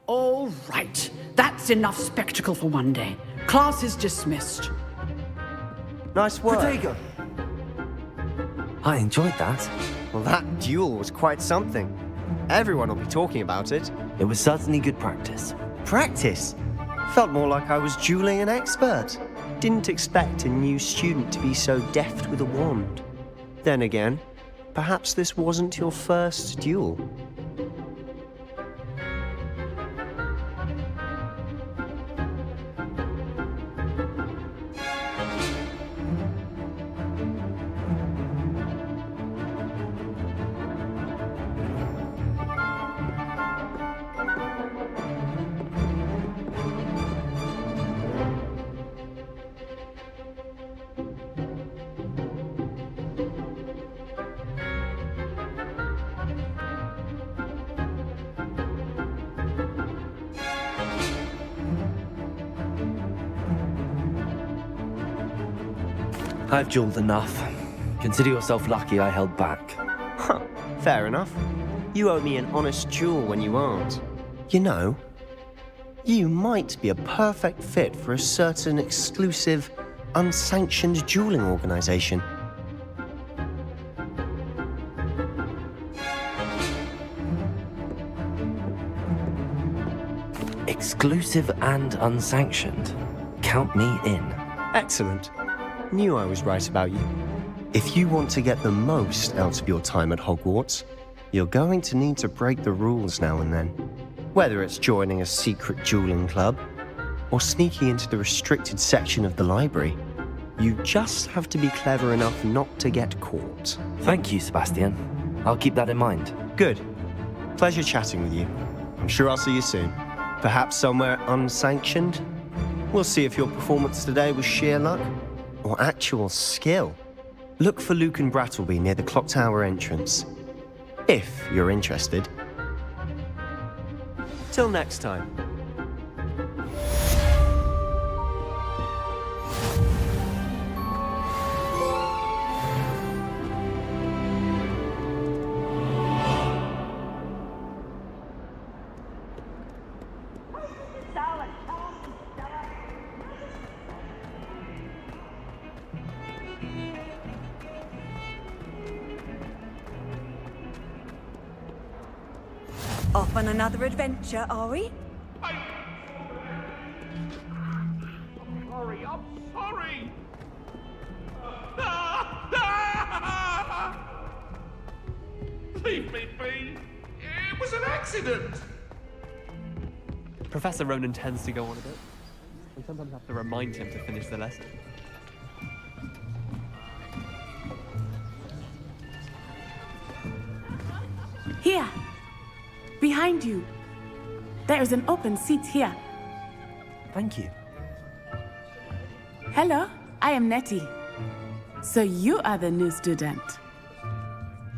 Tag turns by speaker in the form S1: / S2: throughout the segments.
S1: All right. That's enough spectacle for one day. Class is dismissed.
S2: Nice work.
S3: Protego!
S4: I enjoyed that.
S2: Well, that duel was quite something. Everyone will be talking about it.
S4: It was certainly good practice.
S2: Practice? Felt more like I was dueling an expert. Didn't expect a new student to be so deft with a wand. Then again, perhaps this wasn't your first duel.
S4: I've dueled enough. Consider yourself lucky I held back.
S2: Huh, fair enough. You owe me an honest duel when you aren't. You know, you might be a perfect fit for a certain exclusive, unsanctioned dueling organization.
S4: Exclusive and unsanctioned. Count me in.
S2: Excellent. Knew I was right about you. If you want to get the most out of your time at Hogwarts, you're going to need to break the rules now and then. Whether it's joining a secret dueling club or sneaking into the restricted section of the library, you just have to be clever enough not to get caught.
S4: Thank you, Sebastian. I'll keep that in mind.
S2: Good. Pleasure chatting with you. I'm sure I'll see you soon. Perhaps somewhere unsanctioned? We'll see if your performance today was sheer luck or actual skill. Look for Luke and Brattleby near the clock tower entrance, if you're interested. Till next time.
S5: Off on another adventure, are we?
S6: I'm sorry! Leave me be! It was an accident!
S3: Professor Ronan tends to go on a bit. I sometimes have to remind him to finish the lesson.
S7: Here! Behind you! There is an open seat here.
S4: Thank you.
S7: Hello, I am Nettie. So you are the new student.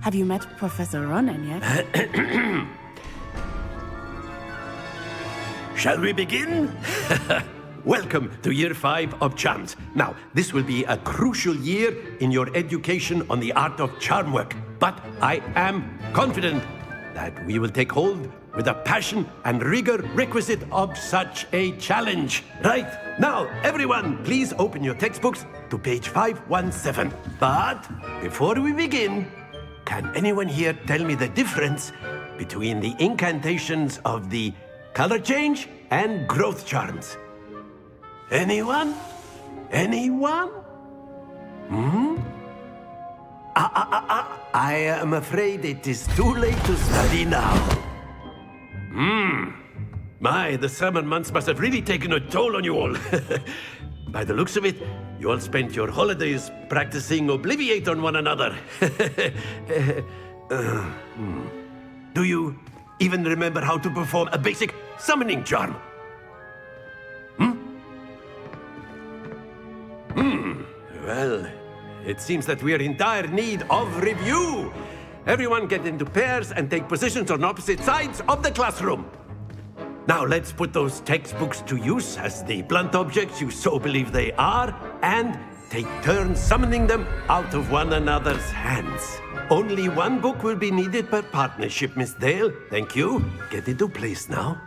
S7: Have you met Professor Ronan yet?
S8: Shall we begin? Welcome to Year 5 of Charms. Now, this will be a crucial year in your education on the art of charm work. But I am confident that we will take hold with the passion and rigor requisite of such a challenge. Right, now, everyone, please open your textbooks to page 517. But before we begin, can anyone here tell me the difference between the incantations of the color change and growth charms? Anyone? Anyone? I am afraid it is too late to study now. My, the summer months must have really taken a toll on you all. By the looks of it, you all spent your holidays practicing Obliviate on one another. Do you even remember how to perform a basic summoning charm? Well, it seems that we are in dire need of review. Everyone get into pairs and take positions on opposite sides of the classroom. Now let's put those textbooks to use as the blunt objects you so believe they are, and take turns summoning them out of one another's hands. Only one book will be needed per partnership, Miss Dale. Thank you. Get into place now.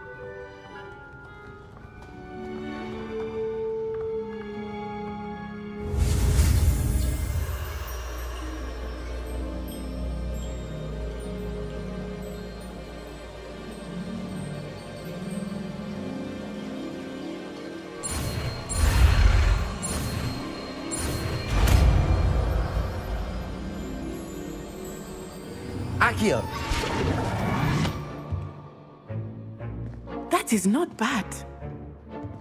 S4: Accio!
S7: That is not bad.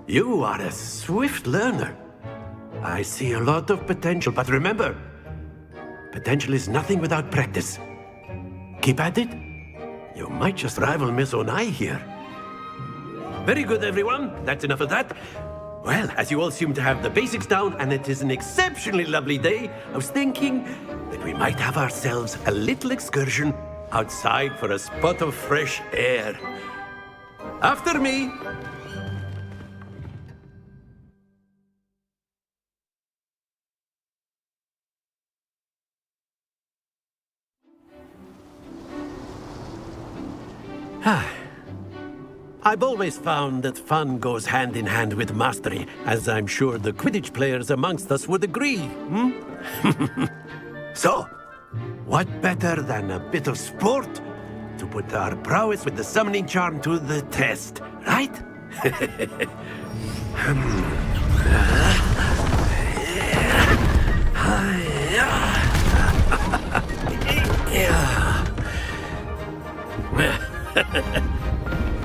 S8: You are a swift learner. I see a lot of potential, but remember, potential is nothing without practice. Keep at it. You might just rival Miss Onai here. Very good, everyone. That's enough of that. Well, as you all seem to have the basics down, and it is an exceptionally lovely day, I was thinking that we might have ourselves a little excursion outside for a spot of fresh air. After me. I've always found that fun goes hand in hand with mastery, as I'm sure the Quidditch players amongst us would agree. So, what better than a bit of sport to put our prowess with the summoning charm to the test, right?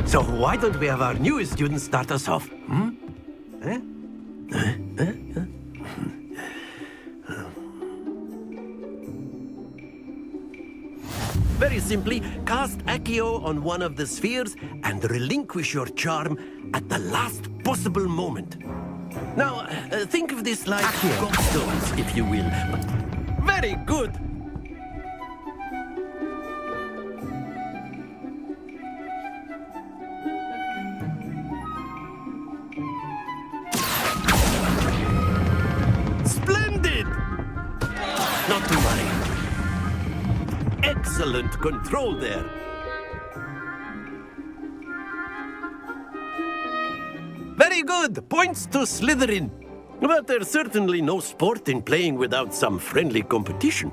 S8: So why don't we have our newest student start us off? Very simply, cast Accio on one of the spheres and relinquish your charm at the last possible moment. Now, think of this like gobstones, if you will. Very good! Splendid! Not to worry. Excellent control there. Very good. Points to Slytherin. But there's certainly no sport in playing without some friendly competition.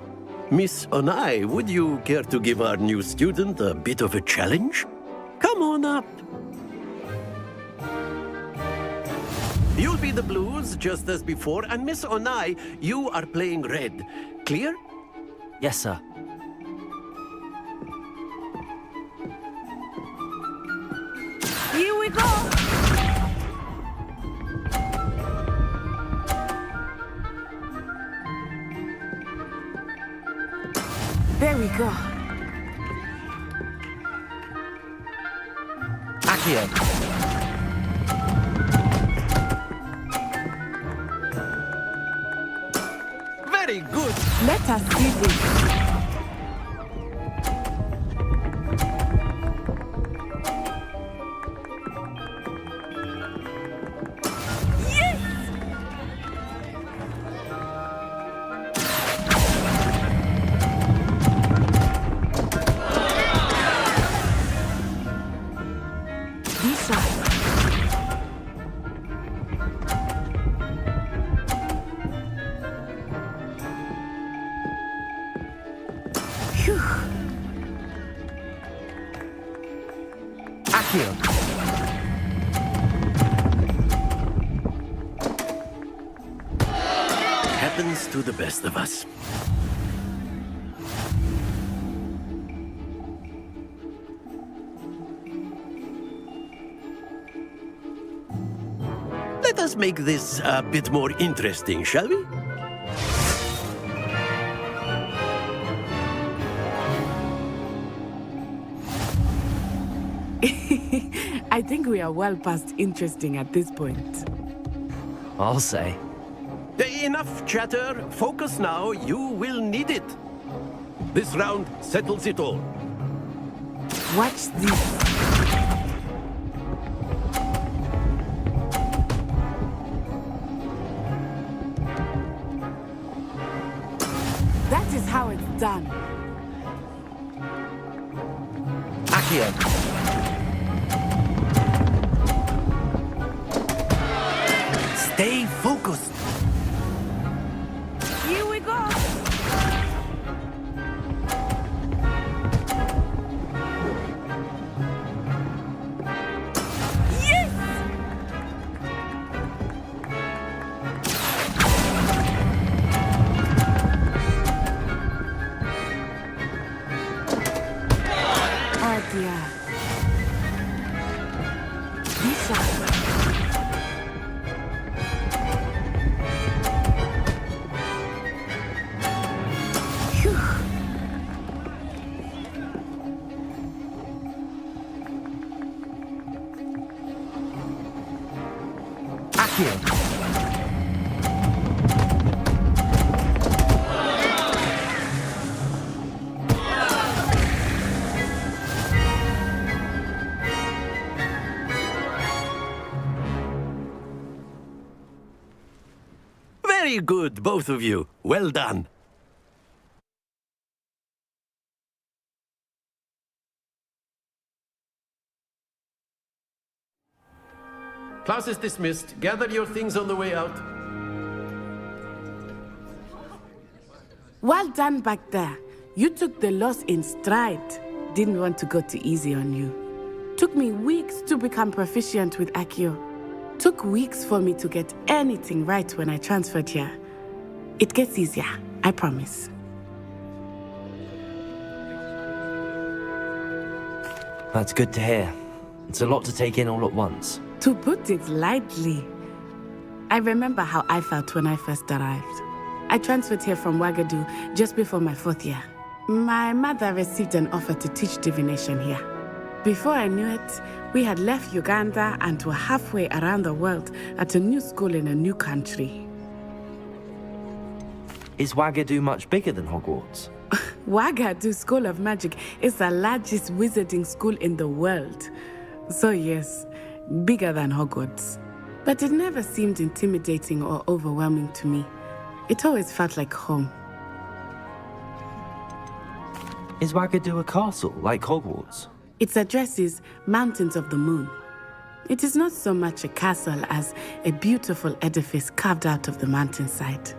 S8: Miss Onai, would you care to give our new student a bit of a challenge? Come on up. You'll be the blues, just as before, and Miss Onai, you are playing red. Clear?
S4: Yes, sir.
S5: Here we go!
S7: There we go.
S4: Accio!
S8: Very good.
S7: Let us see this. Be shy. Phew.
S4: Accio!
S8: Happens to the best of us. Let us make this a bit more interesting, shall we?
S7: I think we are well past interesting at this point.
S4: I'll say.
S8: Enough chatter. Focus now. You will need it. This round settles it all.
S7: Watch this. That is how it's done.
S4: Accio!
S8: Stay focused.
S5: Here we go!
S8: Very good, both of you. Well done. Class is dismissed. Gather your things on the way out.
S7: Well done back there. You took the loss in stride. Didn't want to go too easy on you. Took me weeks to become proficient with Accio. Took weeks for me to get anything right when I transferred here. It gets easier, I promise.
S4: That's good to hear. It's a lot to take in all at once.
S7: To put it lightly, I remember how I felt when I first arrived. I transferred here from Ouagadougou just before my 4th year. My mother received an offer to teach divination here. Before I knew it, we had left Uganda and were halfway around the world at a new school in a new country.
S4: Is Ouagadougou much bigger than Hogwarts?
S7: Ouagadougou School of Magic is the largest wizarding school in the world. So yes, bigger than Hogwarts. But it never seemed intimidating or overwhelming to me. It always felt like home.
S4: Is Ouagadougou a castle like Hogwarts?
S7: Its address is Mountains of the Moon. It is not so much a castle as a beautiful edifice carved out of the mountainside.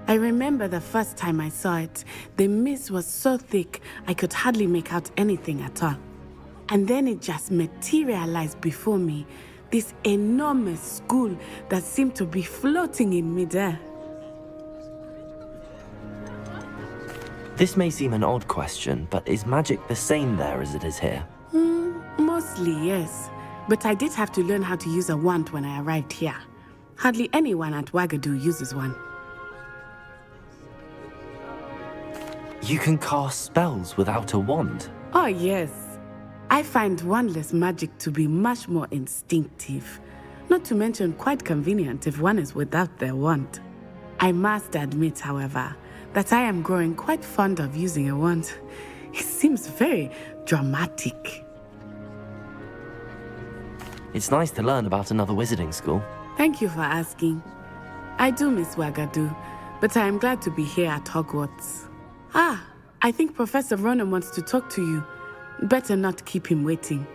S7: I remember the first time I saw it, the mist was so thick I could hardly make out anything at all. And then it just materialized before me, this enormous school that seemed to be floating in midair.
S4: This may seem an odd question, but is magic the same there as it is here?
S7: Mostly, yes. But I did have to learn how to use a wand when I arrived here. Hardly anyone at Ouagadougou uses one.
S4: You can cast spells without a wand?
S7: Oh, yes. I find wandless magic to be much more instinctive. Not to mention quite convenient if one is without their wand. I must admit, however, that I am growing quite fond of using a wand. It seems very dramatic.
S4: It's nice to learn about another wizarding school.
S7: Thank you for asking. I do miss Ouagadougou, but I am glad to be here at Hogwarts. Ah, I think Professor Ronan wants to talk to you. Better not keep him waiting.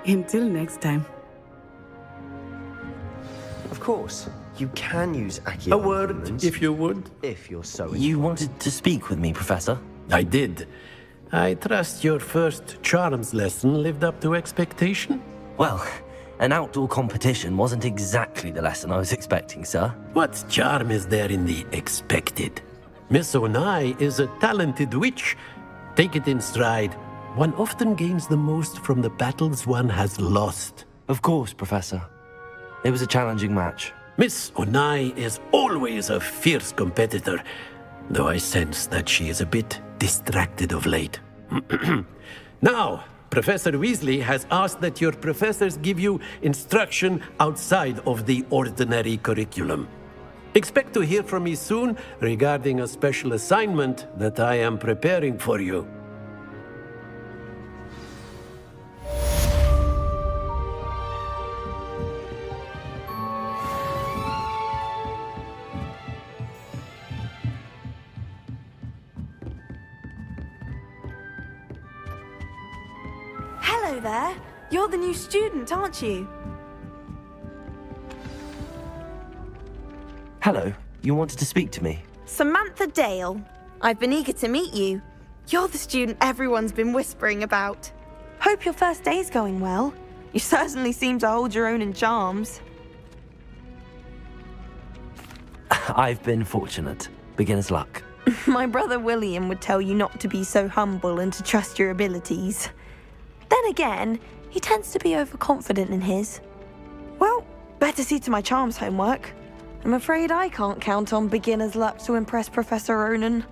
S7: Until next time.
S2: Of course, you can use Accio.
S8: A word, if you would.
S2: If you're so
S4: You wanted to speak with me, Professor?
S8: I did. I trust your first charms lesson lived up to expectation?
S4: Well, an outdoor competition wasn't exactly the lesson I was expecting, sir.
S8: What charm is there in the expected? Miss Onai is a talented witch. Take it in stride. One often gains the most from the battles one has lost.
S4: Of course, Professor. It was a challenging match.
S8: Miss Onai is always a fierce competitor, though I sense that she is a bit distracted of late. Now, Professor Weasley has asked that your professors give you instruction outside of the ordinary curriculum. Expect to hear from me soon regarding a special assignment that I am preparing for you.
S5: Hello there. You're the new student, aren't you?
S4: Hello, you wanted to speak to me?
S5: Samantha Dale. I've been eager to meet you. You're the student everyone's been whispering about. Hope your first day's going well. You certainly seem to hold your own in charms.
S4: I've been fortunate. Beginner's luck.
S5: My brother William would tell you not to be so humble and to trust your abilities. Then again, he tends to be overconfident in his. Better see to my charms homework. I'm afraid I can't count on beginner's luck to impress Professor Ronan.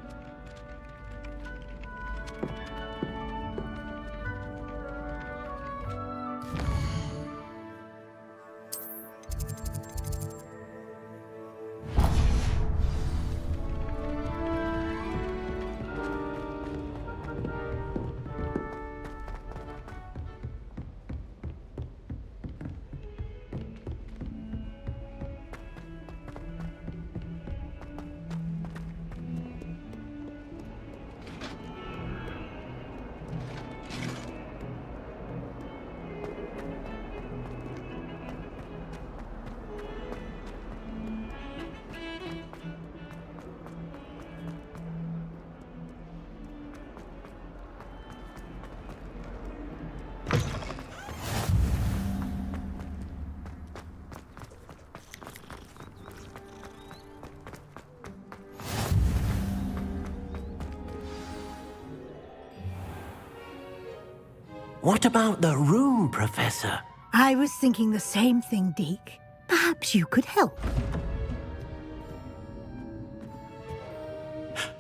S8: What about the room, Professor?
S9: I was thinking the same thing, Deke. Perhaps you could help.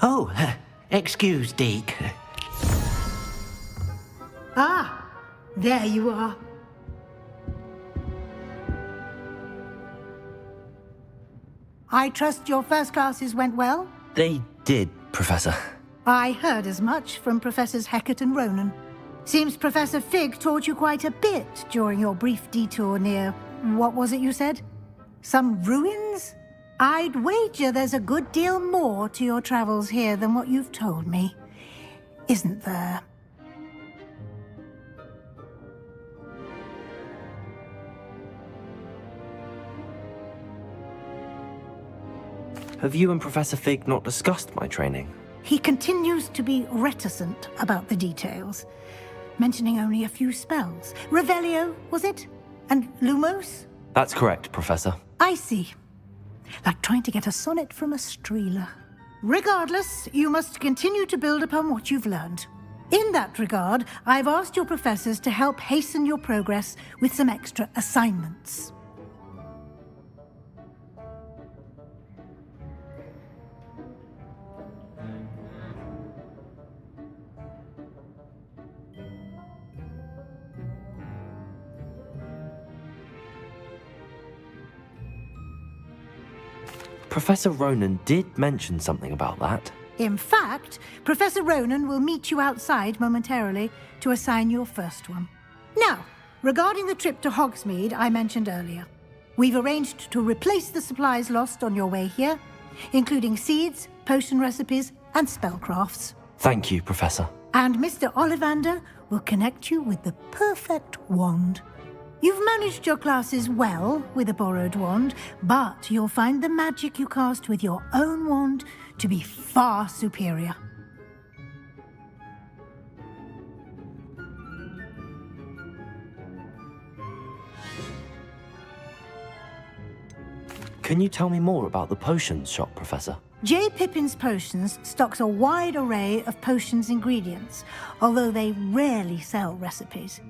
S8: Oh, excuse, Deke.
S9: Ah, there you are. I trust your first classes went well?
S4: They did, Professor.
S9: I heard as much from Professors Hecat and Ronan. Seems Professor Fig taught you quite a bit during your brief detour near... what was it you said? Some ruins? I'd wager there's a good deal more to your travels here than what you've told me. Isn't there?
S4: Have you and Professor Fig not discussed my training?
S9: He continues to be reticent about the details, mentioning only a few spells. Revelio, was it? And Lumos?
S4: That's correct, Professor.
S9: I see. Like trying to get a sonnet from a streeler. Regardless, you must continue to build upon what you've learned. In that regard, I've asked your professors to help hasten your progress with some extra assignments.
S4: Professor Ronan did mention something about that.
S9: In fact, Professor Ronan will meet you outside momentarily to assign your first one. Now, regarding the trip to Hogsmeade I mentioned earlier, we've arranged to replace the supplies lost on your way here, including seeds, potion recipes, and spellcrafts.
S4: Thank you, Professor.
S9: And Mr. Ollivander will connect you with the perfect wand. You've managed your classes well with a borrowed wand, but you'll find the magic you cast with your own wand to be far superior.
S4: Can you tell me more about the potions shop, Professor?
S9: J. Pippin's Potions stocks a wide array of potions ingredients, although they rarely sell recipes.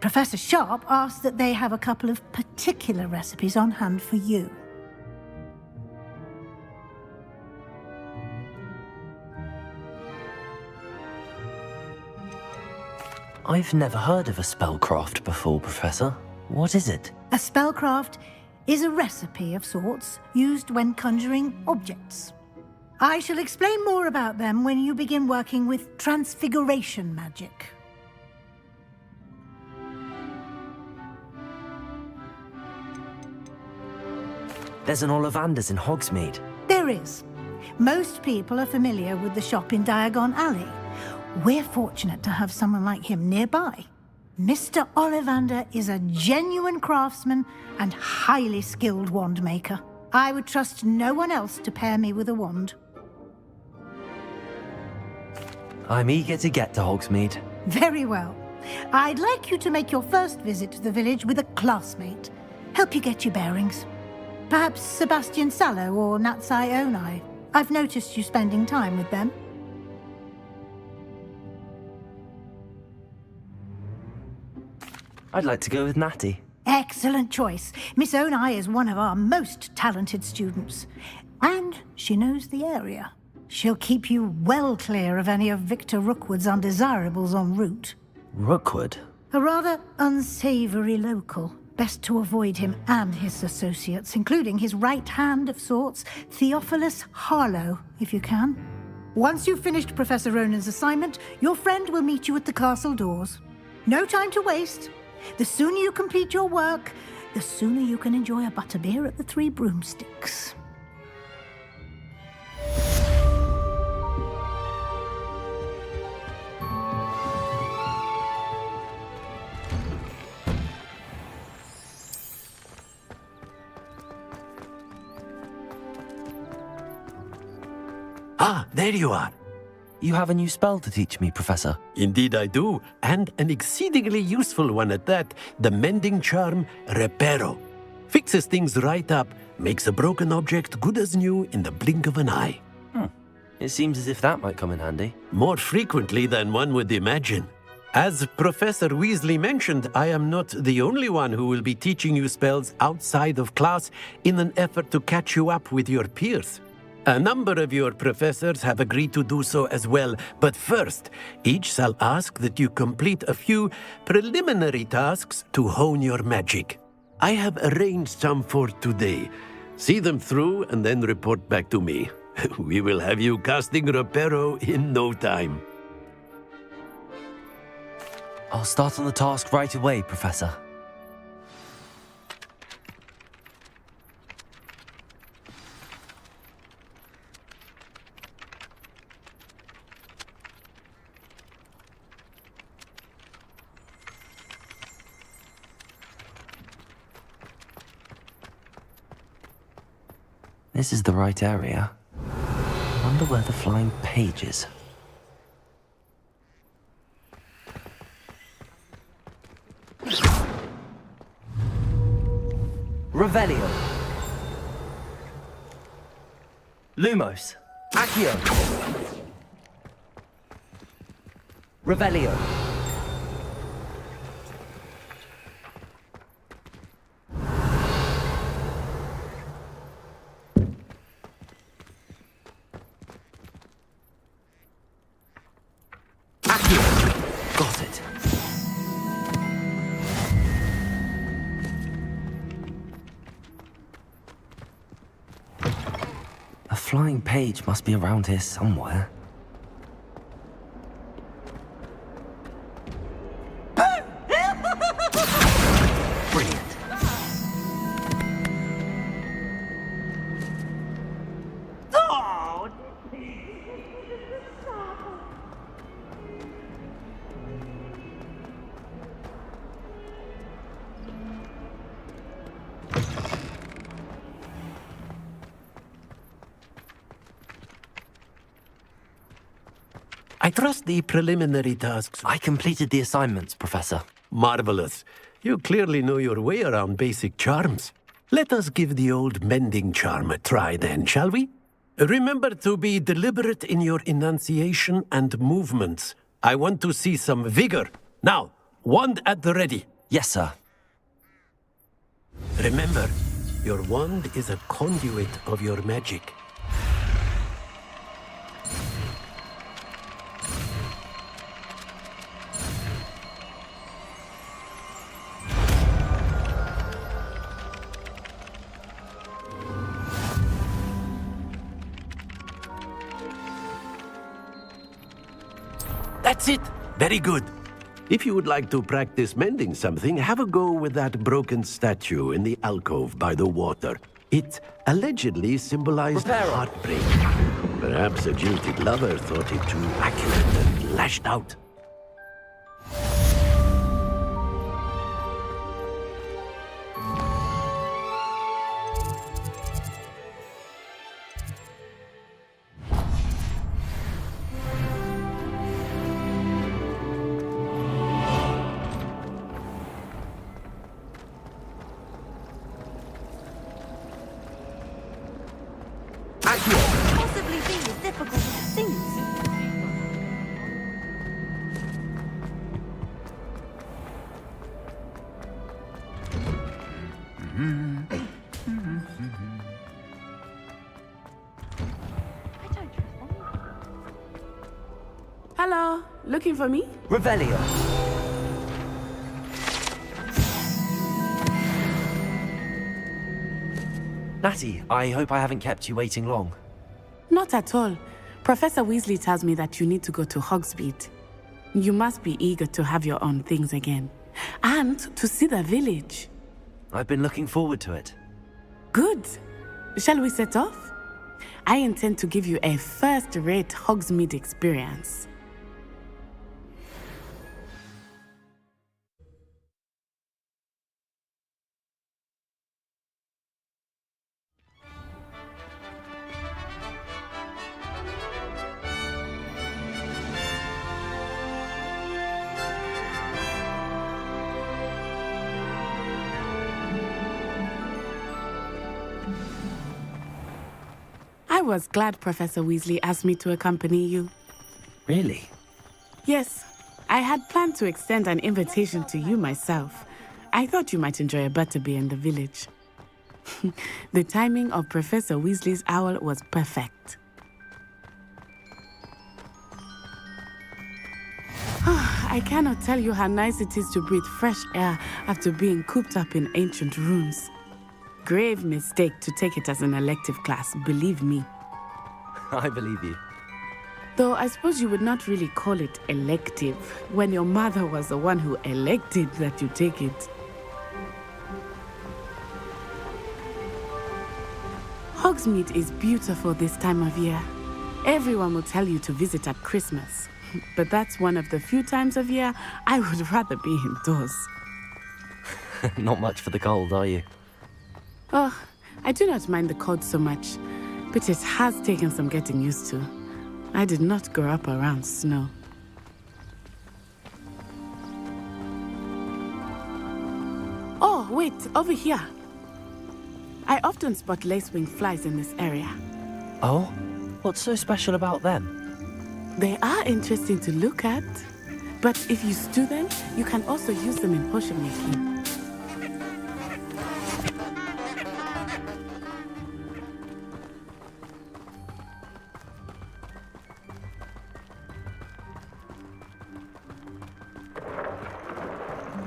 S9: Professor Sharp asks that they have a couple of particular recipes on hand for you.
S4: I've never heard of a spellcraft before, Professor. What is it?
S9: A spellcraft is a recipe of sorts used when conjuring objects. I shall explain more about them when you begin working with transfiguration magic.
S4: There's an Ollivander's in Hogsmeade.
S9: There is. Most people are familiar with the shop in Diagon Alley. We're fortunate to have someone like him nearby. Mr. Ollivander is a genuine craftsman and highly skilled wand maker. I would trust no one else to pair me with a wand.
S4: I'm eager to get to Hogsmeade.
S9: Very well. I'd like you to make your first visit to the village with a classmate. Help you get your bearings. Perhaps Sebastian Sallow or Natsai Onai. I've noticed you spending time with them.
S4: I'd like to go with Natty.
S9: Excellent choice. Miss Onai is one of our most talented students. And she knows the area. She'll keep you well clear of any of Victor Rookwood's undesirables en route.
S4: Rookwood?
S9: A rather unsavory local. Best to avoid him and his associates, including his right hand of sorts, Theophilus Harlow, if you can. Once you've finished Professor Ronan's assignment, your friend will meet you at the castle doors. No time to waste. The sooner you complete your work, the sooner you can enjoy a butterbeer at the Three Broomsticks.
S8: Ah, there you are.
S4: You have a new spell to teach me, Professor.
S8: Indeed I do, and an exceedingly useful one at that, the mending charm Reparo. Fixes things right up, makes a broken object good as new in the blink of an eye.
S4: It seems as if that might come in handy.
S8: More frequently than one would imagine. As Professor Weasley mentioned, I am not the only one who will be teaching you spells outside of class in an effort to catch you up with your peers. A number of your professors have agreed to do so as well, but first, each shall ask that you complete a few preliminary tasks to hone your magic. I have arranged some for today. See them through and then report back to me. We will have you casting Reparo in no time.
S4: I'll start on the task right away, Professor. This is the right area. Wonder where the flying page is. Revelio. Lumos. Accio. Revelio. Got it. A flying page must be around here somewhere. Brilliant.
S8: I trust the preliminary tasks.
S4: I completed the assignments, Professor.
S8: Marvelous. You clearly know your way around basic charms. Let us give the old mending charm a try then, shall we? Remember to be deliberate in your enunciation and movements. I want to see some vigor. Now, wand at the ready.
S4: Yes, sir.
S8: Remember, your wand is a conduit of your magic. That's it! Very good. If you would like to practice mending something, have a go with that broken statue in the alcove by the water. It allegedly symbolized heartbreak. Perhaps a jilted lover thought it too accurate and lashed out.
S5: Possibly be as difficult as it seems.
S7: Hello, looking for me?
S4: Revelio. Natty, I hope I haven't kept you waiting long.
S7: Not at all. Professor Weasley tells me that you need to go to Hogsmeade. You must be eager to have your own things again. And to see the village.
S4: I've been looking forward to it.
S7: Good. Shall we set off? I intend to give you a first-rate Hogsmeade experience. I was glad Professor Weasley asked me to accompany you.
S4: Really?
S7: Yes, I had planned to extend an invitation to you myself. I thought you might enjoy a butterbeer in the village. The timing of Professor Weasley's owl was perfect. I cannot tell you how nice it is to breathe fresh air after being cooped up in ancient rooms. Grave mistake to take it as an elective class, believe me.
S4: I believe you.
S7: Though I suppose you would not really call it elective when your mother was the one who elected that you take it. Hogsmeade is beautiful this time of year. Everyone will tell you to visit at Christmas, but that's one of the few times of year I would rather be indoors.
S4: Not much for the cold, are you?
S7: Oh, I do not mind the cold so much, but it has taken some getting used to. I did not grow up around snow. Oh, wait, over here. I often spot lacewing flies in this area.
S4: Oh? What's so special about them?
S7: They are interesting to look at, but if you stew them, you can also use them in potion making.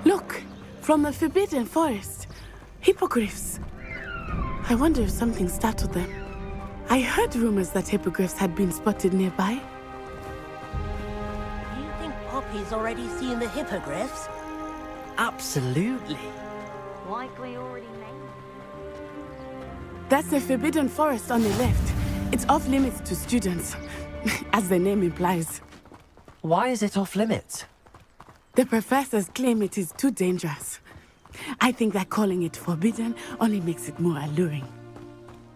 S7: Look, from the Forbidden Forest, hippogriffs. I wonder if something startled them. I heard rumors that hippogriffs had been spotted nearby.
S10: Do you think Poppy's already seen the hippogriffs?
S4: Absolutely.
S10: Like we already made.
S7: That's the Forbidden Forest on the left. It's off limits to students, as the name implies.
S4: Why is it off limits?
S7: The professors claim it is too dangerous. I think that calling it forbidden only makes it more alluring.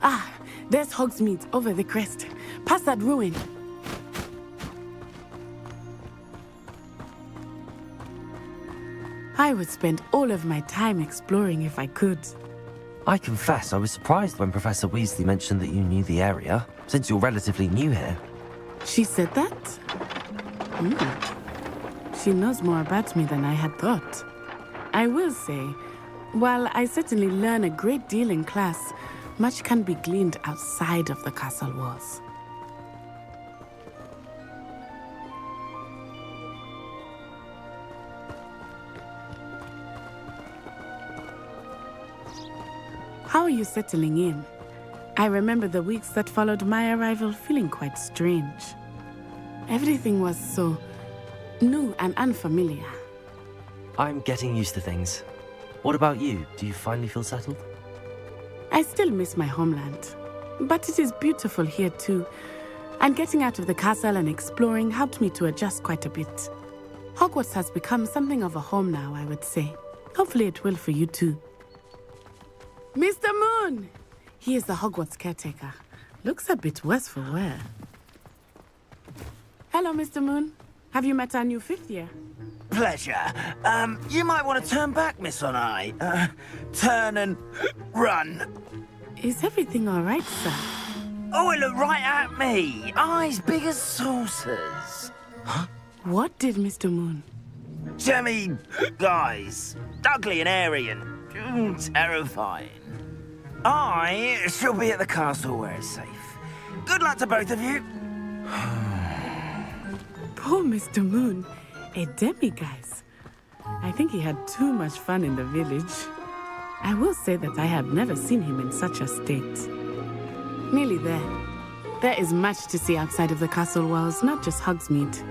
S7: Ah, there's Hogsmeade over the crest, past that ruin. I would spend all of my time exploring if I could.
S4: I confess I was surprised when Professor Weasley mentioned that you knew the area, since you're relatively new here.
S7: She said that? She knows more about me than I had thought. I will say, while I certainly learn a great deal in class, much can be gleaned outside of the castle walls. How are you settling in? I remember the weeks that followed my arrival feeling quite strange. Everything was so new and unfamiliar.
S4: I'm getting used to things. What about you? Do you finally feel settled?
S7: I still miss my homeland, but it is beautiful here too. And getting out of the castle and exploring helped me to adjust quite a bit. Hogwarts has become something of a home now, I would say. Hopefully it will for you too. Mr. Moon! He is the Hogwarts caretaker. Looks a bit worse for wear. Hello, Mr. Moon. Have you met our new fifth year?
S11: Pleasure. You might want to turn back, Miss On-Eye. Turn and run.
S7: Is everything all right, sir?
S11: Oh, it looked right at me. Eyes big as saucers. Huh?
S7: What did Mr. Moon?
S11: Jemmy, guys. Ugly and airy and Terrifying. I shall be at the castle where it's safe. Good luck to both of you.
S7: Poor Mr. Moon, a demiguise. I think he had too much fun in the village. I will say that I have never seen him in such a state. Nearly there. There is much to see outside of the castle walls, not just Hogsmeade.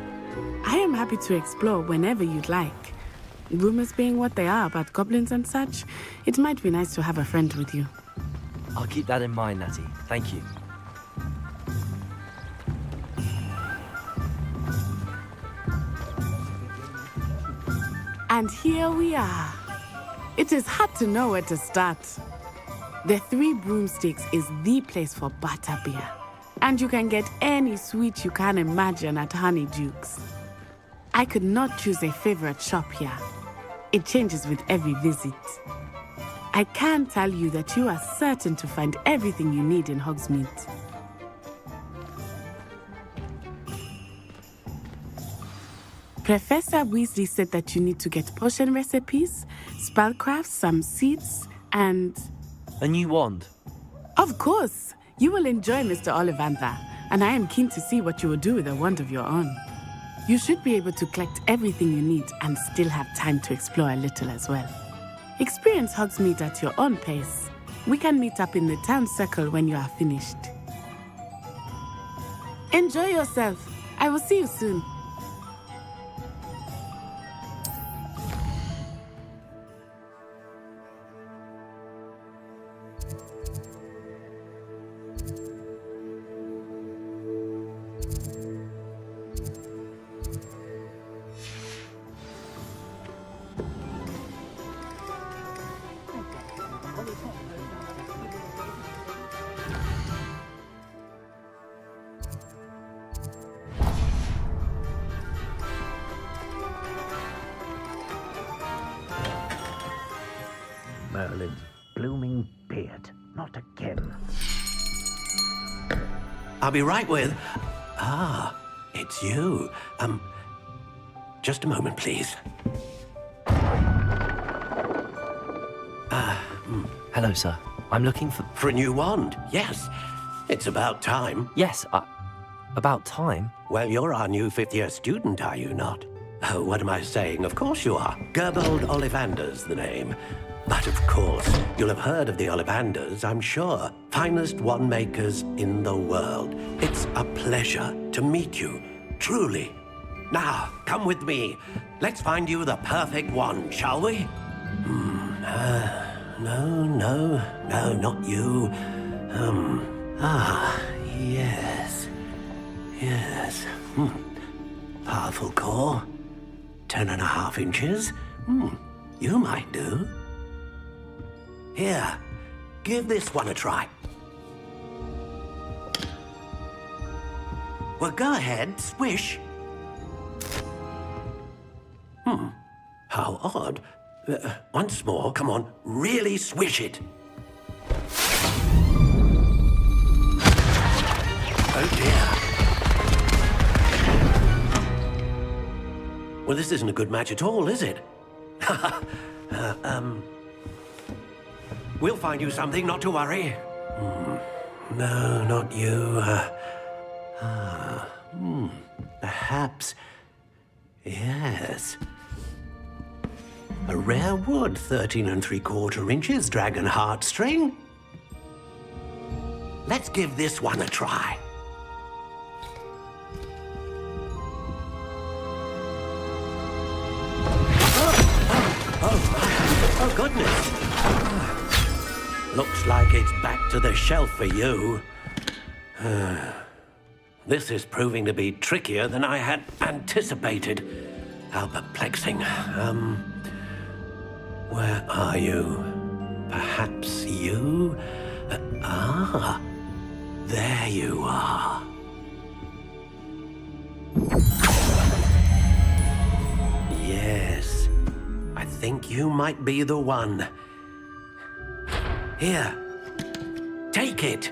S7: I am happy to explore whenever you'd like. Rumors being what they are about goblins and such, it might be nice to have a friend with you.
S4: I'll keep that in mind, Natty. Thank you.
S7: And here we are. It is hard to know where to start. The Three Broomsticks is the place for butterbeer. And you can get any sweet you can imagine at Honeydukes. I could not choose a favorite shop here. It changes with every visit. I can tell you that you are certain to find everything you need in Hogsmeade. Professor Weasley said that you need to get potion recipes, spellcrafts, some seeds, and...
S4: A new wand?
S7: Of course! You will enjoy Mr. Ollivander, and I am keen to see what you will do with a wand of your own. You should be able to collect everything you need and still have time to explore a little as well. Experience Hogsmeade at your own pace. We can meet up in the town circle when you are finished. Enjoy yourself. I will see you soon.
S12: Merlin's blooming beard. Not again.
S8: I'll be right with... it's you. Just a moment, please.
S4: Hello, sir. I'm looking for...
S8: For a new wand, yes. It's about time.
S4: Yes, about time?
S8: Well, you're our new fifth-year student, are you not? Oh, what am I saying? Of course you are. Gerbold Ollivander's the name. But of course, you'll have heard of the Ollivanders, I'm sure. Finest wand makers in the world. It's a pleasure to meet you, truly. Now, come with me. Let's find you the perfect wand, shall we? No, not you. Yes. Powerful core. 10.5 inches. You might do. Here, give this one a try. Well, go ahead, swish. How odd. Once more, come on, really swish it. Oh dear. Well, this isn't a good match at all, is it? We'll find you something, not to worry. No, not you. Perhaps. Yes. A rare wood, 13 3/4 inches, dragon heartstring. Let's give this one a try. Oh, goodness. Looks like it's back to the shelf for you. This is proving to be trickier than I had anticipated. How perplexing. Where are you? Perhaps you? There you are. Yes, I think you might be the one. Here, take it.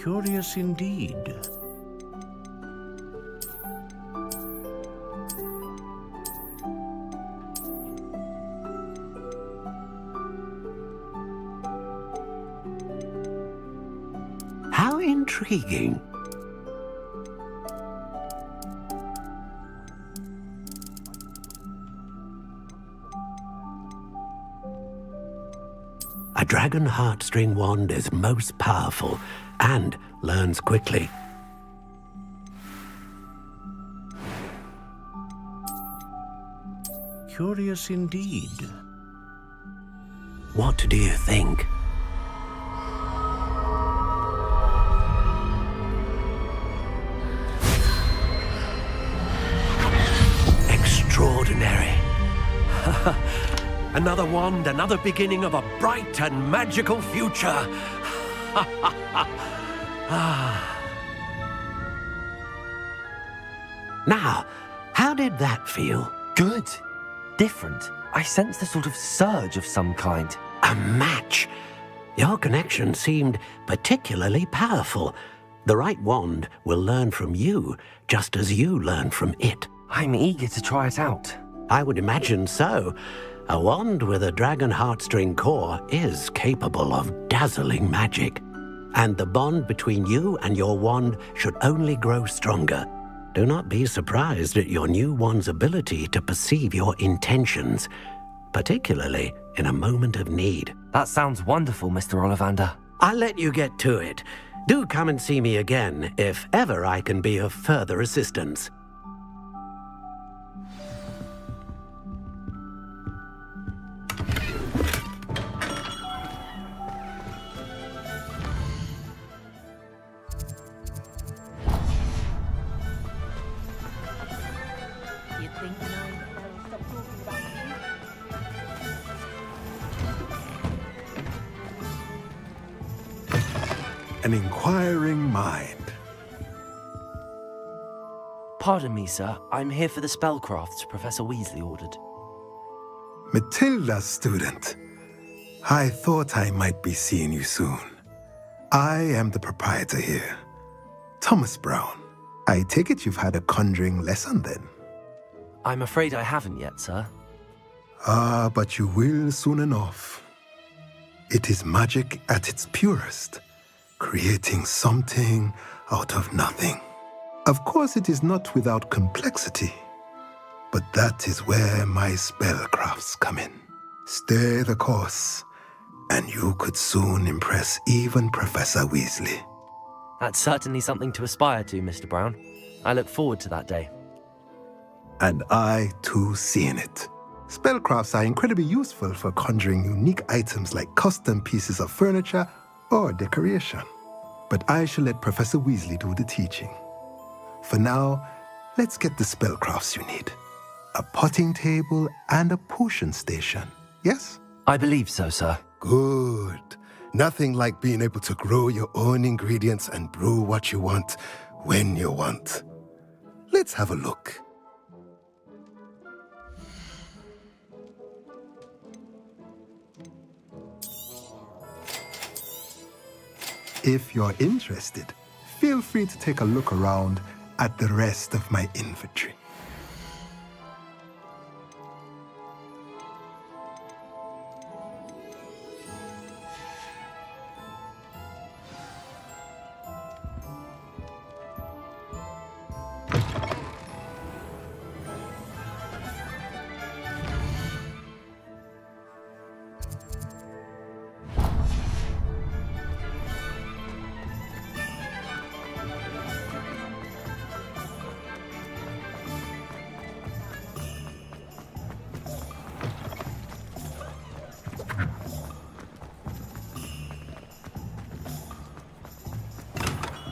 S12: Curious indeed.
S8: How intriguing. A dragon heartstring wand is most powerful and learns quickly.
S12: Curious indeed.
S8: What do you think? Extraordinary. Another wand, another beginning of a bright and magical future. Now, how did that feel?
S4: Good. Different. I sensed a sort of surge of some kind.
S8: A match. Your connection seemed particularly powerful. The right wand will learn from you, just as you learn from it.
S4: I'm eager to try it out.
S8: I would imagine so. A wand with a dragon heartstring core is capable of dazzling magic. And the bond between you and your wand should only grow stronger. Do not be surprised at your new wand's ability to perceive your intentions, particularly in a moment of need.
S4: That sounds wonderful, Mr. Ollivander.
S8: I'll let you get to it. Do come and see me again if ever I can be of further assistance.
S10: You think no? Stop talking about
S13: An inquiring mind.
S4: Pardon me, sir. I'm here for the spellcrafts Professor Weasley ordered.
S13: Matilda's student. I thought I might be seeing you soon. I am the proprietor here, Thomas Brown. I take it you've had a conjuring lesson then?
S4: I'm afraid I haven't yet, sir.
S13: Ah, but you will soon enough. It is magic at its purest, creating something out of nothing. Of course, it is not without complexity, but that is where my spellcrafts come in. Stay the course, and you could soon impress even Professor Weasley.
S4: That's certainly something to aspire to, Mr. Brown. I look forward to that day.
S13: And I, too, seeing it. Spellcrafts are incredibly useful for conjuring unique items like custom pieces of furniture or decoration. But I shall let Professor Weasley do the teaching. For now, let's get the spellcrafts you need. A potting table and a potion station, yes?
S4: I believe so, sir.
S13: Good. Nothing like being able to grow your own ingredients and brew what you want when you want. Let's have a look. If you're interested, feel free to take a look around at the rest of my inventory.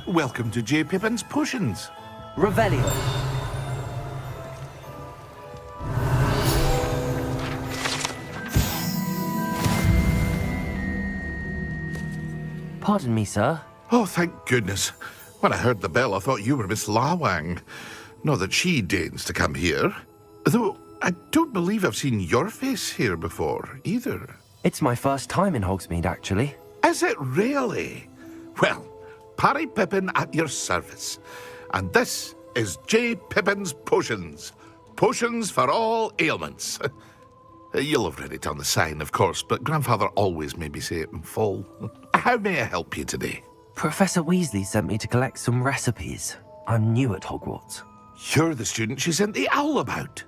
S6: Welcome to J. Pippin's Potions.
S4: Revelio. Pardon me, sir.
S6: Oh, thank goodness. When I heard the bell, I thought you were Miss Lawang. Not that she deigns to come here. Though I don't believe I've seen your face here before, either.
S4: It's my first time in Hogsmeade, actually.
S6: Is it really? Well, Parry Pippin at your service. And this is J. Pippin's Potions. Potions for all ailments. You'll have read it on the sign, of course, but Grandfather always made me say it in full. How may I help you today?
S4: Professor Weasley sent me to collect some recipes. I'm new at Hogwarts.
S6: You're the student she sent the owl about.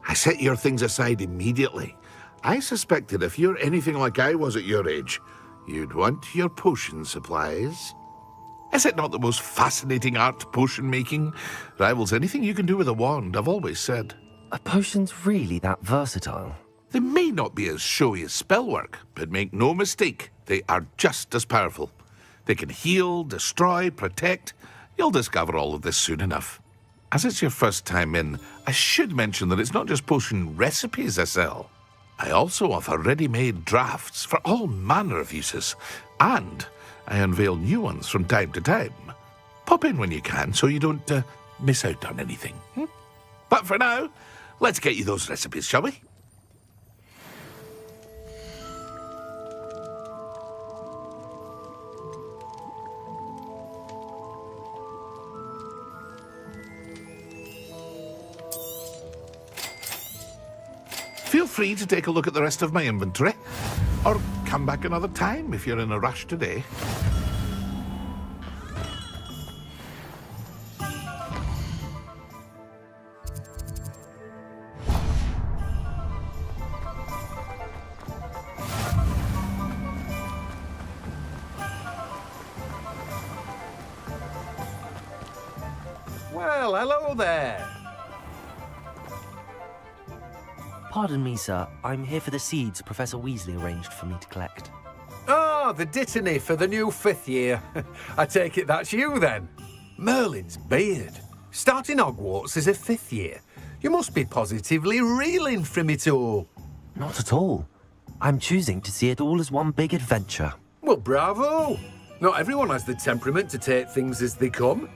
S6: I set your things aside immediately. I suspected if you're anything like I was at your age, you'd want your potion supplies. Is it not the most fascinating art, potion making? Rivals anything you can do with a wand, I've always said.
S4: Are potions really that versatile?
S6: They may not be as showy as spellwork, but make no mistake, they are just as powerful. They can heal, destroy, protect. You'll discover all of this soon enough. As it's your first time in, I should mention that it's not just potion recipes I sell. I also offer ready-made drafts for all manner of uses, and I unveil new ones from time to time. Pop in when you can so you don't miss out on anything. But for now, let's get you those recipes, shall we? Feel free to take a look at the rest of my inventory, or come back another time if you're in a rush today.
S14: Well, hello there.
S4: Pardon me, sir. I'm here for the seeds Professor Weasley arranged for me to collect.
S14: Oh, the dittany for the new 5th year. I take it that's you, then. Merlin's beard. Starting Hogwarts as a 5th year. You must be positively reeling from it all.
S4: Not at all. I'm choosing to see it all as one big adventure.
S14: Well, bravo. Not everyone has the temperament to take things as they come.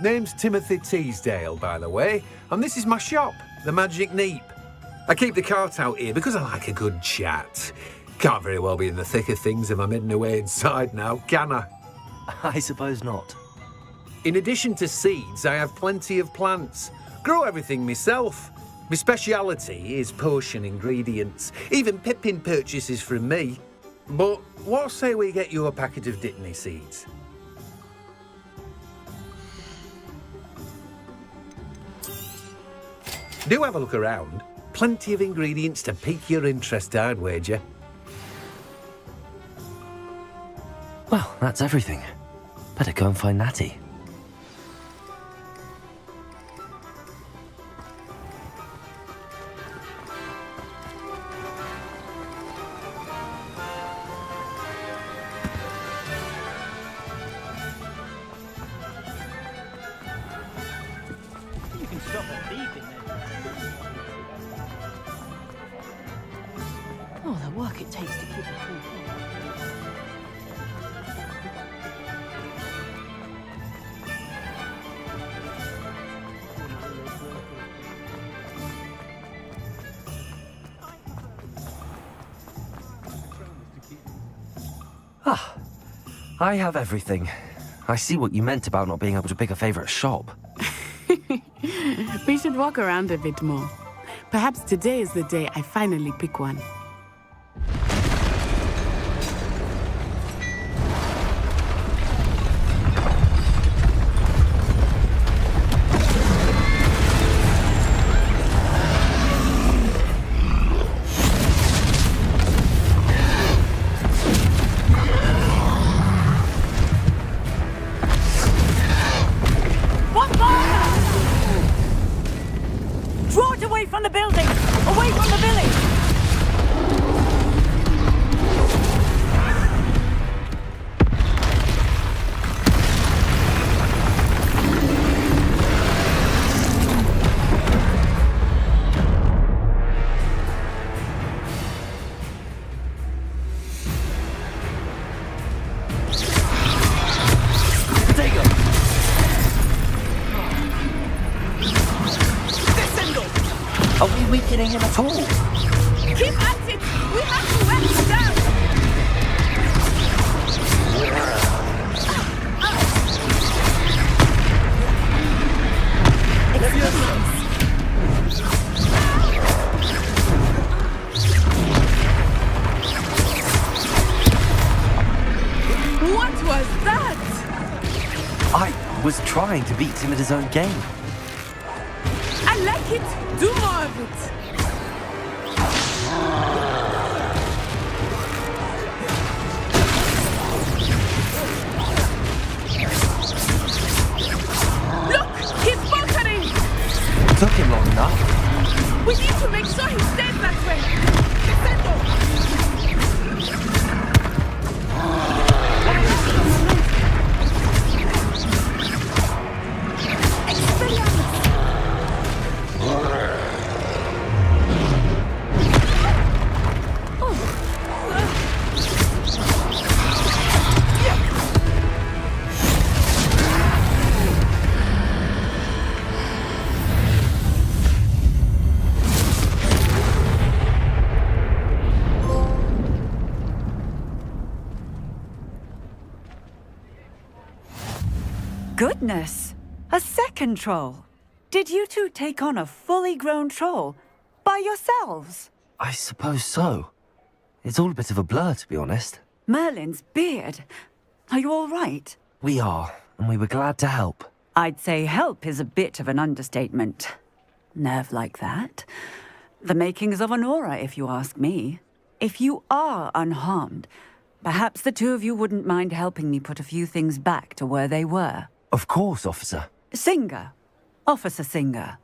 S14: Name's Timothy Teasdale, by the way, and this is my shop, the Magic Neep. I keep the cart out here because I like a good chat. Can't very well be in the thick of things if I'm hidden away inside now, can I?
S4: I suppose not.
S14: In addition to seeds, I have plenty of plants. Grow everything myself. My speciality is potion ingredients. Even Pippin purchases from me. But what say we get you a packet of Dittany seeds? Do have a look around. Plenty of ingredients to pique your interest, I'd wager.
S4: Well, that's everything. Better go and find Natty.
S10: You can stop at thieving then. Oh, the work it takes to keep a cool head.
S4: Ah, I have everything. I see what you meant about not being able to pick a favourite shop.
S7: We should walk around a bit more. Perhaps today is the day I finally pick one.
S10: Draw it away from the building! Away from the village!
S4: Are we weakening him at all?
S5: Keep at it! We have to wear him down!
S7: What was that?
S4: I was trying to beat him at his own game.
S7: I like it. Do more of it. Look, he's faltering.
S4: Took him long enough.
S7: We need to make sure he stays that way. Crescendo.
S10: Goodness! A second troll! Did you two take on a fully grown troll by yourselves?
S4: I suppose so. It's all a bit of a blur, to be honest.
S10: Merlin's beard. Are you all right?
S4: We are, and we were glad to help.
S10: I'd say help is a bit of an understatement. Nerve like that. The makings of an aura, if you ask me. If you are unharmed, perhaps the two of you wouldn't mind helping me put a few things back to where they were.
S4: Of course, officer.
S10: Singer. Officer Singer.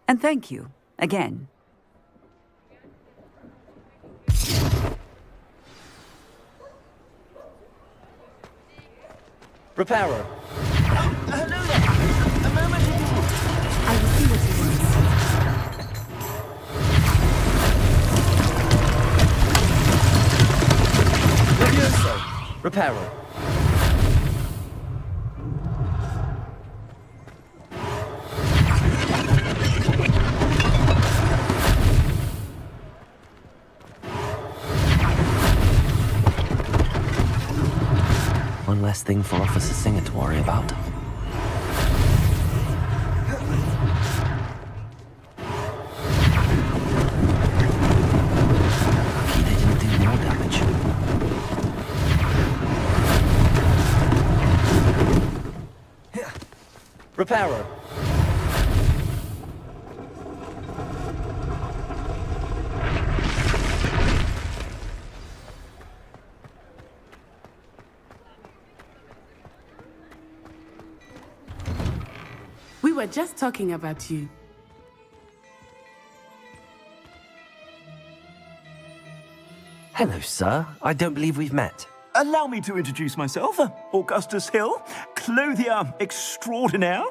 S10: And thank you, again.
S11: Repairer. Hello there. A moment ago.
S7: I will see what he wants.
S11: Levioso. Repairer.
S4: One less thing for Officer Singer to worry about. Lucky they didn't do more damage.
S11: Repairer.
S7: We were just talking about you.
S4: Hello, sir. I don't believe we've met.
S11: Allow me to introduce myself, Augustus Hill, clothier extraordinaire.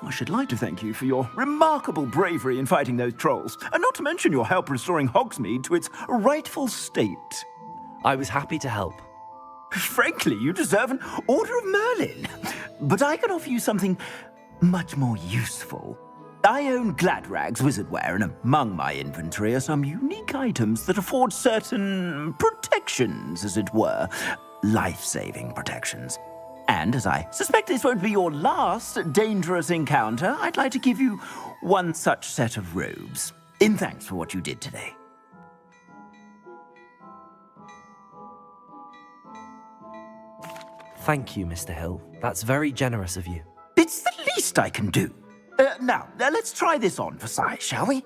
S11: I should like to thank you for your remarkable bravery in fighting those trolls, and not to mention your help restoring Hogsmeade to its rightful state.
S4: I was happy to help.
S11: Frankly, you deserve an Order of Merlin. But I can offer you something much more useful. I own Gladrag's wizardware, and among my inventory are some unique items that afford certain protections, as it were. Life-saving protections. And as I suspect this won't be your last dangerous encounter, I'd like to give you one such set of robes, in thanks for what you did today.
S4: Thank you, Mr. Hill. That's very generous of you.
S11: It's the least I can do. Now, let's try this on for size, shall we?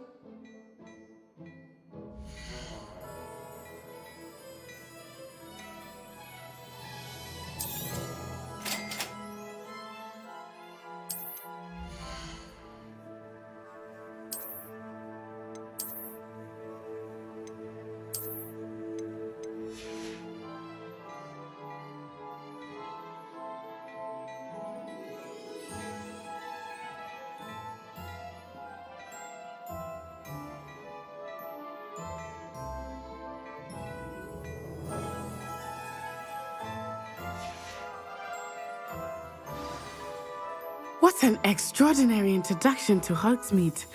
S7: What an extraordinary introduction to Hogsmeade.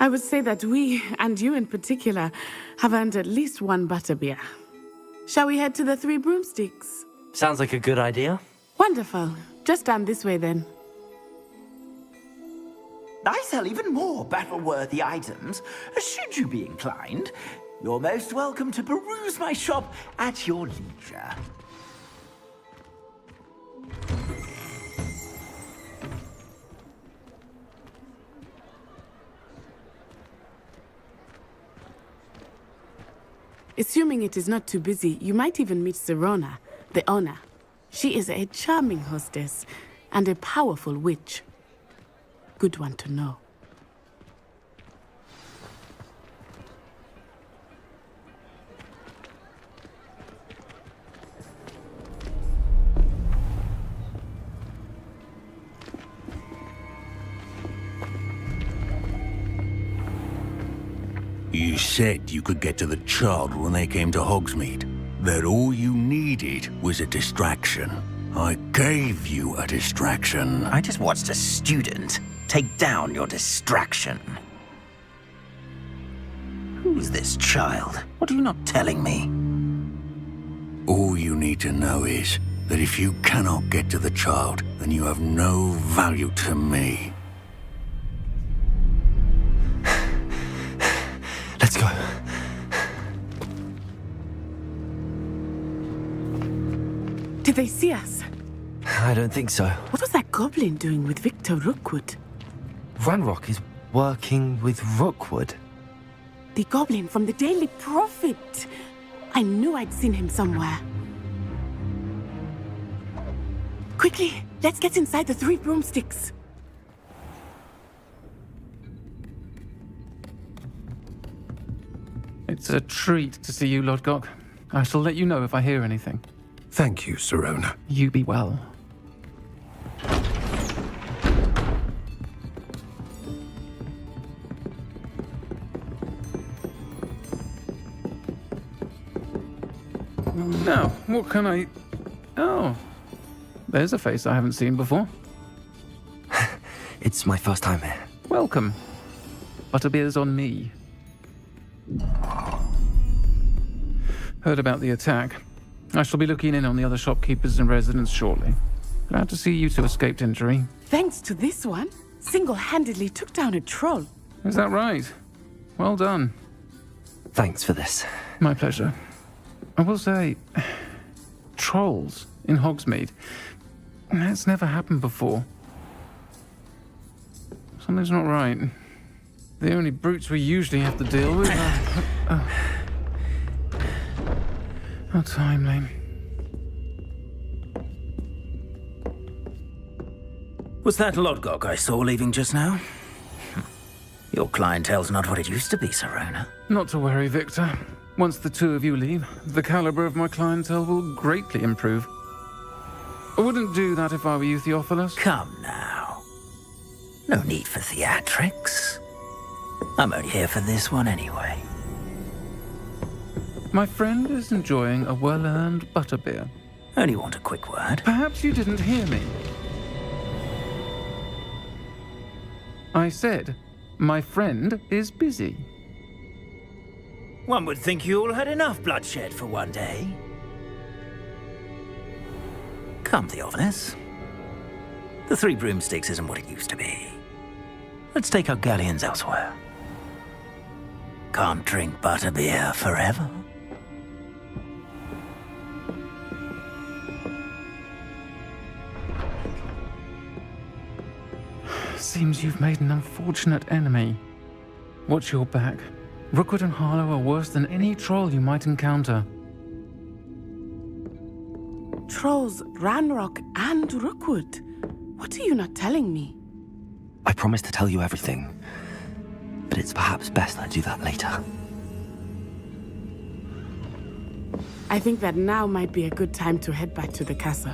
S7: I would say that we, and you in particular, have earned at least one butterbeer. Shall we head to the Three Broomsticks?
S4: Sounds like a good idea.
S7: Wonderful. Just down this way then.
S11: I sell even more battle-worthy items. Should you be inclined, you're most welcome to peruse my shop at your leisure.
S7: Assuming it is not too busy, you might even meet Sirona, the owner. She is a charming hostess and a powerful witch. Good one to know.
S15: You said you could get to the child when they came to Hogsmeade. That all you needed was a distraction. I gave you a distraction.
S11: I just watched a student take down your distraction. Who's this child? What are you not telling me?
S15: All you need to know is that if you cannot get to the child, then you have no value to me.
S4: Let's go.
S7: Did they see us?
S4: I don't think so.
S7: What was that goblin doing with Victor Rookwood?
S4: Ranrock is working with Rookwood.
S7: The goblin from the Daily Prophet. I knew I'd seen him somewhere. Quickly, let's get inside the 3 broomsticks.
S16: It's a treat to see you, Lodgok. I shall let you know if I hear anything.
S14: Thank you, Sirona.
S16: You be well. Now, what can I... Oh, there's a face I haven't seen before.
S4: It's my first time here.
S16: Welcome. Butterbeer's on me. Heard about the attack. I shall be looking in on the other shopkeepers and residents shortly. Glad to see you two escaped injury.
S7: Thanks to this one, single-handedly took down a troll.
S16: Is that right? Well done.
S4: Thanks for this.
S16: My pleasure. I will say, trolls in Hogsmeade. That's never happened before. Something's not right. The only brutes we usually have to deal with are... How timely.
S11: Was that Lodgok I saw leaving just now? Your clientele's not what it used to be, Sirona.
S16: Not to worry, Victor. Once the two of you leave, the caliber of my clientele will greatly improve. I wouldn't do that if I were you, Theophilus.
S11: Come now. No need for theatrics. I'm only here for this one anyway.
S16: My friend is enjoying a well-earned butterbeer.
S11: Only want a quick word.
S16: Perhaps you didn't hear me. I said, my friend is busy.
S11: One would think you all had enough bloodshed for one day. Come, Theophilus. The 3 broomsticks isn't what it used to be. Let's take our galleons elsewhere. Can't drink butterbeer forever.
S16: Seems you've made an unfortunate enemy. Watch your back. Rookwood and Harlow are worse than any troll you might encounter.
S7: Trolls, Ranrock, and Rookwood. What are you not telling me?
S4: I promise to tell you everything, but it's perhaps best I do that later.
S7: I think that now might be a good time to head back to the castle.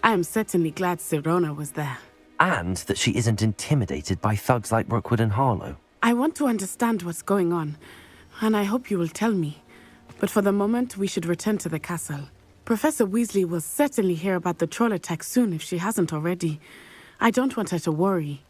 S7: I am certainly glad Sirona was there.
S4: And that she isn't intimidated by thugs like Rookwood and Harlow.
S7: I want to understand what's going on, and I hope you will tell me. But for the moment, we should return to the castle. Professor Weasley will certainly hear about the troll attack soon if she hasn't already. I don't want her to worry.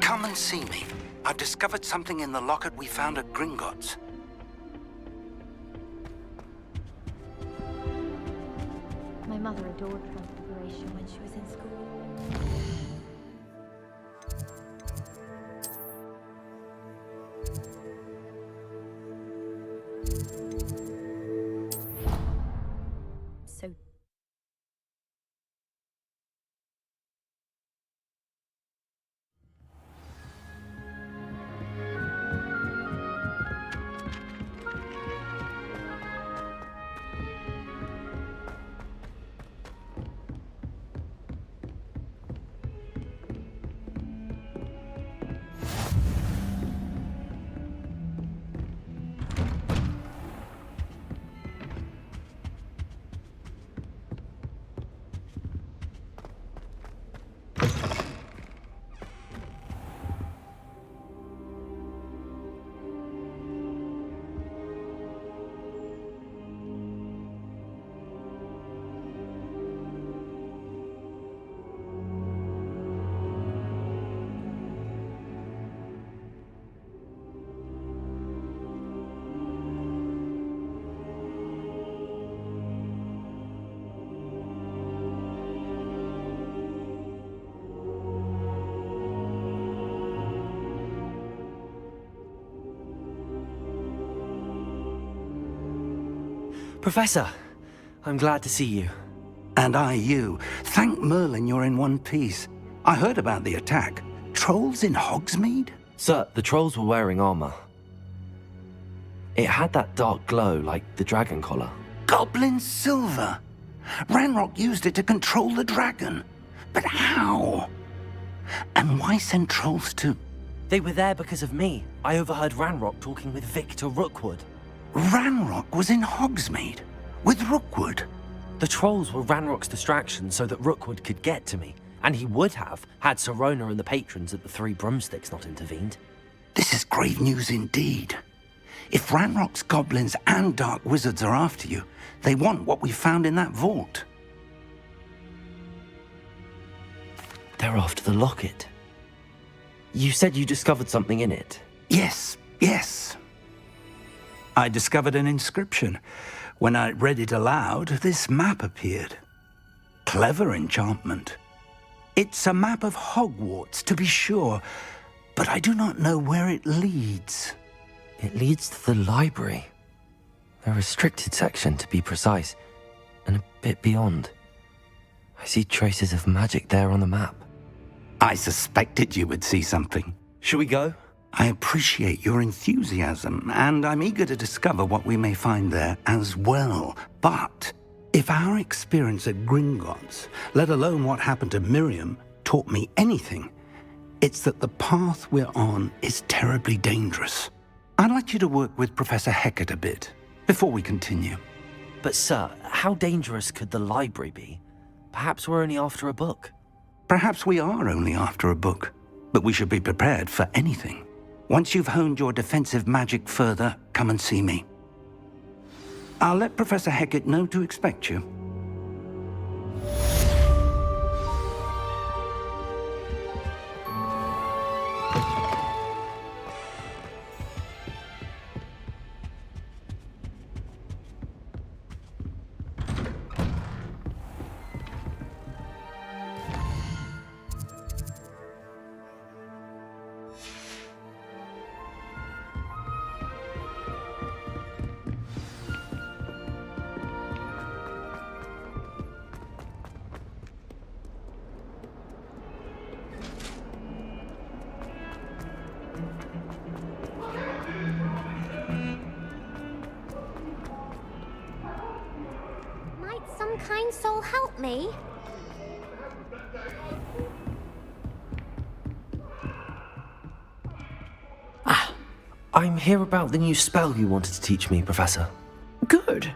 S12: Come and see me. I've discovered something in the locket we found at Gringotts.
S17: My mother adored Transfiguration when she was in school. So
S4: Professor, I'm glad to see you.
S12: And I you. Thank Merlin you're in one piece. I heard about the attack. Trolls in Hogsmeade?
S4: Sir, the trolls were wearing armor. It had that dark glow like the dragon collar.
S12: Goblin silver! Ranrock used it to control the dragon. But how? And why send trolls to...
S4: They were there because of me. I overheard Ranrock talking with Victor Rookwood.
S12: Ranrock was in Hogsmeade? With Rookwood?
S4: The trolls were Ranrock's distraction so that Rookwood could get to me. And he would have, had Sirona and the patrons at the Three Broomsticks not intervened.
S12: This is grave news indeed. If Ranrock's goblins and dark wizards are after you, they want what we found in that vault.
S4: They're after the locket. You said you discovered something in it.
S12: Yes, yes. I discovered an inscription. When I read it aloud, this map appeared. Clever enchantment. It's a map of Hogwarts, to be sure, but I do not know where it leads.
S4: It leads to the library. A restricted section, to be precise, and a bit beyond. I see traces of magic there on the map.
S12: I suspected you would see something.
S4: Shall we go?
S12: I appreciate your enthusiasm, and I'm eager to discover what we may find there as well. But if our experience at Gringotts, let alone what happened to Miriam, taught me anything, it's that the path we're on is terribly dangerous. I'd like you to work with Professor Hecat a bit before we continue.
S4: But sir, how dangerous could the library be? Perhaps we're only after a book.
S12: Perhaps we are only after a book, but we should be prepared for anything. Once you've honed your defensive magic further, come and see me. I'll let Professor Hecat know to expect you.
S17: Some kind soul help me?
S4: I'm here about the new spell you wanted to teach me, Professor.
S1: Good.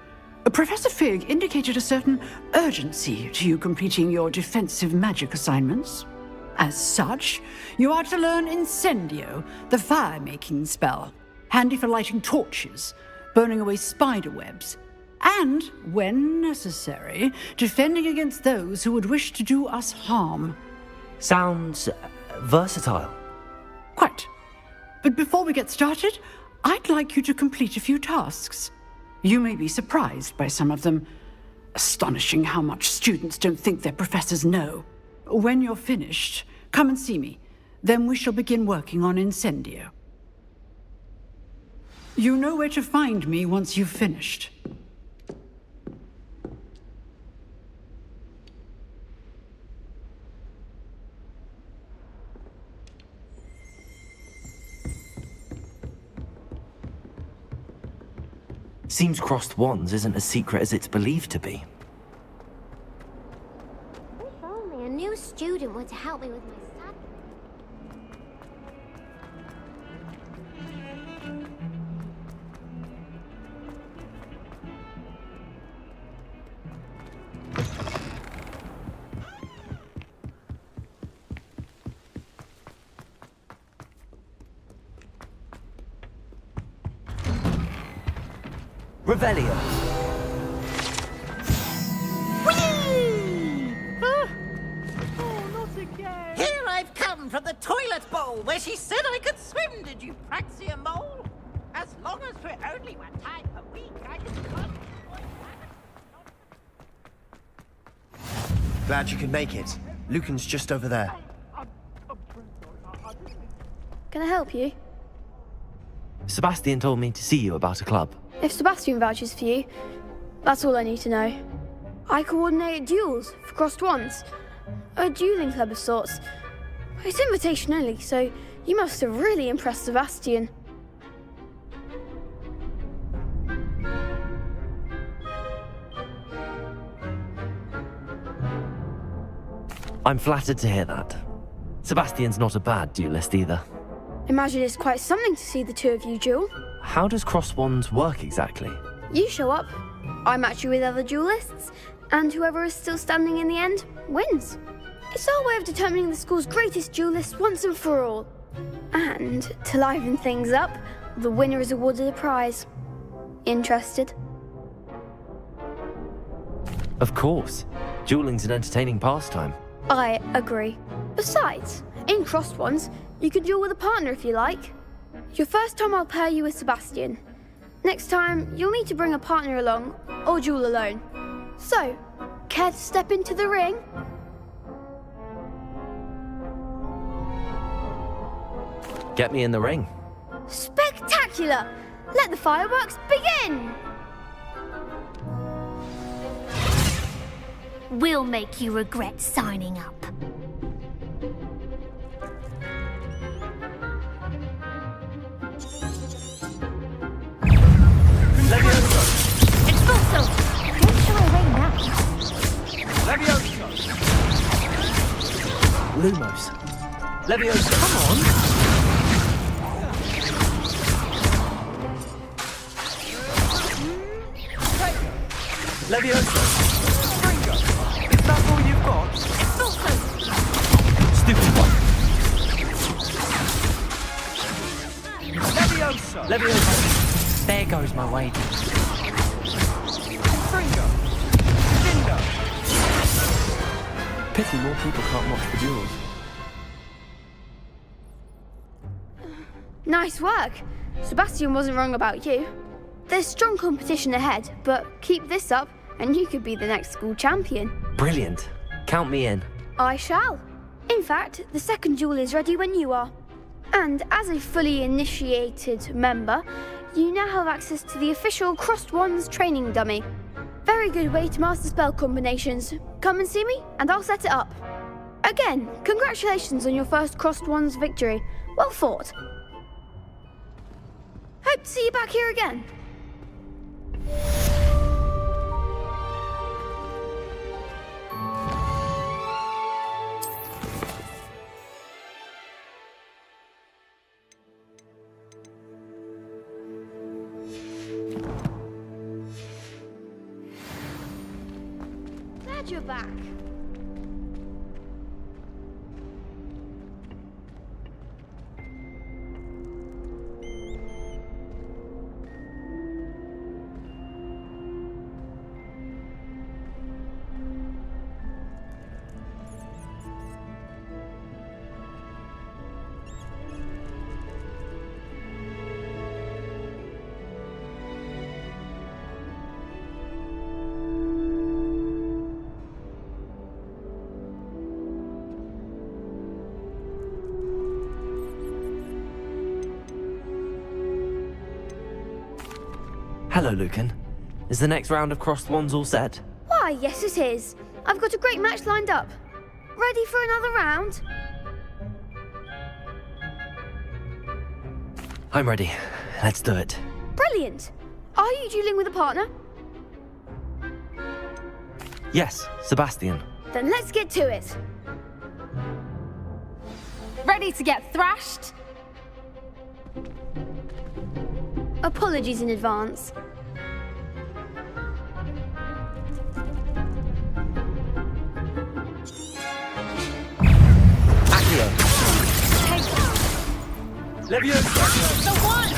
S1: Professor Fig indicated a certain urgency to you completing your defensive magic assignments. As such, you are to learn Incendio, the fire-making spell, handy for lighting torches, burning away spider webs, and, when necessary, defending against those who would wish to do us harm.
S4: Sounds versatile.
S1: Quite. But before we get started, I'd like you to complete a few tasks. You may be surprised by some of them. Astonishing how much students don't think their professors know. When you're finished, come and see me. Then we shall begin working on Incendio. You know where to find me once you've finished.
S4: Seems crossed wands isn't as secret as it's believed to be.
S17: If only a new student were to help me with my study.
S4: Revelio.
S18: Here I've come from the toilet bowl where she said I could swim, did you Praxia mole? As long as we're only 1 time a week, I can come.
S2: Glad you could make it. Lucan's just over there.
S19: Can I help you?
S4: Sebastian told me to see you about a club.
S19: If Sebastian vouches for you, that's all I need to know. I coordinate duels for crossed wands. A dueling club of sorts. It's invitation only, so you must have really impressed Sebastian.
S4: I'm flattered to hear that. Sebastian's not a bad duelist either.
S19: Imagine it's quite something to see the two of you duel.
S4: How does cross wands work exactly?
S19: You show up, I match you with other duelists, and whoever is still standing in the end wins. It's our way of determining the school's greatest duelist once and for all. And to liven things up, the winner is awarded a prize. Interested?
S4: Of course. Dueling's an entertaining pastime.
S19: I agree. Besides, in crossed wands, you can duel with a partner if you like. Your first time I'll pair you with Sebastian. Next time, you'll need to bring a partner along, or duel alone. So, care to step into the ring?
S4: Get me in the ring.
S19: Spectacular! Let the fireworks begin!
S17: We'll make you regret signing up. Expulso! Don't show away now.
S4: Levioso! Lumos. Levioso, come on! Leviosa! Stringo! Is that all you've got? Stupid one! Leviosa! Leviosa! There goes my wager. Stringo! Dindo! Pity more people can't watch the duels.
S19: Nice work. Sebastian wasn't wrong about you. There's strong competition ahead, but keep this up and you could be the next school champion.
S4: Brilliant. Count me in.
S19: I shall. In fact, the second duel is ready when you are. And as a fully initiated member, you now have access to the official Crossed Wands training dummy. Very good way to master spell combinations. Come and see me and I'll set it up. Again, congratulations on your first Crossed Wands victory. Well fought. Hope to see you back here again. Glad you're back.
S4: Hello, Lucan. Is the next round of Crossed Wands all set?
S19: Why, yes it is. I've got a great match lined up. Ready for another round?
S4: I'm ready. Let's do it.
S19: Brilliant. Are you dueling with a partner?
S4: Yes, Sebastian.
S19: Then let's get to it. Ready to get thrashed? Apologies in advance.
S4: Accio.
S18: Leviosa! The one!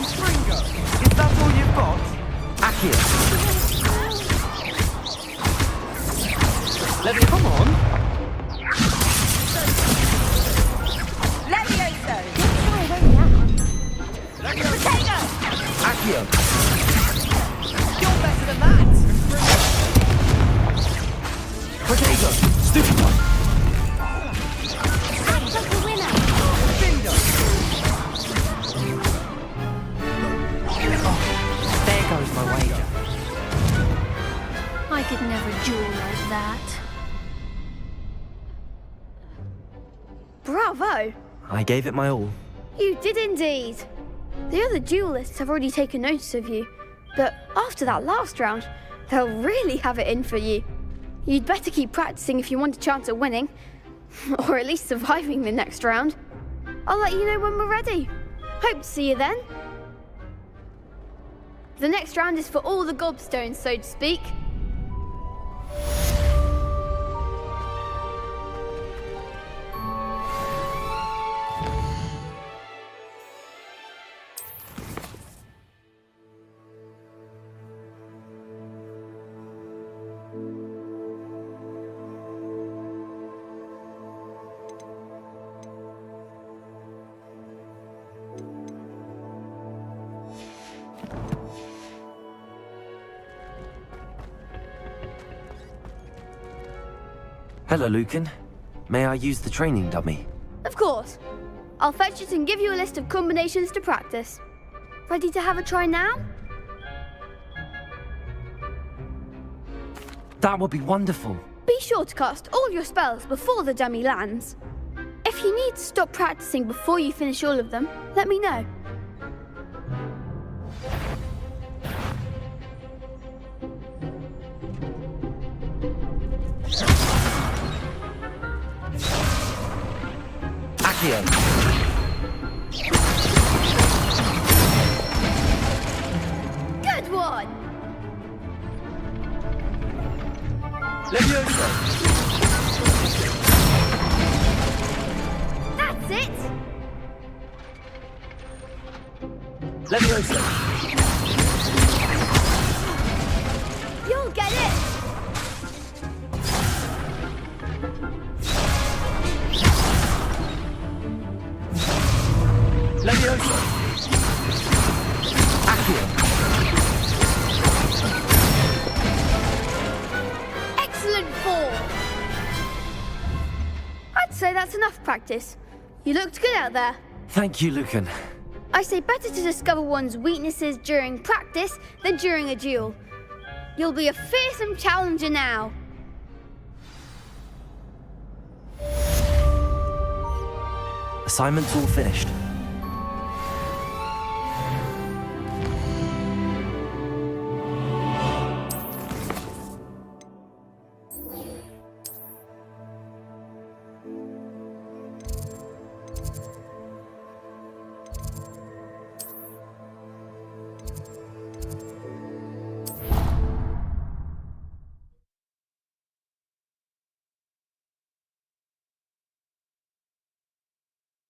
S4: Stringo! Is that all you've got? Accio. Leviosa, come on!
S18: Leviosa!
S4: Accio.
S18: You're better than that!
S4: Protego! Stupid one!
S18: Act like a winner!
S4: Bingo! There goes my wager.
S17: I could never duel like that.
S19: Bravo!
S4: I gave it my all.
S19: You did indeed. The other duelists have already taken notice of you, but after that last round, they'll really have it in for you. You'd better keep practicing if you want a chance at winning, or at least surviving the next round. I'll let you know when we're ready. Hope to see you then. The next round is for all the gobstones, so to speak.
S4: Hello, Lucan. May I use the training dummy?
S19: Of course. I'll fetch it and give you a list of combinations to practice. Ready to have a try now?
S4: That would be wonderful.
S19: Be sure to cast all your spells before the dummy lands. If you need to stop practicing before you finish all of them, let me know.
S4: Accio. Levioso!
S19: That's it!
S4: Levioso!
S19: You'll get it!
S4: Levioso! Accio!
S19: Excellent form! I'd say that's enough practice. You looked good out there.
S4: Thank you, Lucan.
S19: I say better to discover one's weaknesses during practice than during a duel. You'll be a fearsome challenger now.
S4: Assignment's all finished.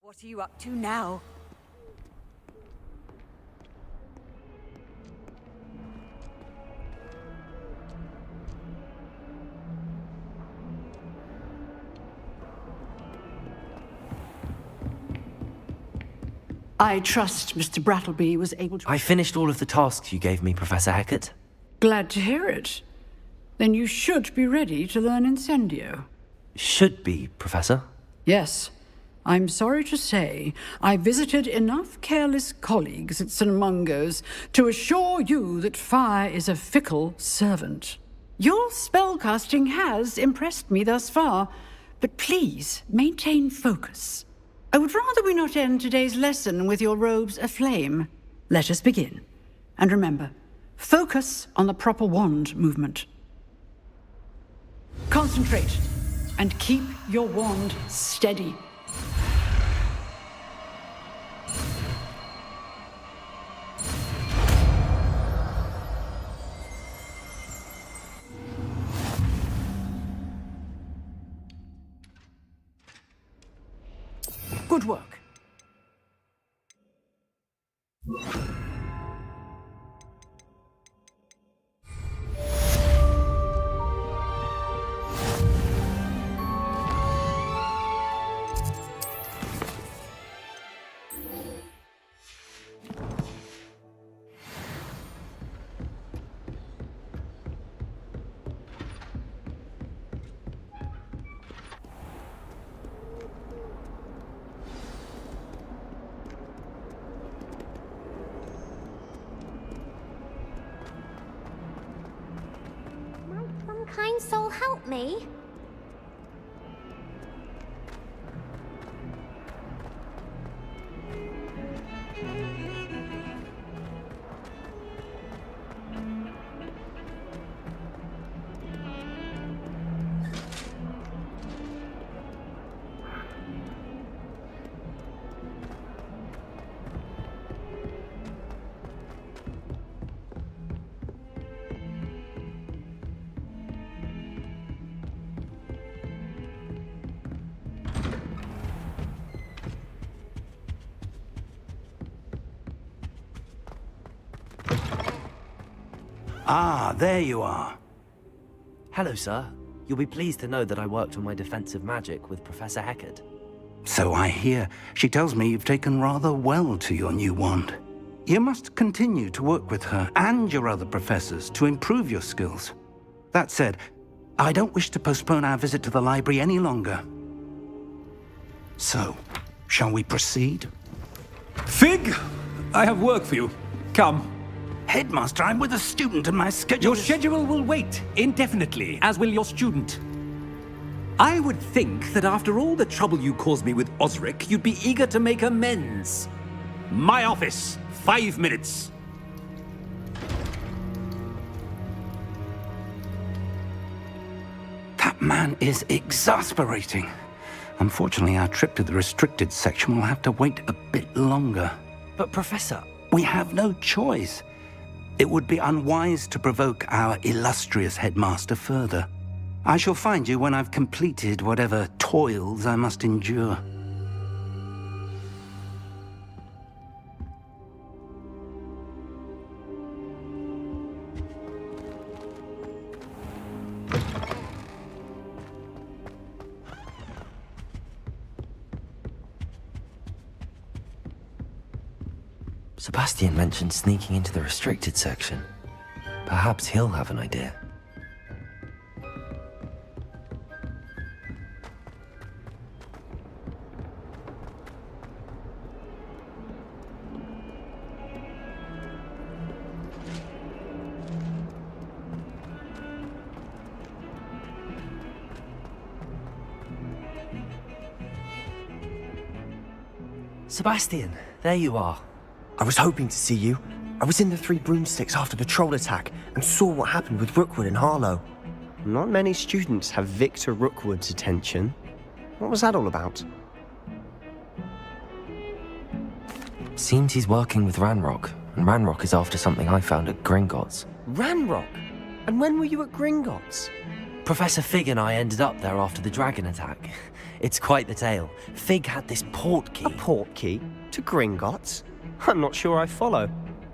S10: What are you up to now?
S1: I trust Mr. Brattleby was able to...
S4: I finished all of the tasks you gave me, Professor Hecat.
S1: Glad to hear it. Then you should be ready to learn Incendio.
S4: Should be, Professor.
S1: Yes. I'm sorry to say, I visited enough careless colleagues at St. Mungo's to assure you that fire is a fickle servant. Your spellcasting has impressed me thus far, but please maintain focus. I would rather we not end today's lesson with your robes aflame. Let us begin. And remember, focus on the proper wand movement. Concentrate and keep your wand steady. Good work.
S17: Some kind soul help me?
S12: Ah, there you are.
S4: Hello, sir. You'll be pleased to know that I worked on my defensive magic with Professor Hecat.
S12: So I hear. She tells me you've taken rather well to your new wand. You must continue to work with her and your other professors to improve your skills. That said, I don't wish to postpone our visit to the library any longer. So, shall we proceed?
S20: Fig, I have work for you. Come.
S12: Headmaster, I'm with a student and my schedule
S20: Your schedule will wait indefinitely, as will your student. I would think that after all the trouble you caused me with Osric, you'd be eager to make amends. My office, 5 minutes.
S12: That man is exasperating. Unfortunately, our trip to the restricted section will have to wait a bit longer.
S4: But, Professor...
S12: We have no choice. It would be unwise to provoke our illustrious headmaster further. I shall find you when I've completed whatever toils I must endure.
S4: Sebastian mentioned sneaking into the restricted section. Perhaps he'll have an idea. Sebastian, there you are.
S2: I was hoping to see you. I was in the Three Broomsticks after the troll attack and saw what happened with Rookwood and Harlow. Not many students have Victor Rookwood's attention. What was that all about?
S4: Seems he's working with Ranrock, and Ranrock is after something I found at Gringotts.
S2: Ranrock? And when were you at Gringotts?
S4: Professor Fig and I ended up there after the dragon attack. It's quite the tale. Fig had this port key.
S2: A port key? To Gringotts? I'm not sure I follow.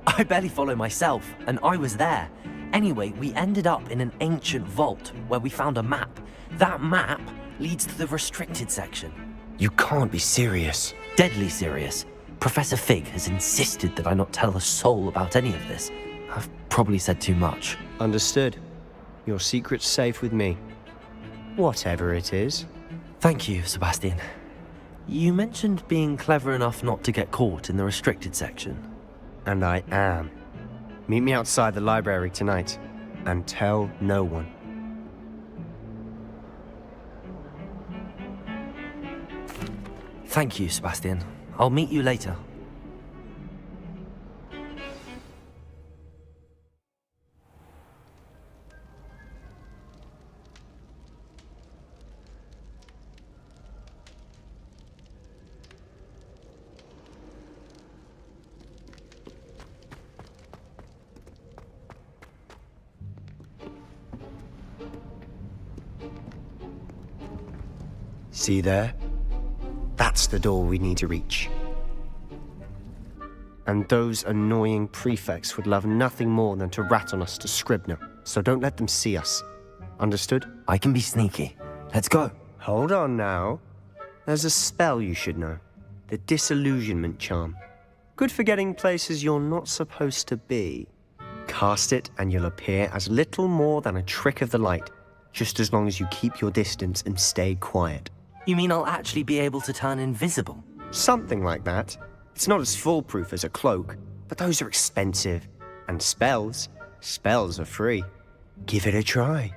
S4: I barely follow myself, and I was there. Anyway, we ended up in an ancient vault where we found a map. That map leads to the restricted section.
S2: You can't be serious.
S4: Deadly serious. Professor Fig has insisted that I not tell a soul about any of this. I've probably said too much.
S2: Understood. Your secret's safe with me. Whatever it is.
S4: Thank you, Sebastian. You mentioned being clever enough not to get caught in the restricted section.
S2: And I am. Meet me outside the library tonight, and tell no one.
S4: Thank you, Sebastian. I'll meet you later.
S2: See there? That's the door we need to reach. And those annoying prefects would love nothing more than to rat on us to Scribner, so don't let them see us. Understood?
S4: I can be sneaky. Let's go.
S2: Hold on now. There's a spell you should know. The Disillusionment Charm. Good for getting places you're not supposed to be. Cast it and you'll appear as little more than a trick of the light, just as long as you keep your distance and stay quiet.
S4: You mean I'll actually be able to turn invisible?
S2: Something like that. It's not as foolproof as a cloak, but those are expensive. And spells are free. Give it a try.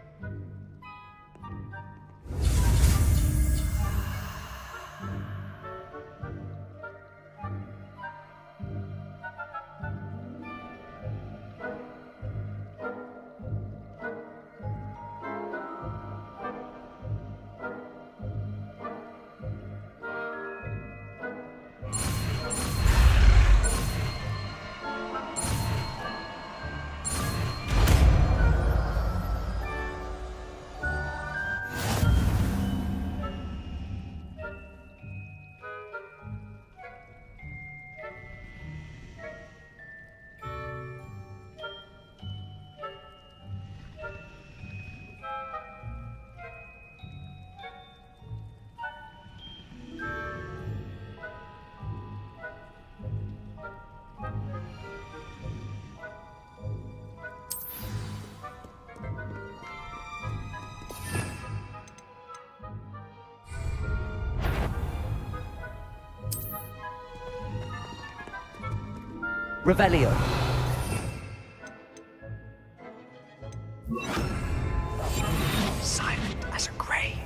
S4: Revelio.
S2: Silent as a grave.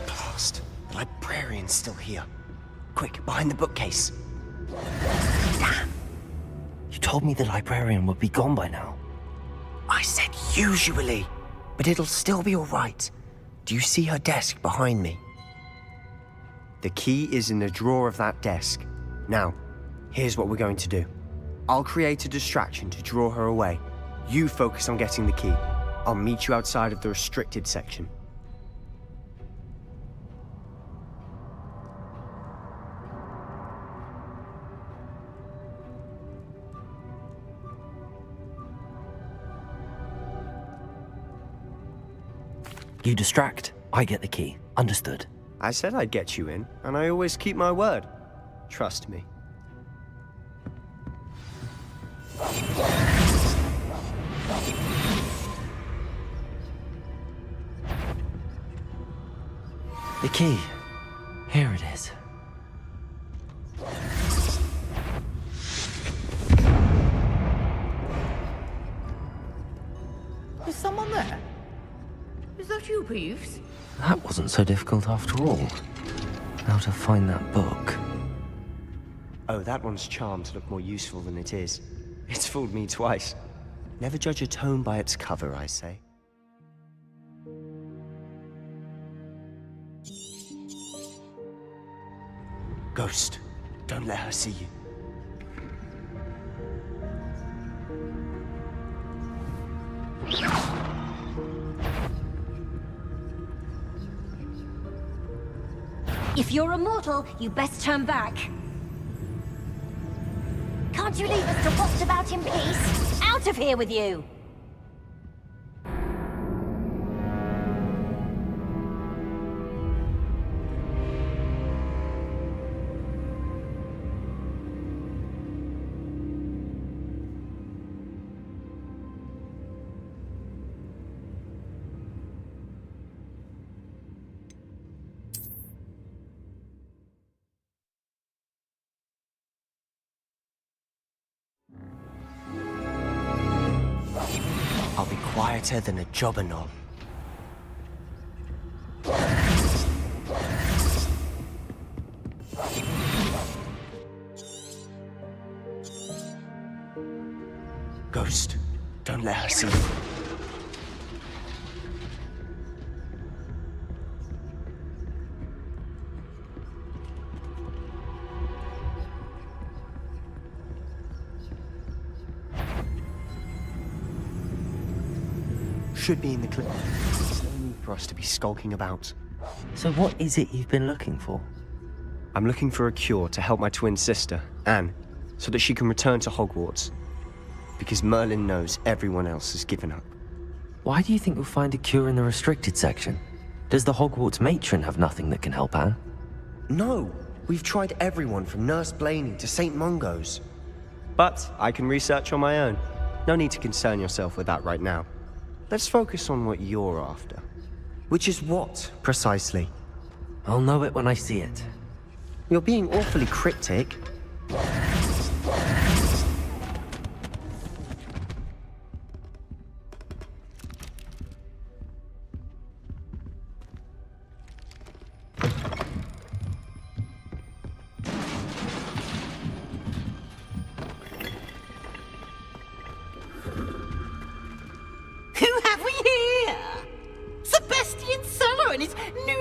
S2: Blast. librarian's still here. Quick, behind the bookcase. Damn.
S4: You told me the librarian would be gone by now.
S2: I said usually, but it'll still be all right. Do you see her desk behind me? The key is in the drawer of that desk. Now, here's what we're going to do. I'll create a distraction to draw her away. You focus on getting the key. I'll meet you outside of the restricted section.
S4: You distract, I get the key. Understood.
S2: I said I'd get you in, and I always keep my word. Trust me.
S4: The key. Here it is.
S18: Is someone there? Is that you, Peeves?
S4: That wasn't so difficult after all. Now to find that book.
S2: Oh, that one's charmed to look more useful than it is. It's fooled me twice. Never judge a tome by its cover, I say. Ghost, don't let her see you.
S17: If you're a mortal, you best turn back. Can't you leave us to watch about in peace? Out of here with you!
S2: I'll be quieter than a jobber knob. Ghost, don't let her see you. Should be in the clip. There's no need for us to be skulking about.
S4: So what is it you've been looking for?
S2: I'm looking for a cure to help my twin sister, Anne, so that she can return to Hogwarts. Because Merlin knows everyone else has given up.
S4: Why do you think you'll find a cure in the restricted section? Does the Hogwarts matron have nothing that can help Anne?
S2: No, we've tried everyone from Nurse Blaney to St. Mungo's. But I can research on my own. No need to concern yourself with that right now. Let's focus on what you're after. Which is what, precisely?
S4: I'll know it when I see it.
S2: You're being awfully cryptic.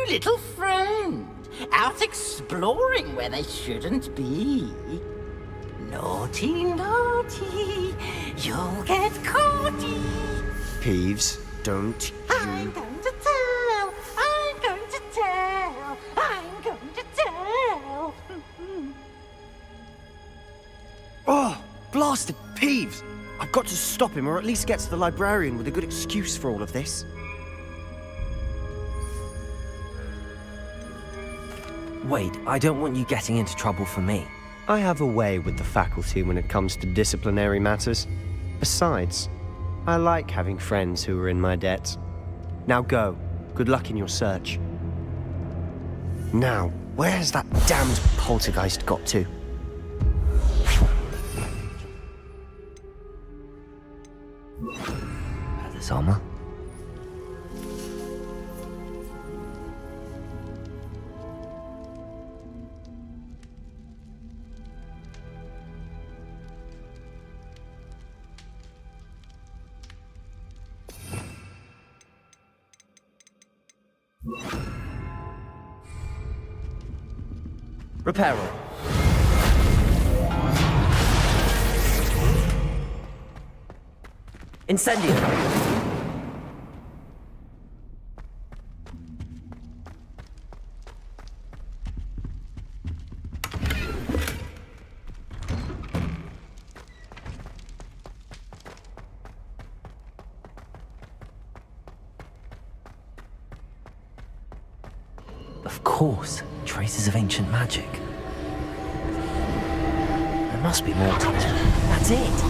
S18: Little friend, out exploring where they shouldn't be. Naughty, naughty, you'll get caughty.
S2: Peeves, don't
S18: I'm going to tell, I'm going to tell, I'm going to tell.
S2: Oh, blasted Peeves! I've got to stop him, or at least get to the librarian with a good excuse for all of this.
S4: Wait, I don't want you getting into trouble for me.
S2: I have a way with the faculty when it comes to disciplinary matters. Besides, I like having friends who are in my debt. Now go. Good luck in your search. Now, where's that damned poltergeist got to?
S4: This armor. Reparo. Incendio. Of course, traces of ancient magic. There must be more to it. That's it!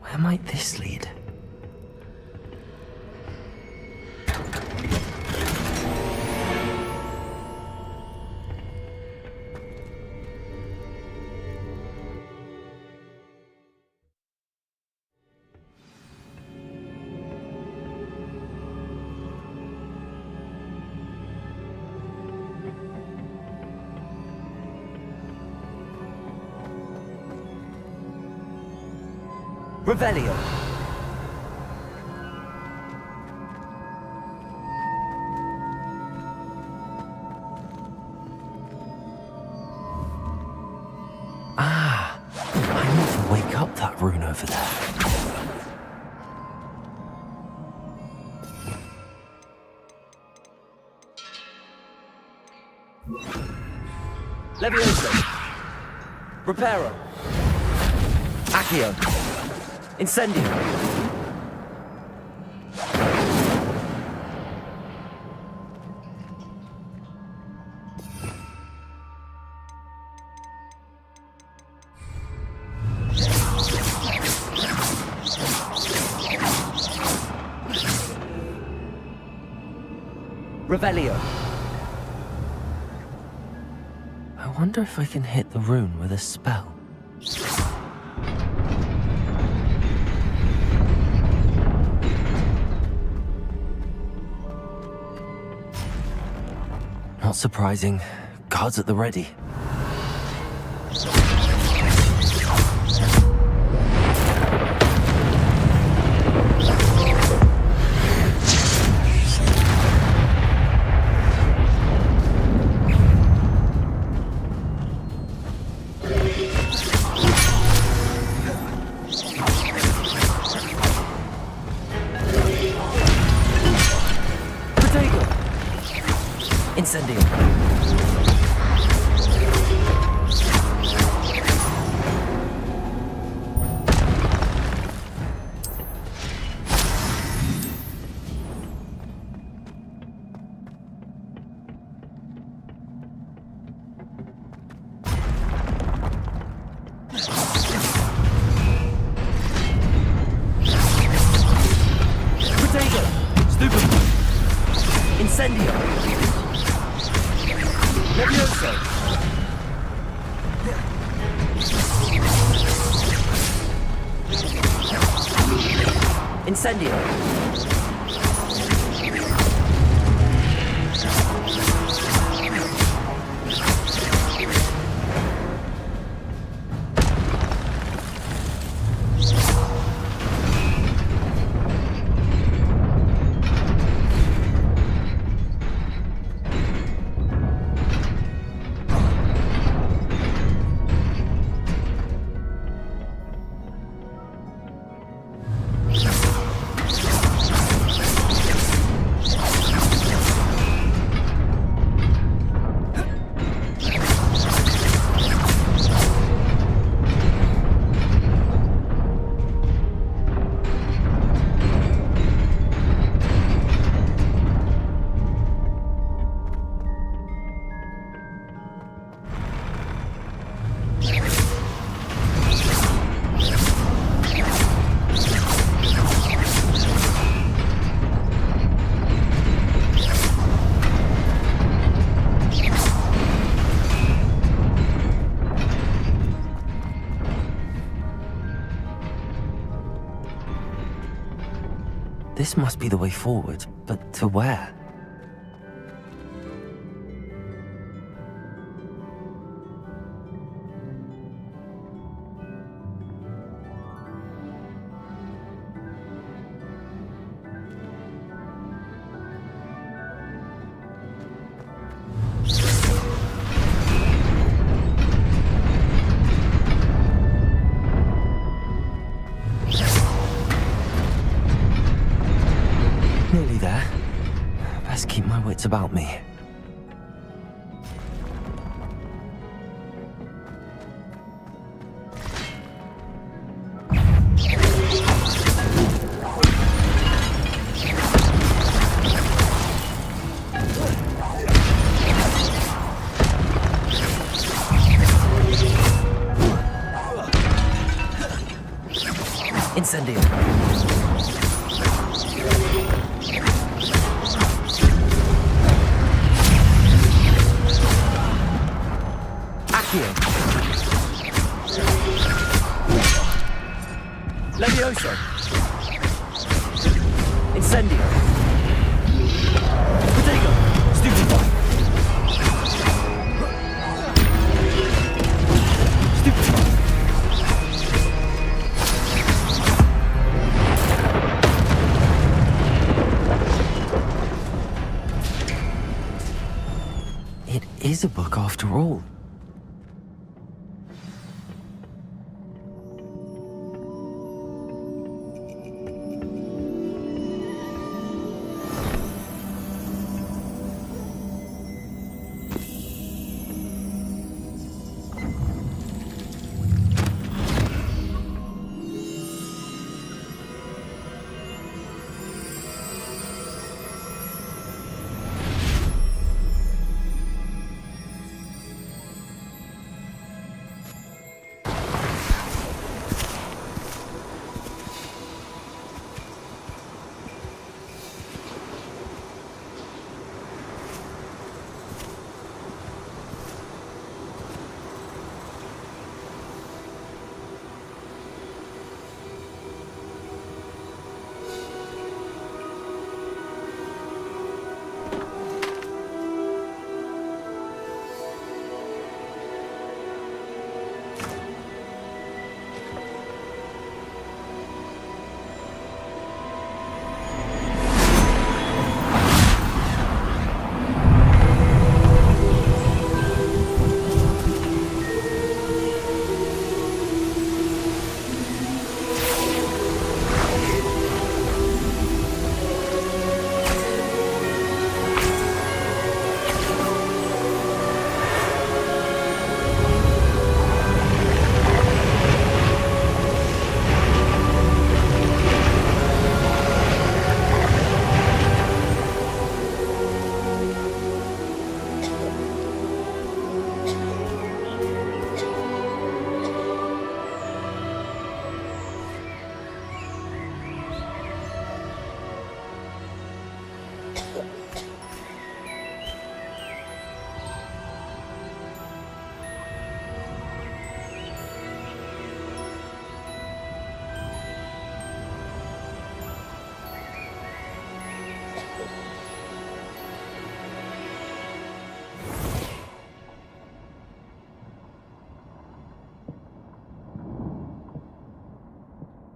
S4: Where might this lead? Revelio. Ah, I need to wake up that rune over there. Levioso. Reparo. Accio. Incendio. Revelio. I wonder if I can hit the rune with a spell. Not surprising. Guards at the ready. Incendio. Potato. Stupid. Incendio. Levioso. Incendio. This must be the way forward, but to where? Nearly there. Best keep my wits about me. Incendio. Levioso. Incendio. Protego. Stupefy. Stupefy. It is a book after all.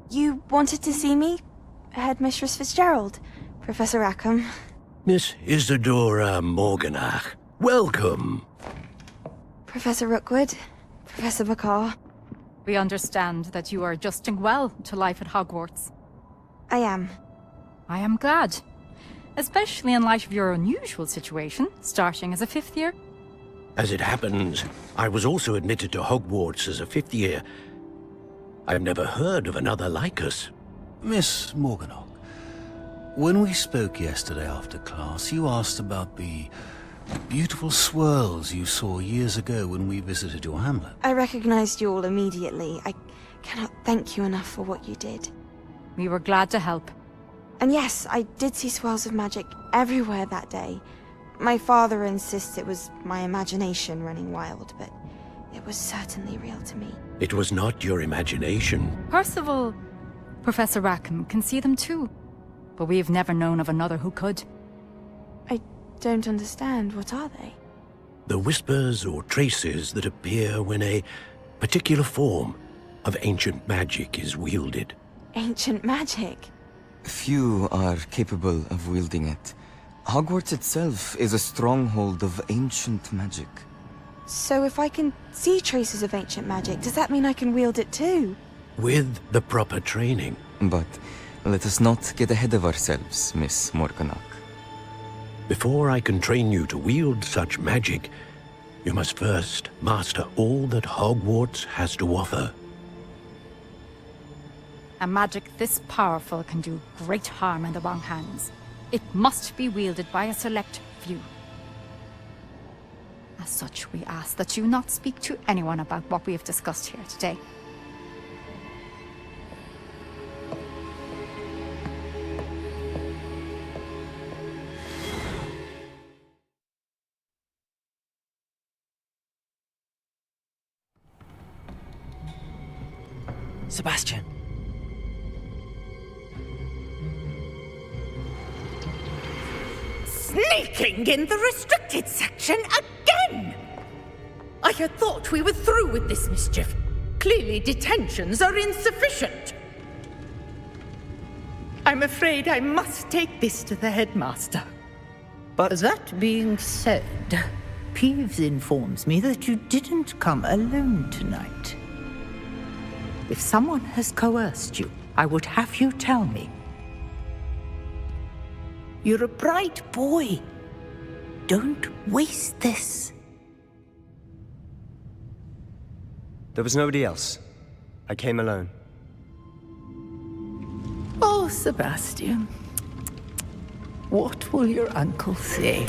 S5: You wanted to see me? Headmistress Fitzgerald, Professor Rackham.
S15: Miss Isadora Morganach, welcome.
S5: Professor Rookwood, Professor McCaw.
S21: We understand that you are adjusting well to life at Hogwarts.
S5: I am.
S21: I am glad. Especially in light of your unusual situation, starting as a 5th year.
S15: As it happens, I was also admitted to Hogwarts as a 5th year. I've never heard of another like us.
S22: Miss Morganach, when we spoke yesterday after class, you asked about the beautiful swirls you saw years ago when we visited your hamlet.
S5: I recognized you all immediately. I cannot thank you enough for what you did.
S21: We were glad to help.
S5: And yes, I did see swirls of magic everywhere that day. My father insists it was my imagination running wild, but it was certainly real to me.
S15: It was not your imagination.
S21: Percival, Professor Rackham can see them too. but we've never known of another who could.
S5: I don't understand. What are they?
S22: The whispers or traces that appear when a particular form of ancient magic is wielded.
S5: Ancient magic?
S4: Few are capable of wielding it. Hogwarts itself is a stronghold of ancient magic.
S5: So if I can see traces of ancient magic, does that mean I can wield it too?
S22: With the proper training.
S4: But let us not get ahead of ourselves, Miss Morganach.
S22: Before I can train you to wield such magic, you must first master all that Hogwarts has to offer.
S21: A magic this powerful can do great harm in the wrong hands. It must be wielded by a select few. As such, we ask that you not speak to anyone about what we have discussed here today.
S4: Sebastian.
S18: Sneaking in the restricted section again! I had thought we were through with this mischief. Clearly detentions are insufficient. I'm afraid I must take this to the headmaster.
S3: But that being said, Peeves informs me that you didn't come alone tonight. If someone has coerced you, I would have you tell me. You're a bright boy. Don't waste this.
S2: There was nobody else. I came alone.
S3: Oh, Sebastian. What will your uncle say?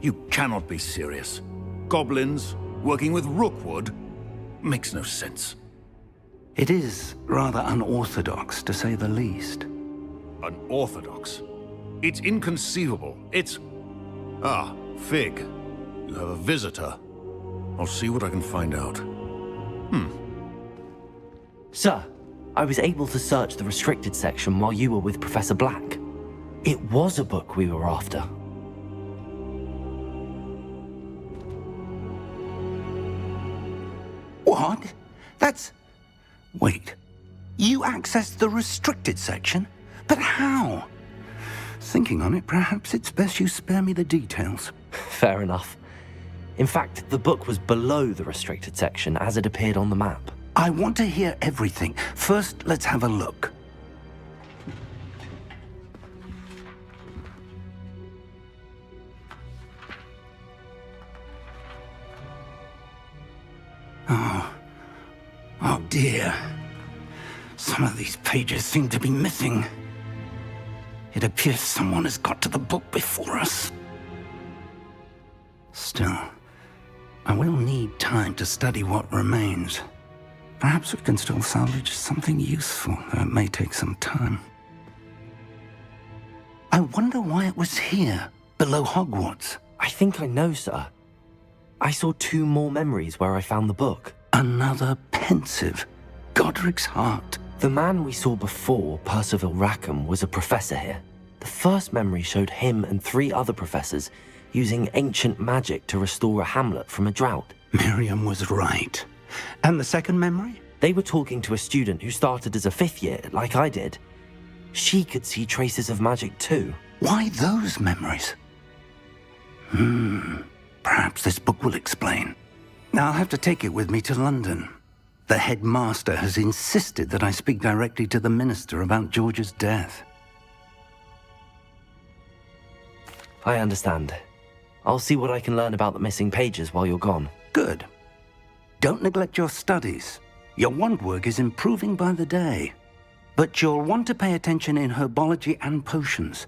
S15: You cannot be serious. Goblins working with Rookwood makes no sense.
S12: It is rather unorthodox, to say the least.
S15: Unorthodox? It's inconceivable. It's... Ah, Fig. You have a visitor. I'll see what I can find out.
S4: Sir, I was able to search the restricted section while you were with Professor Black. It was a book we were after.
S12: What? That's... Wait. You accessed the restricted section? But how? Thinking on it, perhaps it's best you spare me the details.
S4: Fair enough. In fact, the book was below the restricted section as it appeared on the map.
S12: I want to hear everything. First, let's have a look. Oh dear. Some of these pages seem to be missing. It appears someone has got to the book before us. Still, I will need time to study what remains. Perhaps we can still salvage something useful, though it may take some time. I wonder why it was here, below Hogwarts.
S4: I think I know, sir. I saw 2 more memories where I found the book.
S12: Another pensive. Godric's heart.
S4: The man we saw before, Percival Rackham, was a professor here. The first memory showed him and 3 other professors using ancient magic to restore a hamlet from a drought.
S12: Miriam was right. And the second memory?
S4: They were talking to a student who started as a 5th year, like I did. She could see traces of magic too.
S12: Why those memories? Perhaps this book will explain. I'll have to take it with me to London. The headmaster has insisted that I speak directly to the minister about George's death.
S4: I understand. I'll see what I can learn about the missing pages while you're gone.
S12: Good. Don't neglect your studies. Your wand work is improving by the day. But you'll want to pay attention in herbology and potions.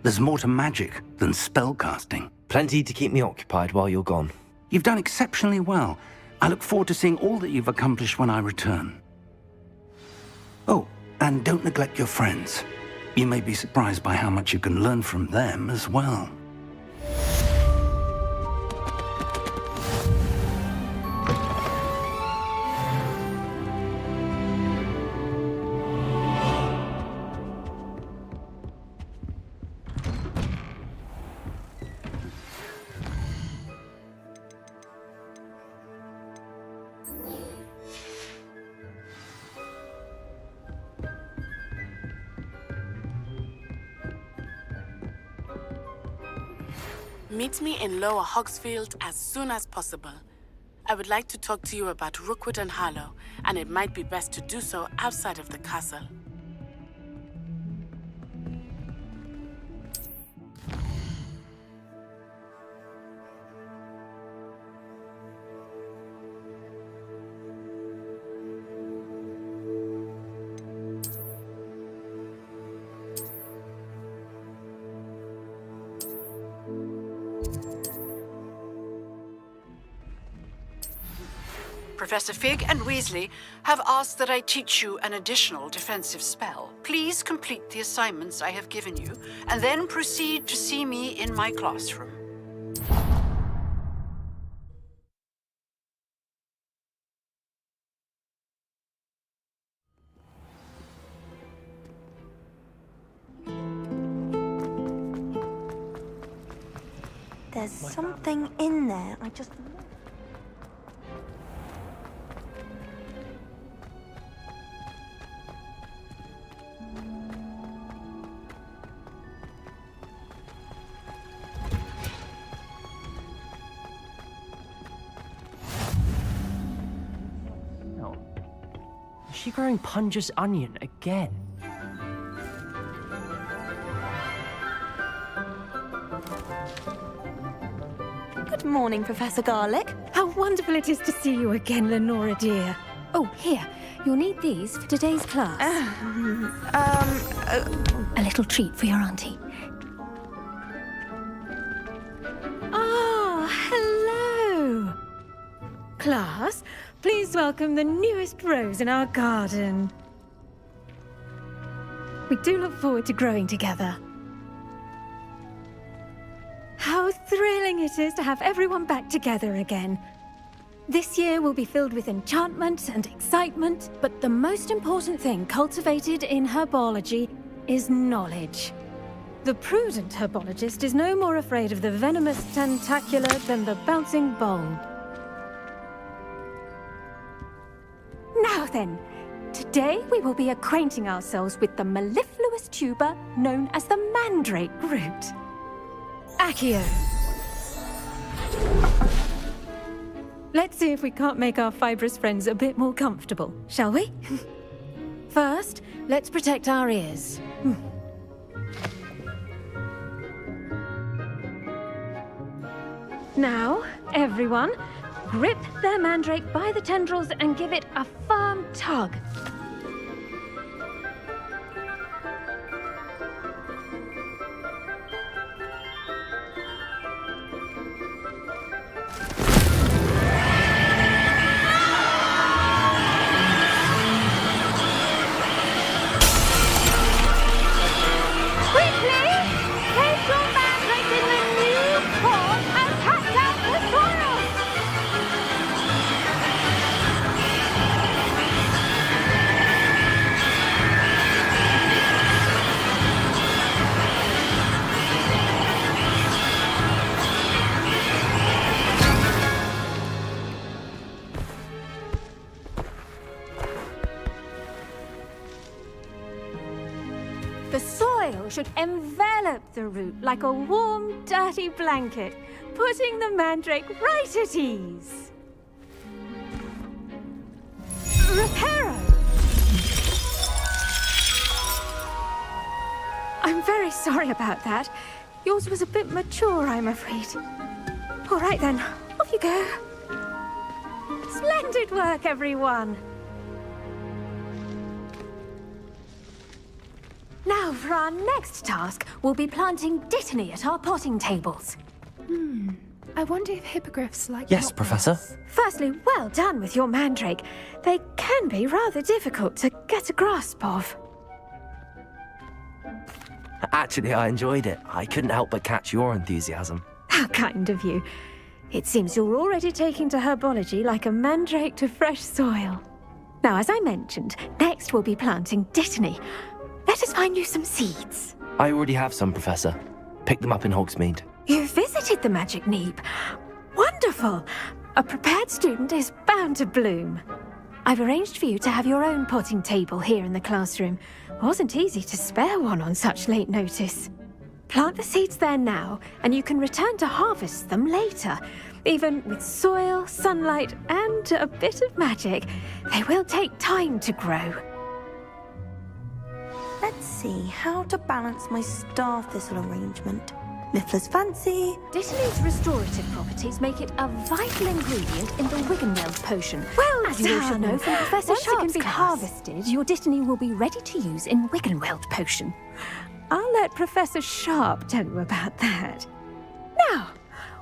S12: There's more to magic than spellcasting.
S4: Plenty to keep me occupied while you're gone.
S12: You've done exceptionally well. I look forward to seeing all that you've accomplished when I return. Oh, and don't neglect your friends. You may be surprised by how much you can learn from them as well.
S7: Meet me in Lower Hogsfield as soon as possible. I would like to talk to you about Rookwood and Harlow, and it might be best to do so outside of the castle.
S1: Professor Fig and Weasley have asked that I teach you an additional defensive spell. Please complete the assignments I have given you, and then proceed to see me in my classroom.
S5: There's something in there. I just...
S8: Is she growing Punja's onion again?
S5: Good morning, Professor Garlick.
S9: How wonderful it is to see you again, Lenora dear. Oh, here. You'll need these for today's class. A little treat for your auntie. Ah, hello. Class, please welcome the newest rose in our garden. We do look forward to growing together. How thrilling it is to have everyone back together again. This year will be filled with enchantment and excitement, but the most important thing cultivated in herbology is knowledge. The prudent herbologist is no more afraid of the venomous tentacula than the bouncing bulb. Now then, Today we will be acquainting ourselves with the mellifluous tuber known as the mandrake root. Accio. Let's see if we can't make our fibrous friends a bit more comfortable, shall we? First, let's protect our ears. Now, everyone, grip their mandrake by the tendrils and give it a firm tug. The soil should envelop the root like a warm, dirty blanket, putting the mandrake right at ease. Reparo! I'm very sorry about that. Yours was a bit mature, I'm afraid. All right then, off you go. Splendid work, everyone. Now, for our next task, we'll be planting dittany at our potting tables.
S6: I wonder if hippogriffs like...
S4: Yes, Professor.
S9: Firstly, well done with your mandrake. They can be rather difficult to get a grasp of.
S4: Actually, I enjoyed it. I couldn't help but catch your enthusiasm.
S9: How kind of you. It seems you're already taking to herbology like a mandrake to fresh soil. Now, as I mentioned, next we'll be planting dittany. Let us find you some seeds.
S4: I already have some, Professor. Picked them up in Hogsmeade.
S9: You visited the Magic Neep. Wonderful. A prepared student is bound to bloom. I've arranged for you to have your own potting table here in the classroom. Wasn't easy to spare one on such late notice. Plant the seeds there now, and you can return to harvest them later. Even with soil, sunlight, and a bit of magic, they will take time to grow.
S5: Let's see how to balance my star thistle arrangement. Miffler's fancy.
S9: Dittany's restorative properties make it a vital ingredient in the Wiggenweld potion. Well As you all should know from Professor Once Sharp's it can be harvested, your dittany will be ready to use in Wiggenweld potion. I'll let Professor Sharp tell you about that. Now,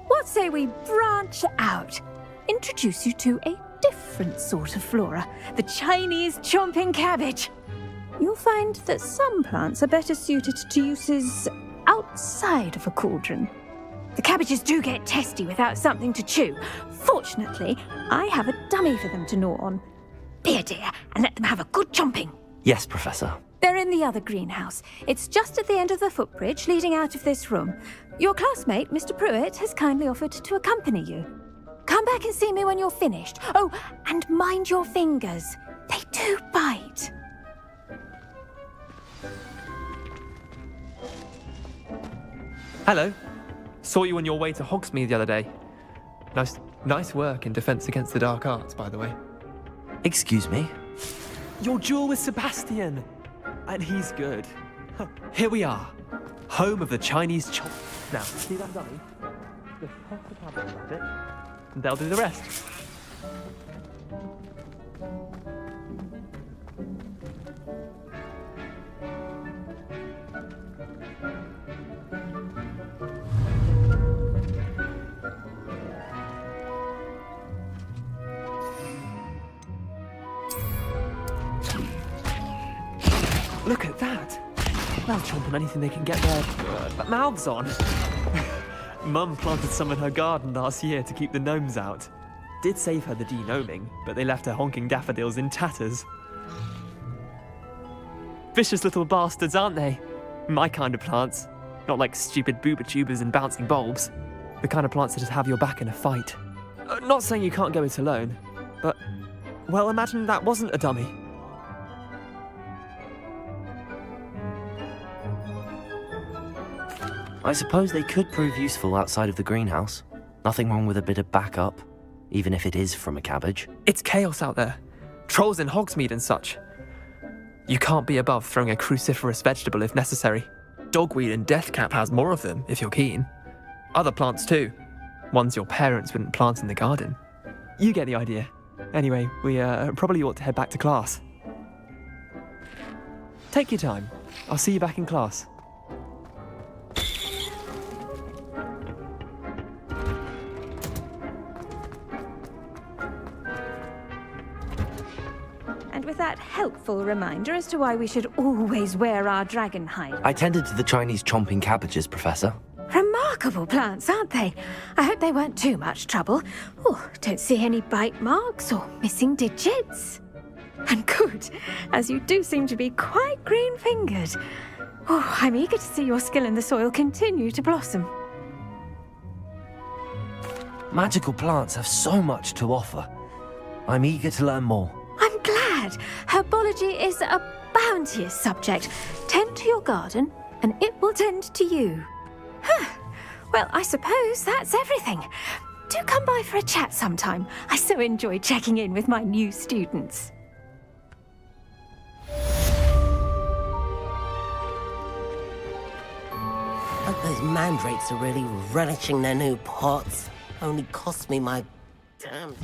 S9: what say we branch out? Introduce you to a different sort of flora, the Chinese chomping cabbage. You'll find that some plants are better suited to uses outside of a cauldron. The cabbages do get testy without something to chew. Fortunately, I have a dummy for them to gnaw on. Be a dear and let them have a good chomping.
S4: Yes, Professor.
S9: They're in the other greenhouse. It's just at the end of the footbridge leading out of this room. Your classmate, Mr. Pruitt, has kindly offered to accompany you. Come back and see me when you're finished. Oh, and mind your fingers. They do bite.
S13: Hello. Saw you on your way to Hogsmeade the other day. Nice work in Defense Against the Dark Arts, by the way.
S4: Excuse me?
S13: Your duel with Sebastian! And he's good. Here we are. Home of the Chinese chomp. Now, see that dummy? Just toss the cabbage at it, and they'll do the rest. Look at that! They'll chomp on anything they can get their mouths on. Mum planted some in her garden last year to keep the gnomes out. Did save her the de-gnoming, but they left her honking daffodils in tatters. Vicious little bastards, aren't they? My kind of plants. Not like stupid booba tubers and bouncing bulbs. The kind of plants that just have your back in a fight. Not saying you can't go it alone, but, well, imagine that wasn't a dummy.
S4: I suppose they could prove useful outside of the greenhouse. Nothing wrong with a bit of backup, even if it is from a cabbage.
S13: It's chaos out there. Trolls in Hogsmeade and such. You can't be above throwing a cruciferous vegetable if necessary. Dogweed and deathcap has more of them, if you're keen. Other plants too. Ones your parents wouldn't plant in the garden. You get the idea. Anyway, we probably ought to head back to class. Take your time. I'll see you back in class.
S9: And with that helpful reminder as to why we should always wear our dragon hide.
S4: I tended to the Chinese chomping cabbages, Professor.
S9: Remarkable plants, aren't they? I hope they weren't too much trouble. Oh, don't see any bite marks or missing digits. And good, as you do seem to be quite green-fingered. Oh, I'm eager to see your skill in the soil continue to blossom.
S4: Magical plants have so much to offer. I'm eager to learn more.
S9: I'm glad. Herbology is a bounteous subject. Tend to your garden, and it will tend to you. Well, I suppose that's everything. Do come by for a chat sometime. I so enjoy checking in with my new students.
S18: Hope those mandrakes are really relishing their new pots. Only cost me my damn...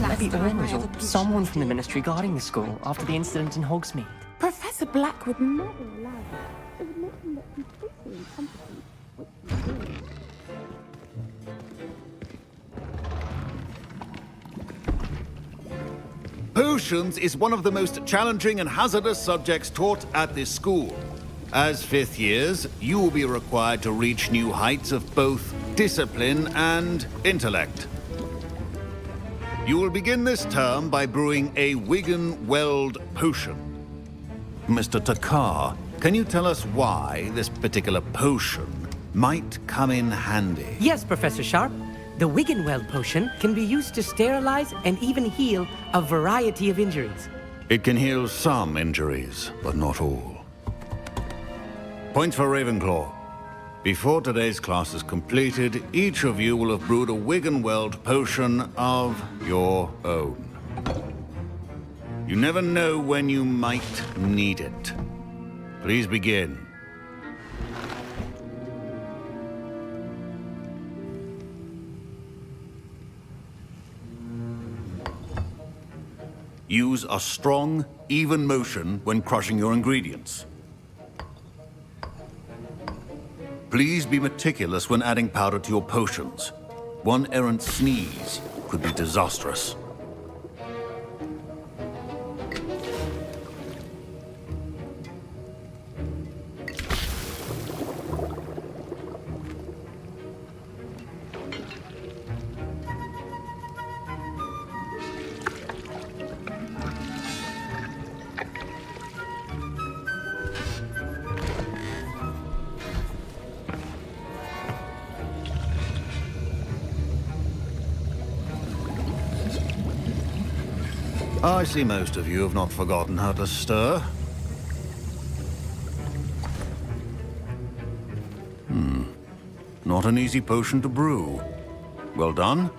S8: Maybe Aurors or someone from the Ministry guarding the school after the incident in Hogsmeade.
S7: Professor Black would never allow that. It would make him look completely incompetent, which he is.
S11: Potions is one of the most challenging and hazardous subjects taught at this school. As fifth years, you will be required to reach new heights of both discipline and intellect. You will begin this term by brewing a Wigan-Weld potion. Mr. Takar, can you tell us why this particular potion might come in handy?
S14: Yes, Professor Sharp. The Wigan-Weld potion can be used to sterilize and even heal a variety of injuries.
S11: It can heal some injuries, but not all. Point for Ravenclaw. Before today's class is completed, each of you will have brewed a Wigan-Weld potion of your own. You never know when you might need it. Please begin. Use a strong, even motion when crushing your ingredients. Please be meticulous when adding powder to your potions. One errant sneeze could be disastrous. I see most of you have not forgotten how to stir. Not an easy potion to brew. Well done.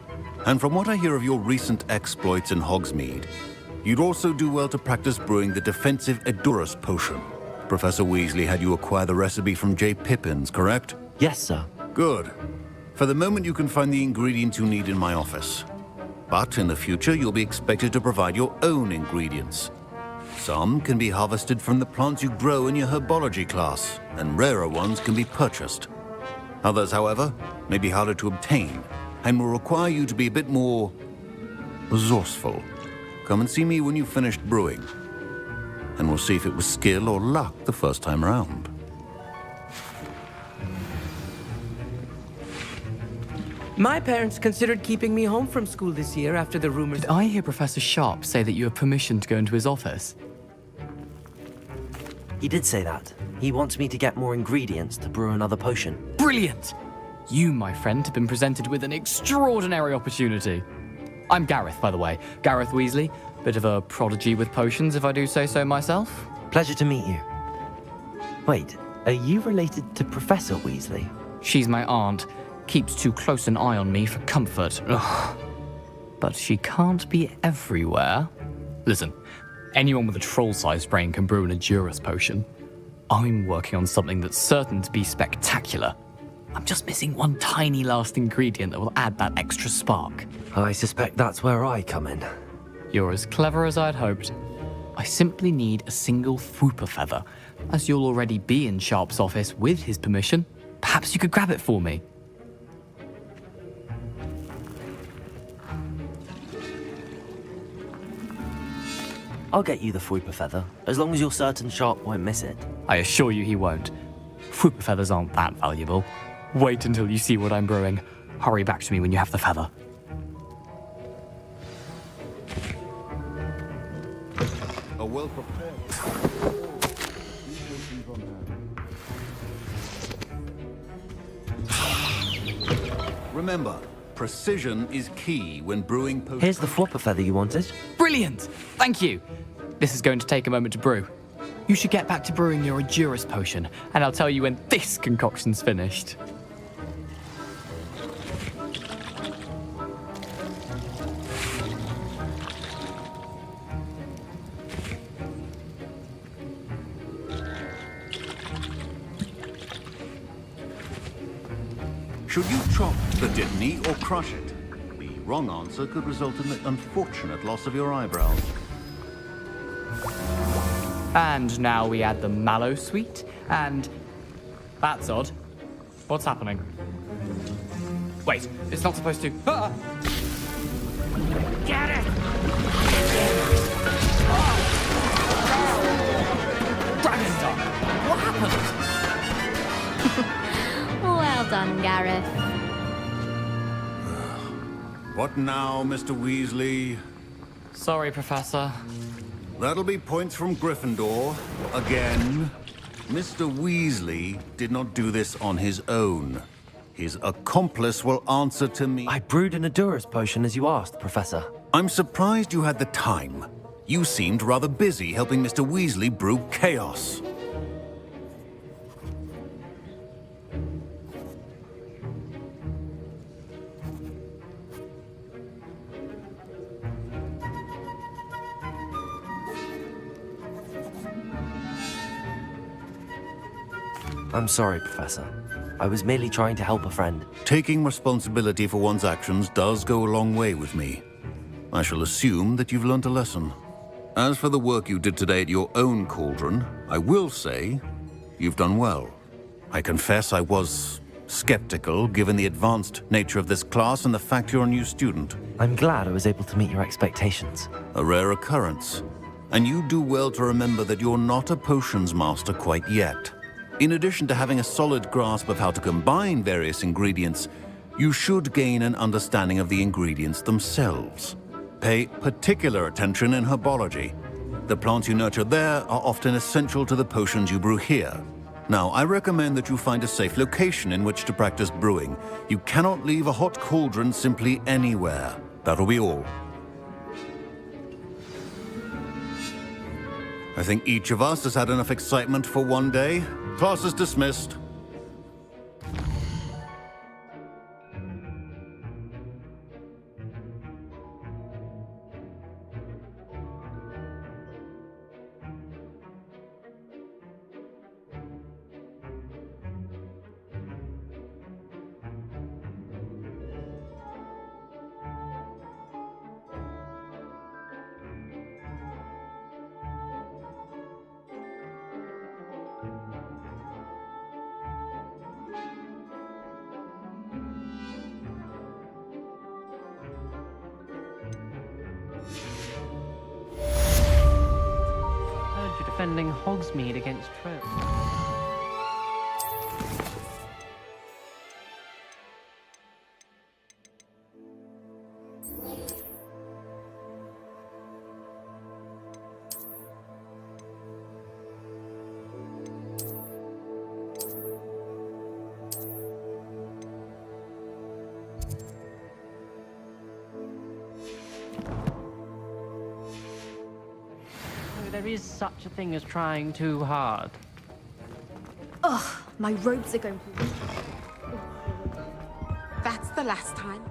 S11: And from what I hear of your recent exploits in Hogsmeade, you'd also do well to practice brewing the defensive Edurus potion. Professor Weasley had you acquire the recipe from J. Pippins, correct?
S4: Yes, sir.
S11: Good. For the moment, you can find the ingredients you need in my office. But in the future, you'll be expected to provide your own ingredients. Some can be harvested from the plants you grow in your herbology class, and rarer ones can be purchased. Others, however, may be harder to obtain, and will require you to be a bit more resourceful. Come and see me when you've finished brewing, and we'll see if it was skill or luck the first time around.
S14: My parents considered keeping me home from school this year after the rumors.
S8: Did I hear Professor Sharp say that you have permission to go into his office?
S4: He did say that. He wants me to get more ingredients to brew another potion.
S8: Brilliant! You, my friend, have been presented with an extraordinary opportunity. I'm Gareth, by the way. Gareth Weasley. Bit of a prodigy with potions, if I do say so myself.
S4: Pleasure to meet you. Wait, are you related to Professor Weasley?
S8: She's my aunt. Keeps too close an eye on me for comfort. Ugh. But she can't be everywhere. Listen, anyone with a troll-sized brain can brew an Edurus potion. I'm working on something that's certain to be spectacular. I'm just missing one tiny last ingredient that will add that extra spark.
S4: I suspect that's where I come in.
S8: You're as clever as I'd hoped. I simply need a single Fwooper feather. As you'll already be in Sharp's office with his permission, perhaps you could grab it for me.
S4: I'll get you the Fwooper feather, as long as you're certain Sharp won't miss it.
S8: I assure you he won't. Fwooper feathers aren't that valuable. Wait until you see what I'm brewing. Hurry back to me when you have the feather.
S11: A well-prepared... Remember, precision is key when brewing potions.
S4: Here's the Fwooper feather you wanted.
S8: Brilliant! Thank you! This is going to take a moment to brew. You should get back to brewing your Edurus potion, and I'll tell you when this concoction's finished.
S11: Should you chop the Dittany or crush it? The wrong answer could result in the unfortunate loss of your eyebrows.
S8: And now we add the mallow sweet, and... That's odd. What's happening? Wait, it's not supposed to... Ah!
S18: Get it!
S8: Dragonstar! What happened?
S17: Well done, Gareth.
S11: What now, Mr. Weasley?
S8: Sorry, Professor.
S11: That'll be points from Gryffindor. Again. Mr. Weasley did not do this on his own. His accomplice will answer to me.
S4: I brewed an Edurus potion as you asked, Professor.
S11: I'm surprised you had the time. You seemed rather busy helping Mr. Weasley brew chaos.
S4: I'm sorry, Professor. I was merely trying to help a friend.
S11: Taking responsibility for one's actions does go a long way with me. I shall assume that you've learnt a lesson. As for the work you did today at your own cauldron, I will say you've done well. I confess I was skeptical given the advanced nature of this class and the fact you're a new student.
S4: I'm glad I was able to meet your expectations.
S11: A rare occurrence. And you do well to remember that you're not a potions master quite yet. In addition to having a solid grasp of how to combine various ingredients, you should gain an understanding of the ingredients themselves. Pay particular attention in herbology. The plants you nurture there are often essential to the potions you brew here. Now, I recommend that you find a safe location in which to practice brewing. You cannot leave a hot cauldron simply anywhere. That'll be all. I think each of us has had enough excitement for one day. Class is dismissed.
S16: Hogsmeade against Trent. There is such a thing as trying too hard.
S19: Ugh, my robes are going to...
S23: That's the last time.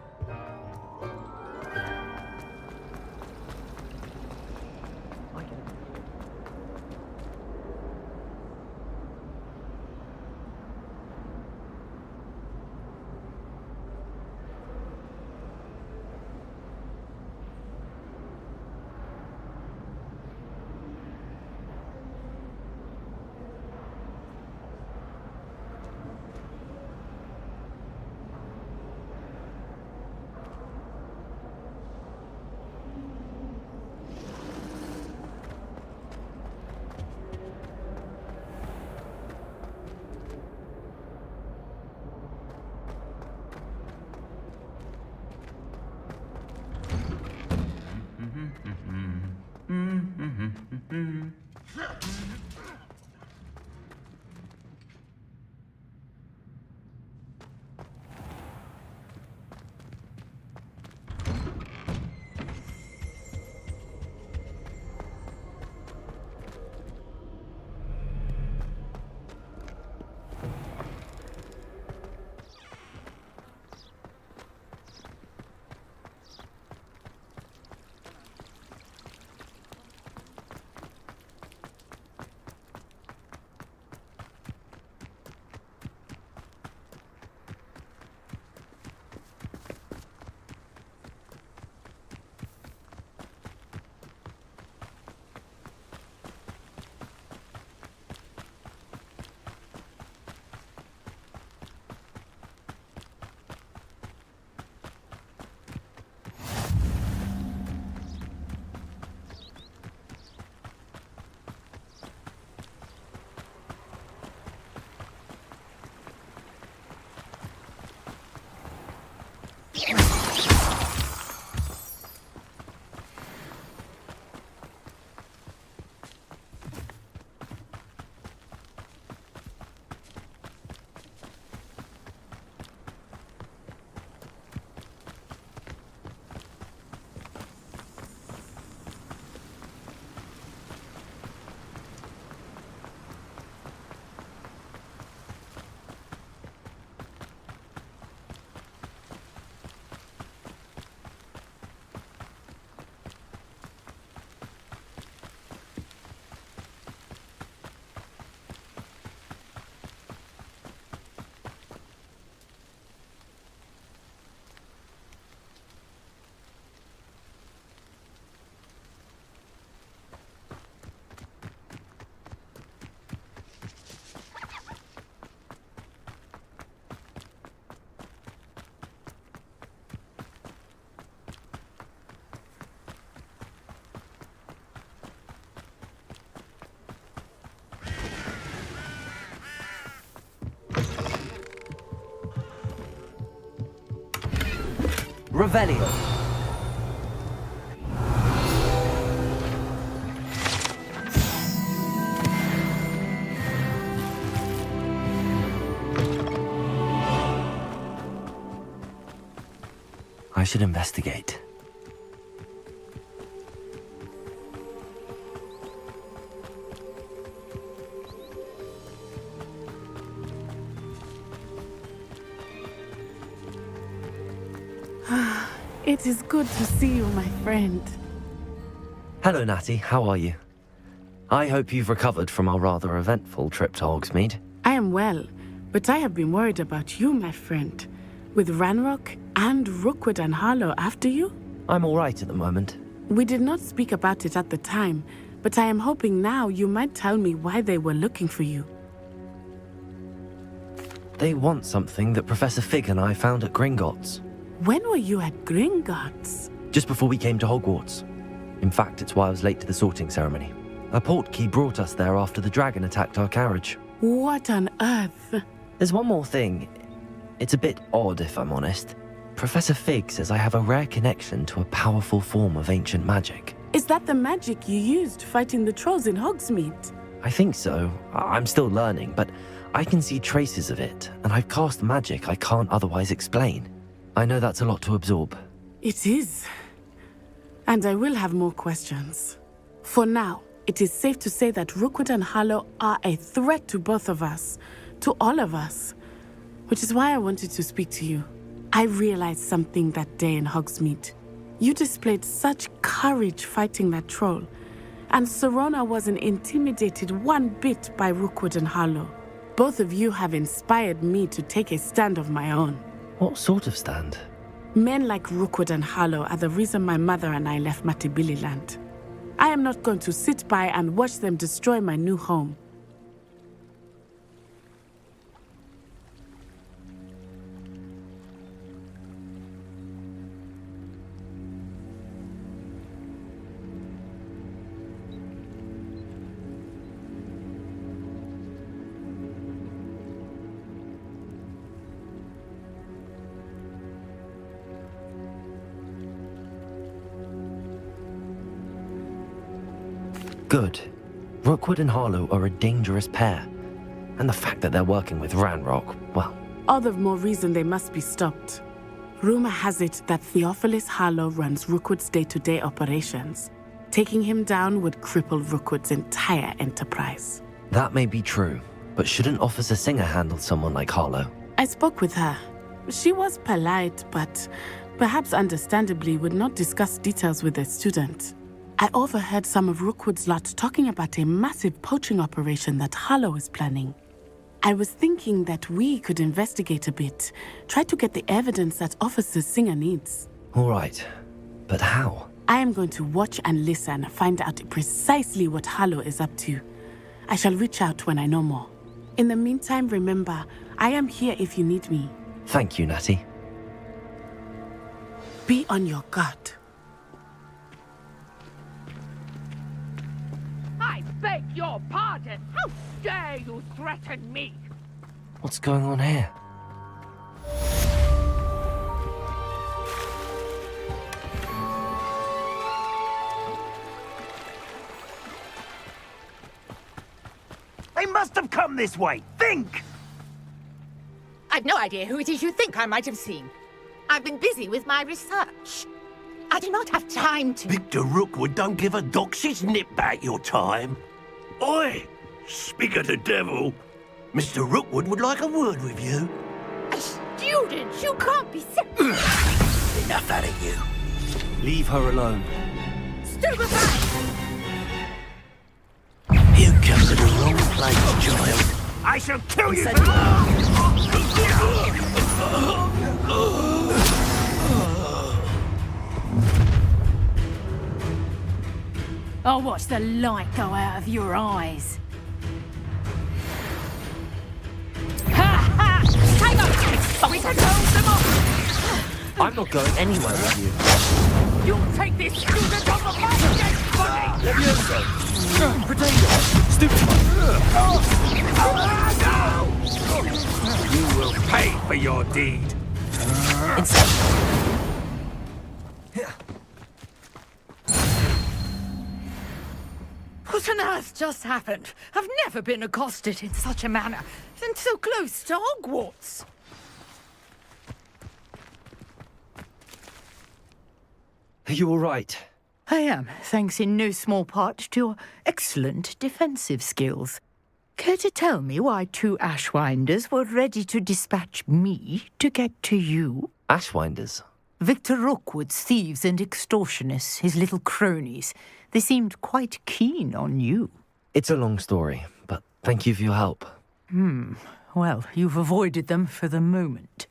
S4: Revelio. I should investigate.
S7: It is good to see you, my friend.
S4: Hello, Natty. How are you? I hope you've recovered from our rather eventful trip to Hogsmeade.
S7: I am well, but I have been worried about you, my friend. With Ranrock and Rookwood and Harlow after you?
S4: I'm all right at the moment.
S7: We did not speak about it at the time, but I am hoping now you might tell me why they were looking for you.
S4: They want something that Professor Fig and I found at Gringotts.
S7: When were you at Gringotts?
S4: Just before we came to Hogwarts. In fact, it's why I was late to the sorting ceremony. A portkey brought us there after the dragon attacked our carriage.
S7: What on earth?
S4: There's one more thing. It's a bit odd, if I'm honest. Professor Fig says I have a rare connection to a powerful form of ancient magic.
S7: Is that the magic you used fighting the trolls in Hogsmeade?
S4: I think so. I'm still learning, but I can see traces of it, and I've cast magic I can't otherwise explain. I know that's a lot to absorb.
S7: It is. And I will have more questions. For now, it is safe to say that Rookwood and Harlow are a threat to both of us, to all of us, which is why I wanted to speak to you. I realized something that day in Hogsmeade. You displayed such courage fighting that troll, and Serona wasn't intimidated one bit by Rookwood and Harlow. Both of you have inspired me to take a stand of my own.
S4: What sort of stand?
S7: Men like Rookwood and Harlow are the reason my mother and I left Matibili-land. I am not going to sit by and watch them destroy my new home.
S4: Good. Rookwood and Harlow are a dangerous pair. And the fact that they're working with Ranrock, well...
S7: All the more reason they must be stopped. Rumor has it that Theophilus Harlow runs Rookwood's day-to-day operations. Taking him down would cripple Rookwood's entire enterprise.
S4: That may be true, but shouldn't Officer Singer handle someone like Harlow?
S7: I spoke with her. She was polite, but perhaps understandably would not discuss details with a student. I overheard some of Rookwood's lot talking about a massive poaching operation that Harlow is planning. I was thinking that we could investigate a bit, try to get the evidence that Officer Singer needs.
S4: All right, but how?
S7: I am going to watch and listen, find out precisely what Harlow is up to. I shall reach out when I know more. In the meantime, remember, I am here if you need me.
S4: Thank you, Natty.
S7: Be on your guard.
S10: I beg your pardon! How dare you threaten me?
S4: What's going on here?
S20: They must have come this way! Think!
S18: I've no idea who it is you think I might have seen. I've been busy with my research. I do not have time to...
S15: Victor Rookwood don't give a doxy's nip back your time. Oi! Speak of the devil. Mr. Rookwood would like a word with you.
S18: A student? You can't be
S15: Enough out of you.
S4: Leave her alone.
S18: Stupefy!
S15: You come to the wrong place, child.
S20: I shall kill you!
S1: I'll watch the light go out of your eyes.
S18: Ha ha! Time up! We can hold them off!
S4: I'm not going anywhere with you.
S10: You'll take this student off of my dead body!
S4: Levioso! Potato! Stupid!
S12: You will pay for your deed.
S10: What on earth just happened? I've never been accosted in such a manner, and so close to Hogwarts.
S4: Are you all right?
S10: I am, thanks in no small part to your excellent defensive skills. Care to tell me why two Ashwinders were ready to dispatch me to get to you?
S4: Ashwinders?
S10: Victor Rookwood's thieves and extortionists, his little cronies. They seemed quite keen on you.
S4: It's a long story, but thank you for your help.
S10: Well, you've avoided them for the moment.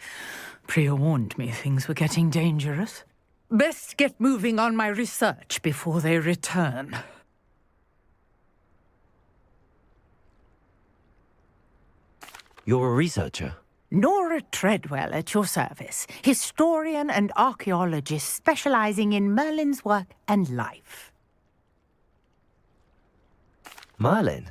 S10: Priya warned me things were getting dangerous. Best get moving on my research before they return.
S4: You're a researcher?
S10: Nora Treadwell at your service, historian and archaeologist specializing in Merlin's work and life.
S4: Merlin?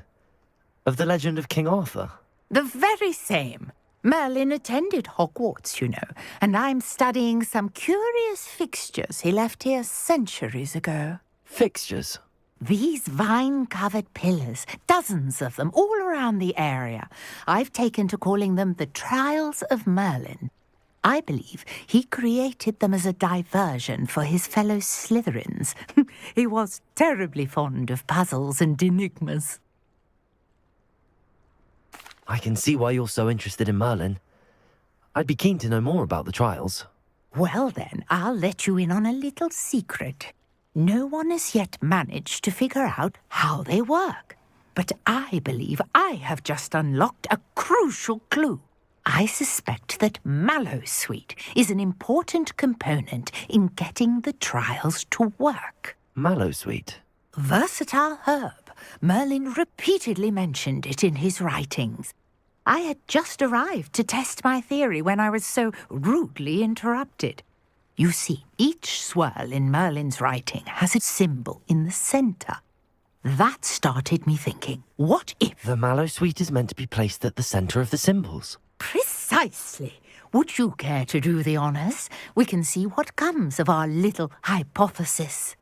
S4: Of the legend of King Arthur?
S10: The very same. Merlin attended Hogwarts, you know, and I'm studying some curious fixtures he left here centuries ago.
S4: Fixtures?
S10: These vine-covered pillars, dozens of them, all around the area. I've taken to calling them the Trials of Merlin. I believe he created them as a diversion for his fellow Slytherins. He was terribly fond of puzzles and enigmas.
S4: I can see why you're so interested in Merlin. I'd be keen to know more about the trials.
S10: Well then, I'll let you in on a little secret. No one has yet managed to figure out how they work. But I believe I have just unlocked a crucial clue. I suspect that Mallowsweet is an important component in getting the trials to work.
S4: Mallowsweet?
S10: Versatile herb. Merlin repeatedly mentioned it in his writings. I had just arrived to test my theory when I was so rudely interrupted. You see, each swirl in Merlin's writing has a symbol in the centre. That started me thinking, what if...
S4: The Mallowsweet is meant to be placed at the centre of the symbols.
S10: Precisely. Would you care to do the honours? We can see what comes of our little hypothesis.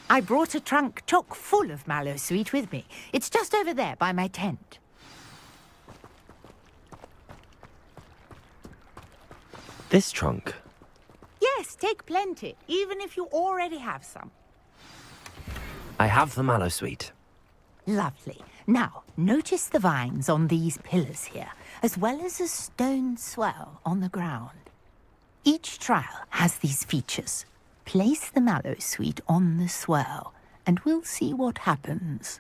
S10: I brought a trunk chock full of Mallowsweet with me. It's just over there by my tent.
S4: This trunk?
S10: Yes, take plenty, even if you already have some.
S4: I have the Mallowsweet.
S10: Lovely. Now, notice the vines on these pillars here, as well as a stone swell on the ground. Each trial has these features. Place the Mallowsweet on the swirl, and we'll see what happens.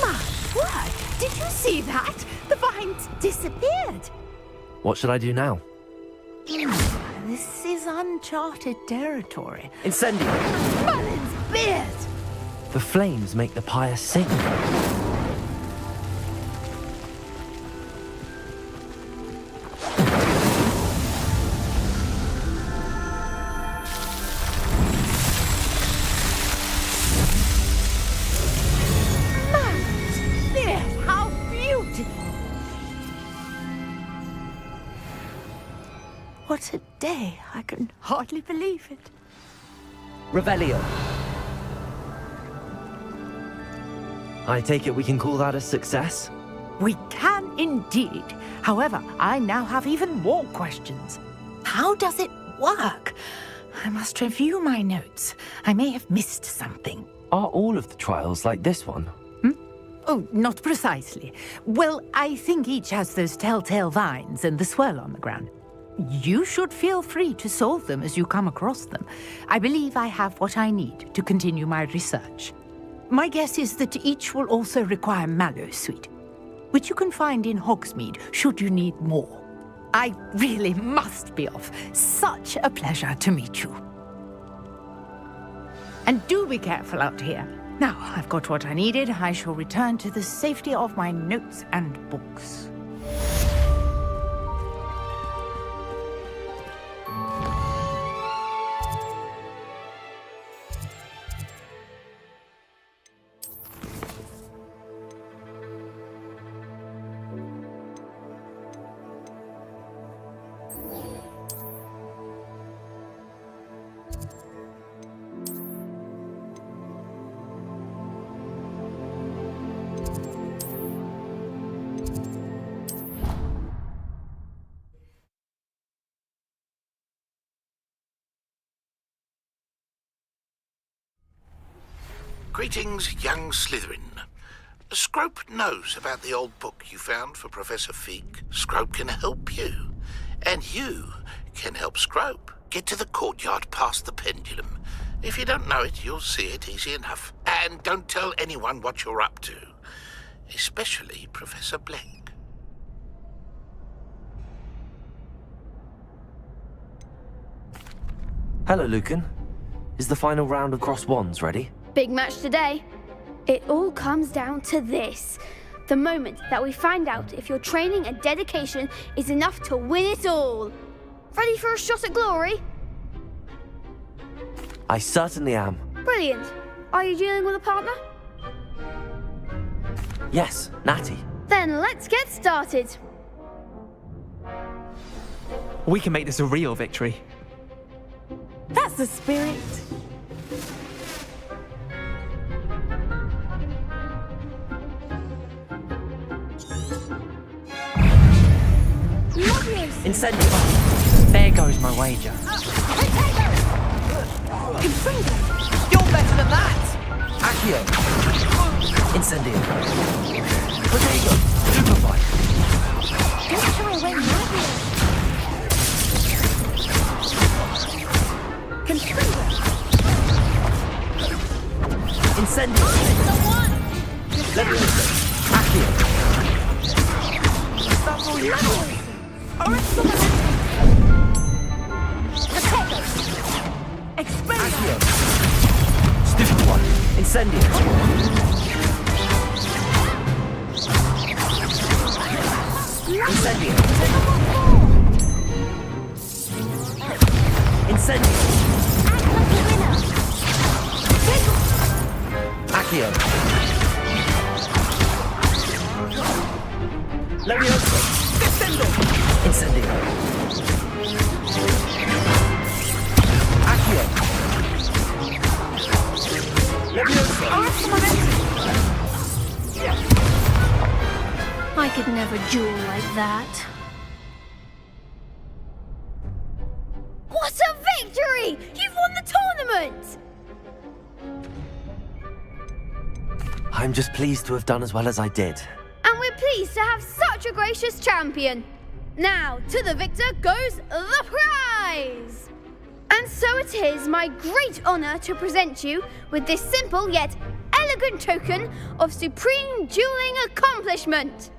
S10: My word! Did you see that? The vines disappeared!
S4: What should I do now?
S10: This is uncharted territory.
S4: Incendio!
S10: Merlin's beard!
S4: The flames make the pyre sing.
S10: Merlin's beard! How beautiful! What a day. I can hardly believe it.
S4: Revelio. I take it we can call that a success?
S10: We can indeed. However, I now have even more questions. How does it work? I must review my notes. I may have missed something.
S4: Are all of the trials like this one?
S10: Oh, not precisely. Well, I think each has those telltale vines and the swirl on the ground. You should feel free to solve them as you come across them. I believe I have what I need to continue my research. My guess is that each will also require Mallowsweet, which you can find in Hogsmeade should you need more. I really must be off. Such a pleasure to meet you. And do be careful out here. Now, I've got what I needed. I shall return to the safety of my notes and books.
S15: Greetings, young Slytherin. Scrope knows about the old book you found for Professor Fig. Scrope can help you. And you can help Scrope. Get to the courtyard past the pendulum. If you don't know it, you'll see it easy enough. And don't tell anyone what you're up to. Especially Professor Blank.
S4: Hello, Lucan. Is the final round of cross wands ready?
S21: Big match today. It all comes down to this. The moment that we find out if your training and dedication is enough to win it all. Ready for a shot at glory?
S4: I certainly am.
S21: Brilliant. Are you dealing with a partner?
S4: Yes, Natty.
S21: Then let's get started.
S13: We can make this a real victory.
S7: That's the spirit.
S14: Incendio. There goes my wager.
S18: You're better than that!
S4: Accio. Incendio. Protego. Superfly.
S21: Don't shy away, Navios.
S4: Incendio. Leviosa. Accio.
S18: That's all you got.
S4: Accio. Stupid one. Incendio. Incendio. Incendio. Accio. Leviosa. Incendio. Accio. Leviosa.
S21: I could never duel like that. What a victory! You've won the tournament!
S4: I'm just pleased to have done as well as I did.
S21: And we're pleased to have such a gracious champion. Now, to the victor goes the prize! And so it is my great honor to present you with this simple yet elegant token of supreme dueling accomplishment.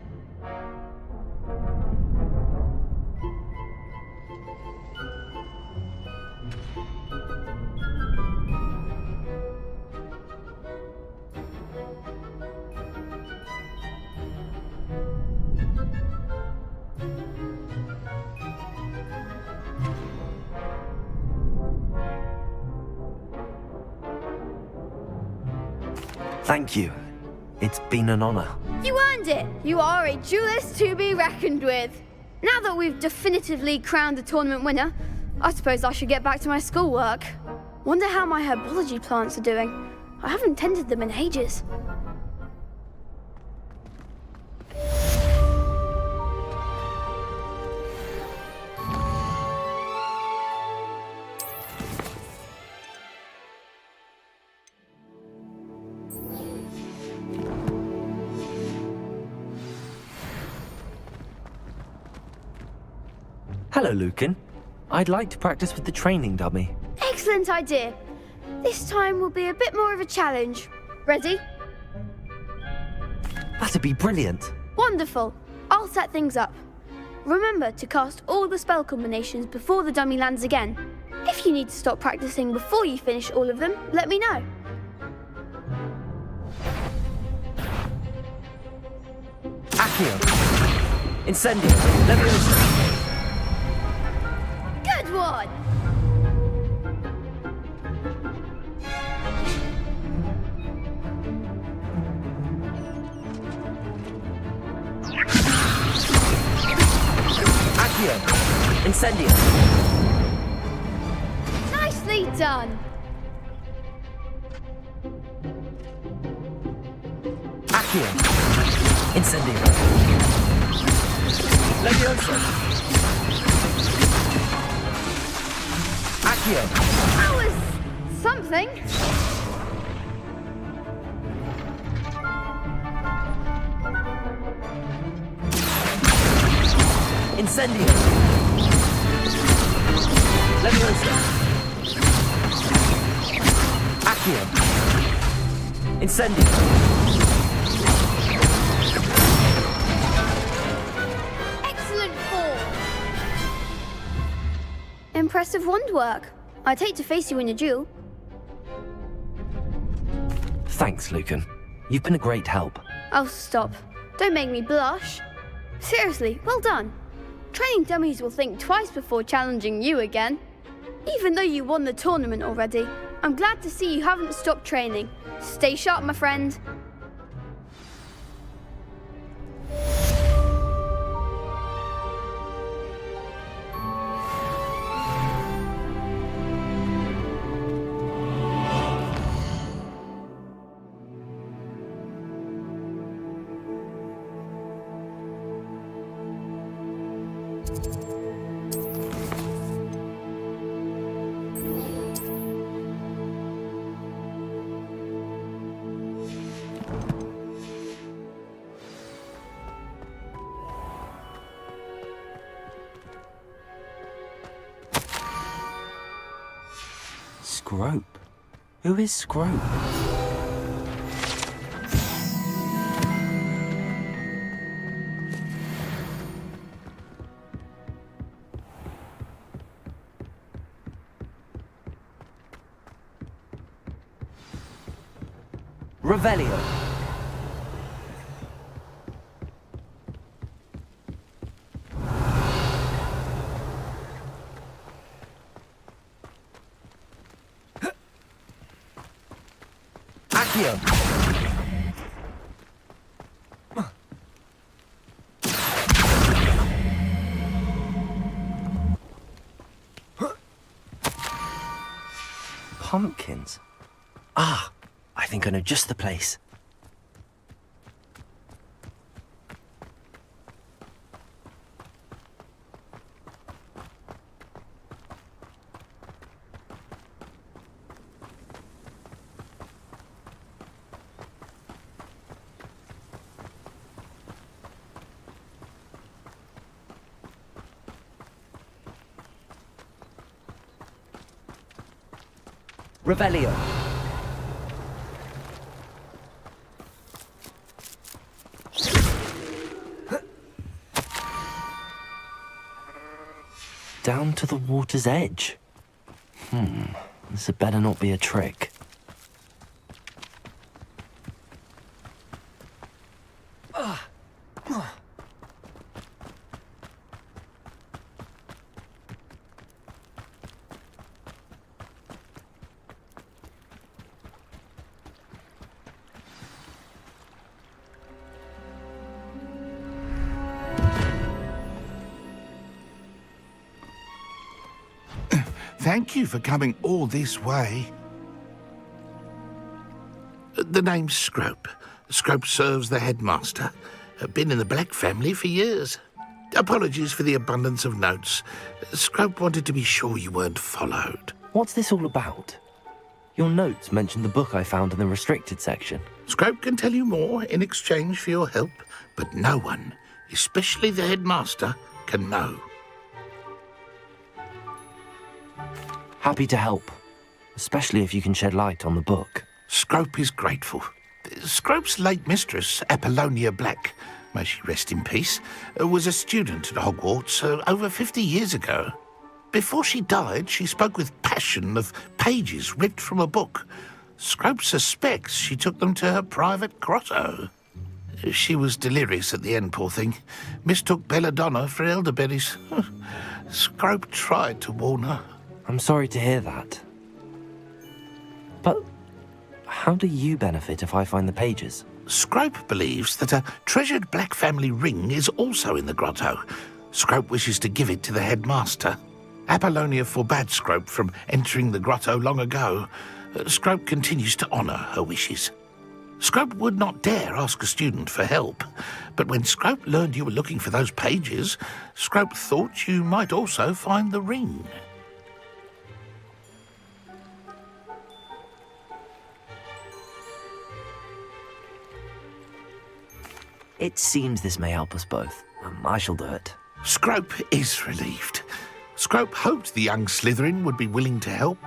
S4: Thank you. It's been an honor.
S21: You earned it. You are a duelist to be reckoned with. Now that we've definitively crowned the tournament winner, I suppose I should get back to my schoolwork. Wonder how my herbology plants are doing. I haven't tended them in ages.
S4: Hello, Lucan. I'd like to practice with the training dummy.
S21: Excellent idea. This time will be a bit more of a challenge. Ready?
S4: That'd be brilliant.
S21: Wonderful. I'll set things up. Remember to cast all the spell combinations before the dummy lands again. If you need to stop practicing before you finish all of them, let me know.
S4: Accio. Incendio. Leviosa.
S21: Good one!
S4: Accio. Incendio.
S21: Nicely done!
S4: Accio. Incendio. Leviosa. Accio.
S21: That was something.
S4: Incendio. Leviosa. Accio. Incendio.
S21: Excellent form. Impressive wand work. I'd hate to face you in a duel.
S4: Thanks, Lucan. You've been a great help.
S21: Oh, stop. Don't make me blush. Seriously, well done. training dummies will think twice before challenging you again. Even though you won the tournament already, I'm glad to see you haven't stopped training. Stay sharp, my friend.
S4: Scrope? Who is Scrope? Revelio. Accio. Pumpkins. Ah, I think I know just the place. Revelio. Down to the water's edge. This had better not be a trick.
S15: Thank you for coming all this way. The name's Scrope. Scrope serves the headmaster. Been in the Black family for years. Apologies for the abundance of notes. Scrope wanted to be sure you weren't followed.
S4: What's this all about? Your notes mentioned the book I found in the restricted section.
S15: Scrope can tell you more in exchange for your help, but no one, especially the headmaster, can know.
S4: Happy to help, especially if you can shed light on the book.
S15: Scrope is grateful. Scrope's late mistress, Apollonia Black, may she rest in peace, was a student at Hogwarts over 50 years ago. Before she died, she spoke with passion of pages ripped from a book. Scrope suspects she took them to her private grotto. She was delirious at the end, poor thing. Mistook belladonna for elderberries. Scrope tried to warn her.
S4: I'm sorry to hear that. But how do you benefit if I find the pages?
S15: Scrope believes that a treasured Black family ring is also in the grotto. Scrope wishes to give it to the headmaster. Apollonia forbade Scrope from entering the grotto long ago. Scrope continues to honour her wishes. Scrope would not dare ask a student for help, but when Scrope learned you were looking for those pages, Scrope thought you might also find the ring.
S4: It seems this may help us both. I shall do it.
S15: Scrope is relieved. Scrope hoped the young Slytherin would be willing to help.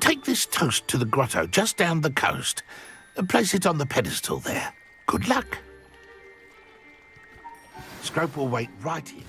S15: Take this toast to the grotto just down the coast. Place it on the pedestal there. Good luck. Scrope will wait right here.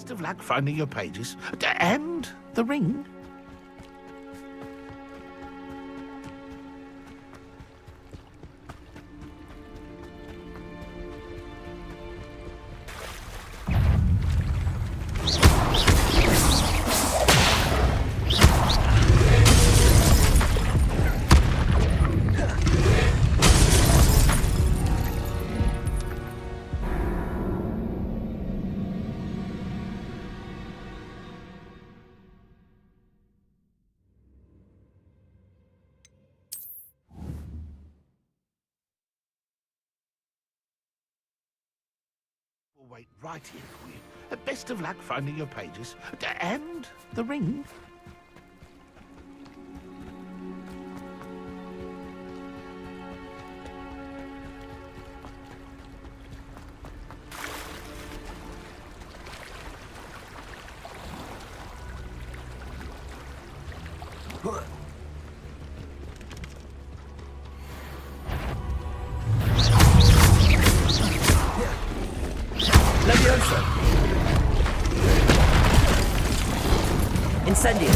S15: best of luck finding your pages. And the ring. We'll wait right here for you. Best of luck finding your pages. And the ring.
S4: Levioso! Incendio!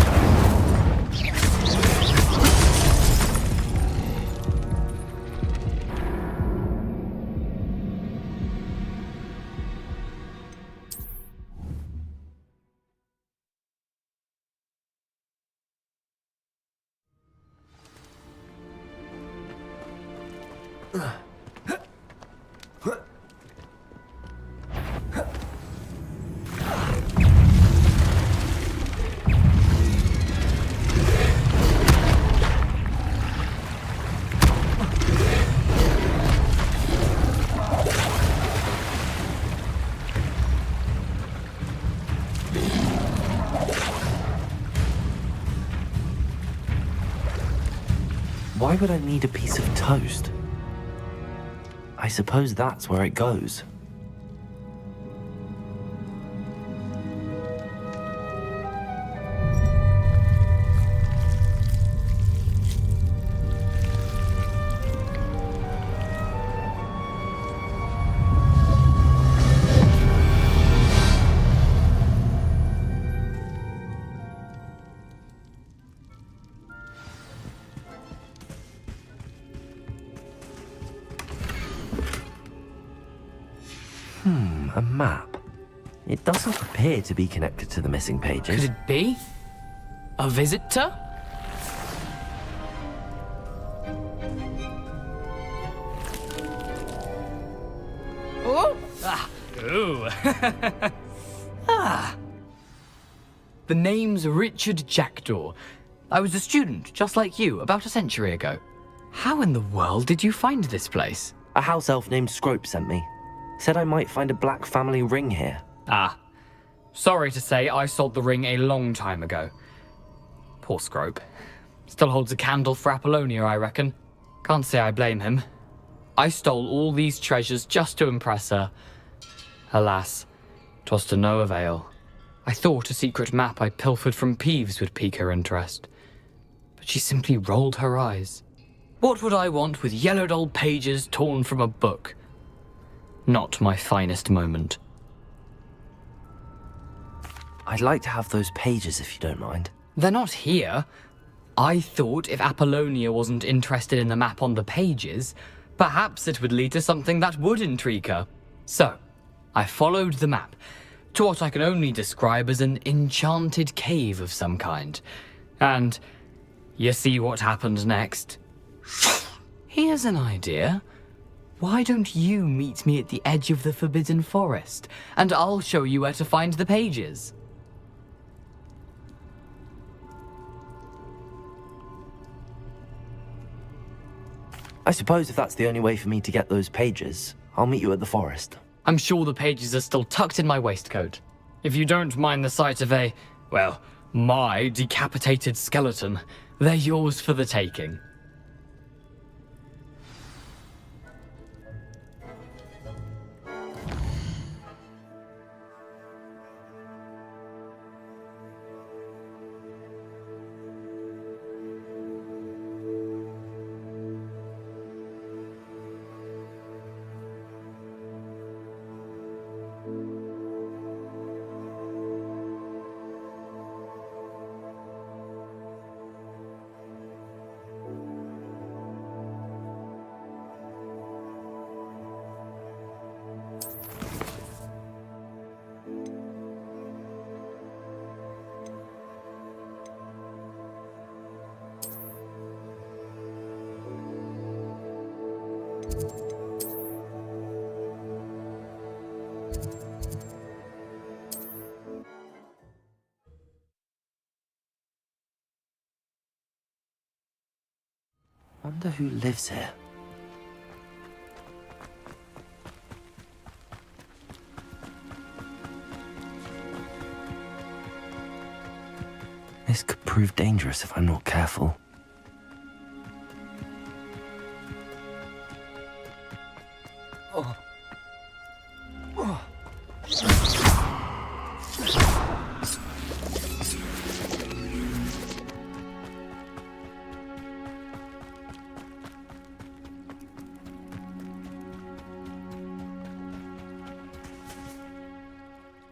S4: Why would I need a piece of toast? I suppose that's where it goes. A map. It doesn't appear to be connected to the missing pages.
S8: Could it be? A visitor? Oh! Ah! Ooh! Ah! The name's Richard Jackdaw. I was a student, just like you, about a century ago. How in the world did you find this place?
S4: A house elf named Scrope sent me. Said I might find a black family ring here.
S8: Ah. Sorry to say, I sold the ring a long time ago. Poor Scrope. Still holds a candle for Apollonia, I reckon. Can't say I blame him. I stole all these treasures just to impress her. Alas, 'twas to no avail. I thought a secret map I pilfered from Peeves would pique her interest. But she simply rolled her eyes. What would I want with yellowed old pages torn from a book? Not my finest moment.
S4: I'd like to have those pages if you don't mind.
S8: They're not here. I thought if Apollonia wasn't interested in the map on the pages, perhaps it would lead to something that would intrigue her. So, I followed the map to what I can only describe as an enchanted cave of some kind. And you see what happened next? Here's an idea. Why don't you meet me at the edge of the Forbidden Forest, and I'll show you where to find the pages?
S4: I suppose if that's the only way for me to get those pages, I'll meet you at the forest.
S8: I'm sure the pages are still tucked in my waistcoat. If you don't mind the sight of a, well, my decapitated skeleton, they're yours for the taking.
S4: wonder who lives here. This could prove dangerous if I'm not careful. Oh. Oh.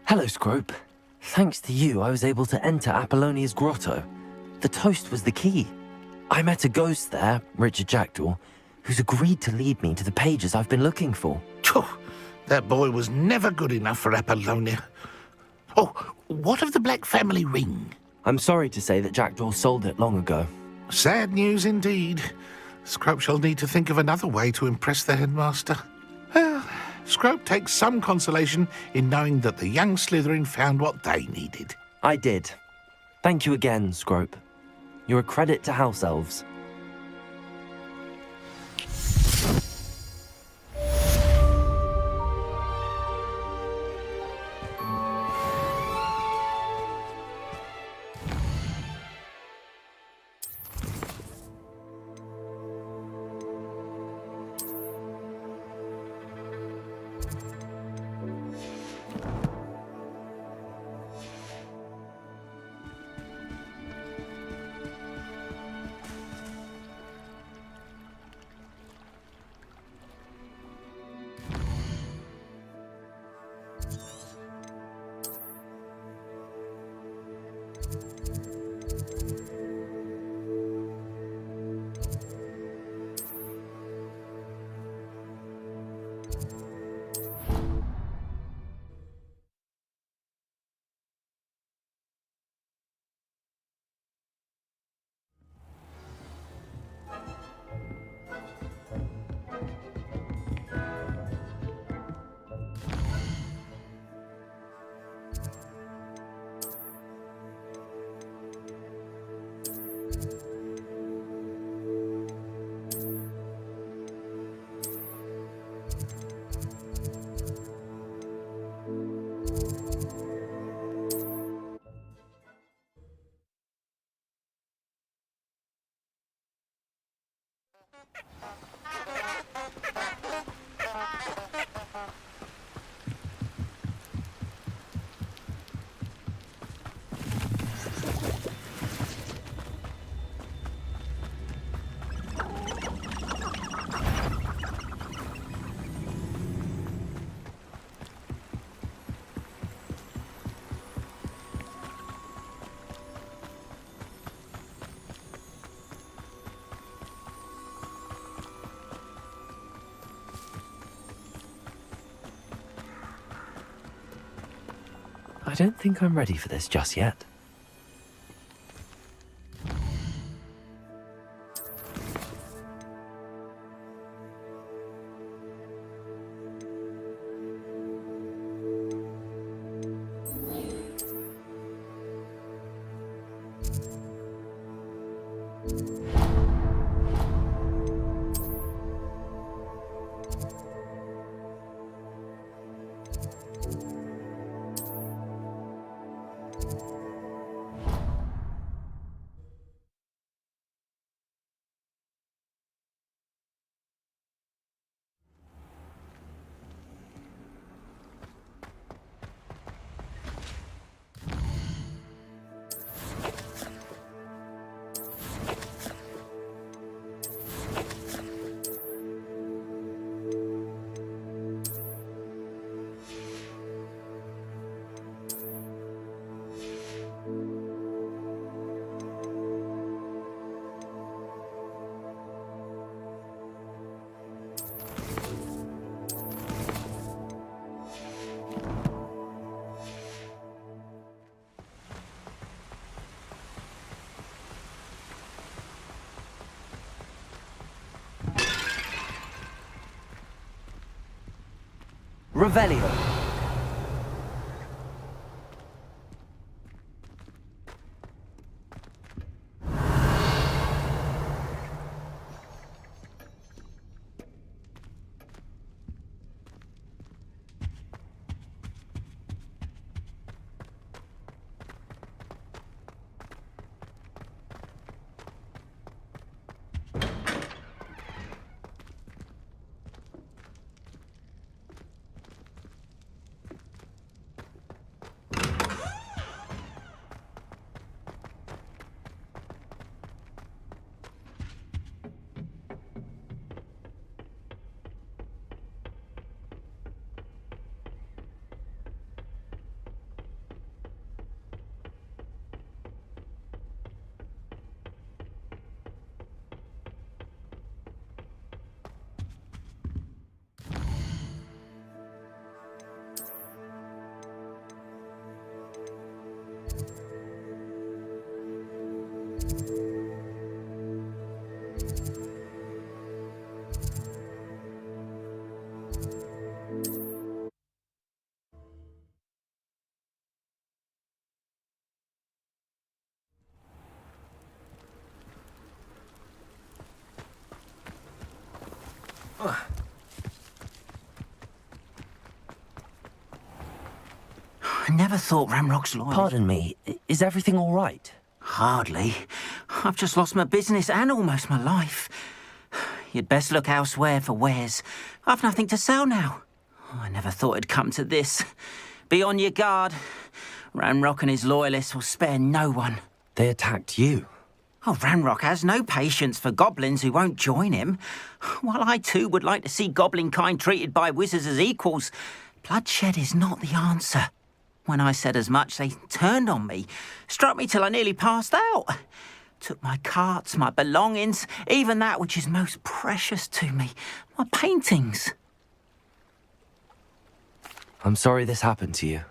S4: Hello, Scrope. Thanks to you, I was able to enter Apollonia's grotto. The toast was the key. I met a ghost there, Richard Jackdaw, who's agreed to lead me to the pages I've been looking for.
S15: That boy was never good enough for Apollonia. Oh, what of the Black family ring?
S4: I'm sorry to say that Jackdaw sold it long ago.
S15: Sad news indeed. Scrope shall need to think of another way to impress the headmaster. Well, Scrope takes some consolation in knowing that the young Slytherin found what they needed.
S4: I did. Thank you again, Scrope. You're a credit to House Elves. I don't think I'm ready for this just yet. Revelio.
S2: I never thought Ramrock's loyal.
S4: Pardon me, is everything all right?
S2: Hardly. I've just lost my business and almost my life. You'd best look elsewhere for wares. I've nothing to sell now. I never thought it'd come to this. Be on your guard. Ramrock and his loyalists will spare no one.
S4: They attacked you.
S2: Oh, Ramrock has no patience for goblins who won't join him. While I too would like to see goblin kind treated by wizards as equals, bloodshed is not the answer. When I said as much, they turned on me, struck me till I nearly passed out. Took my carts, my belongings, even that which is most precious to me, my paintings.
S4: I'm sorry this happened to you.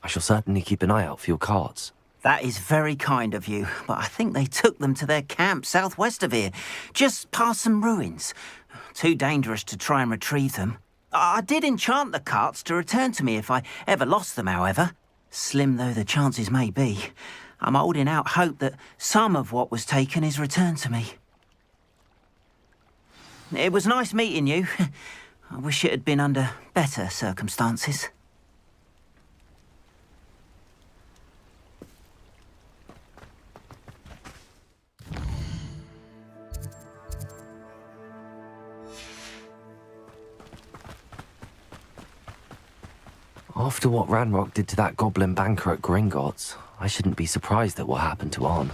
S4: I shall certainly keep an eye out for your carts.
S2: That is very kind of you, but I think they took them to their camp southwest of here, just past some ruins. Too dangerous to try and retrieve them. I did enchant the carts to return to me if I ever lost them, however. Slim though the chances may be, I'm holding out hope that some of what was taken is returned to me. It was nice meeting you. I wish it had been under better circumstances.
S4: After what Ranrock did to that goblin banker at Gringotts, I shouldn't be surprised at what happened to Arn.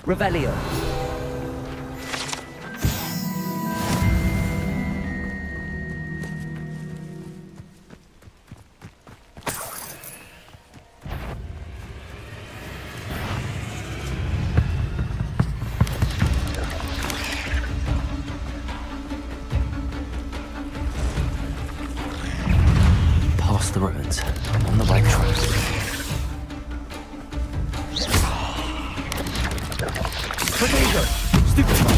S14: Revelio.
S4: Past the ruins. I'm on the right track.
S20: Potato! Stupefy!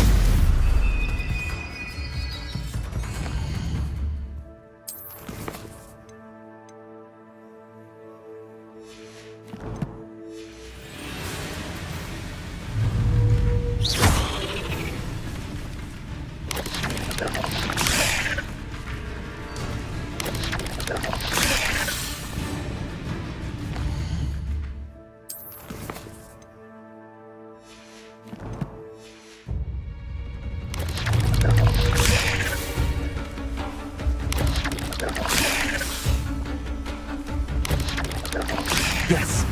S4: Yes.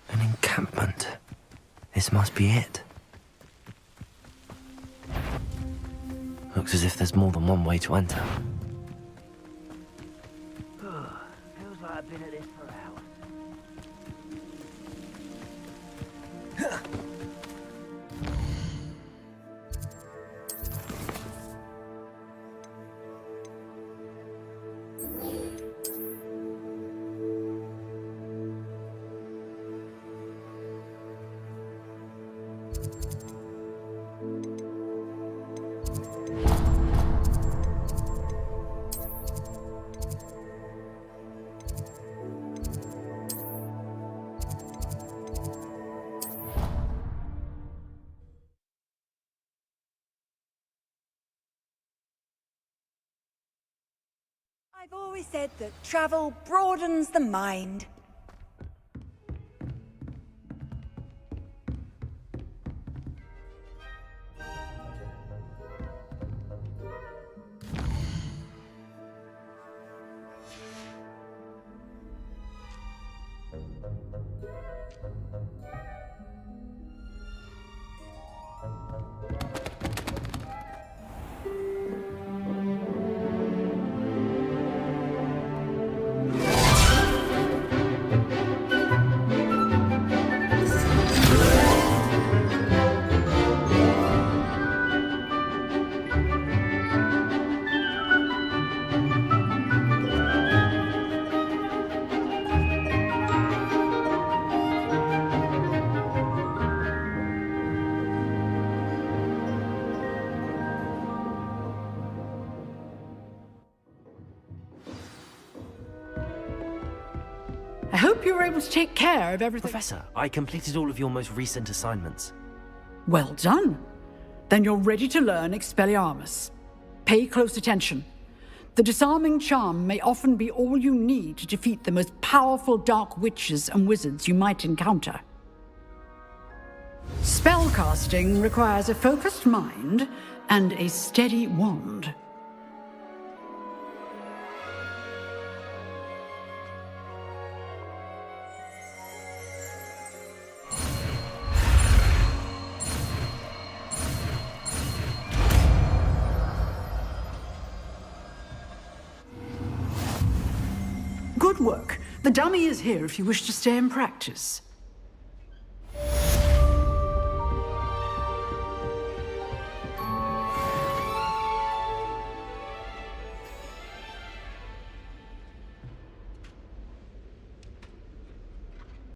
S4: An encampment. This must be it. Looks as if there's more than one way to enter.
S20: Feels like I've been at this for hours.
S22: I've always said that travel broadens the mind.
S1: you were able to take care of everything.
S4: Professor, I completed all of your most recent assignments.
S1: Well done. Then you're ready to learn Expelliarmus. Pay close attention. The disarming charm may often be all you need to defeat the most powerful dark witches and wizards you might encounter. Spellcasting requires a focused mind and a steady wand. Good work. The dummy is here if you wish to stay and practice.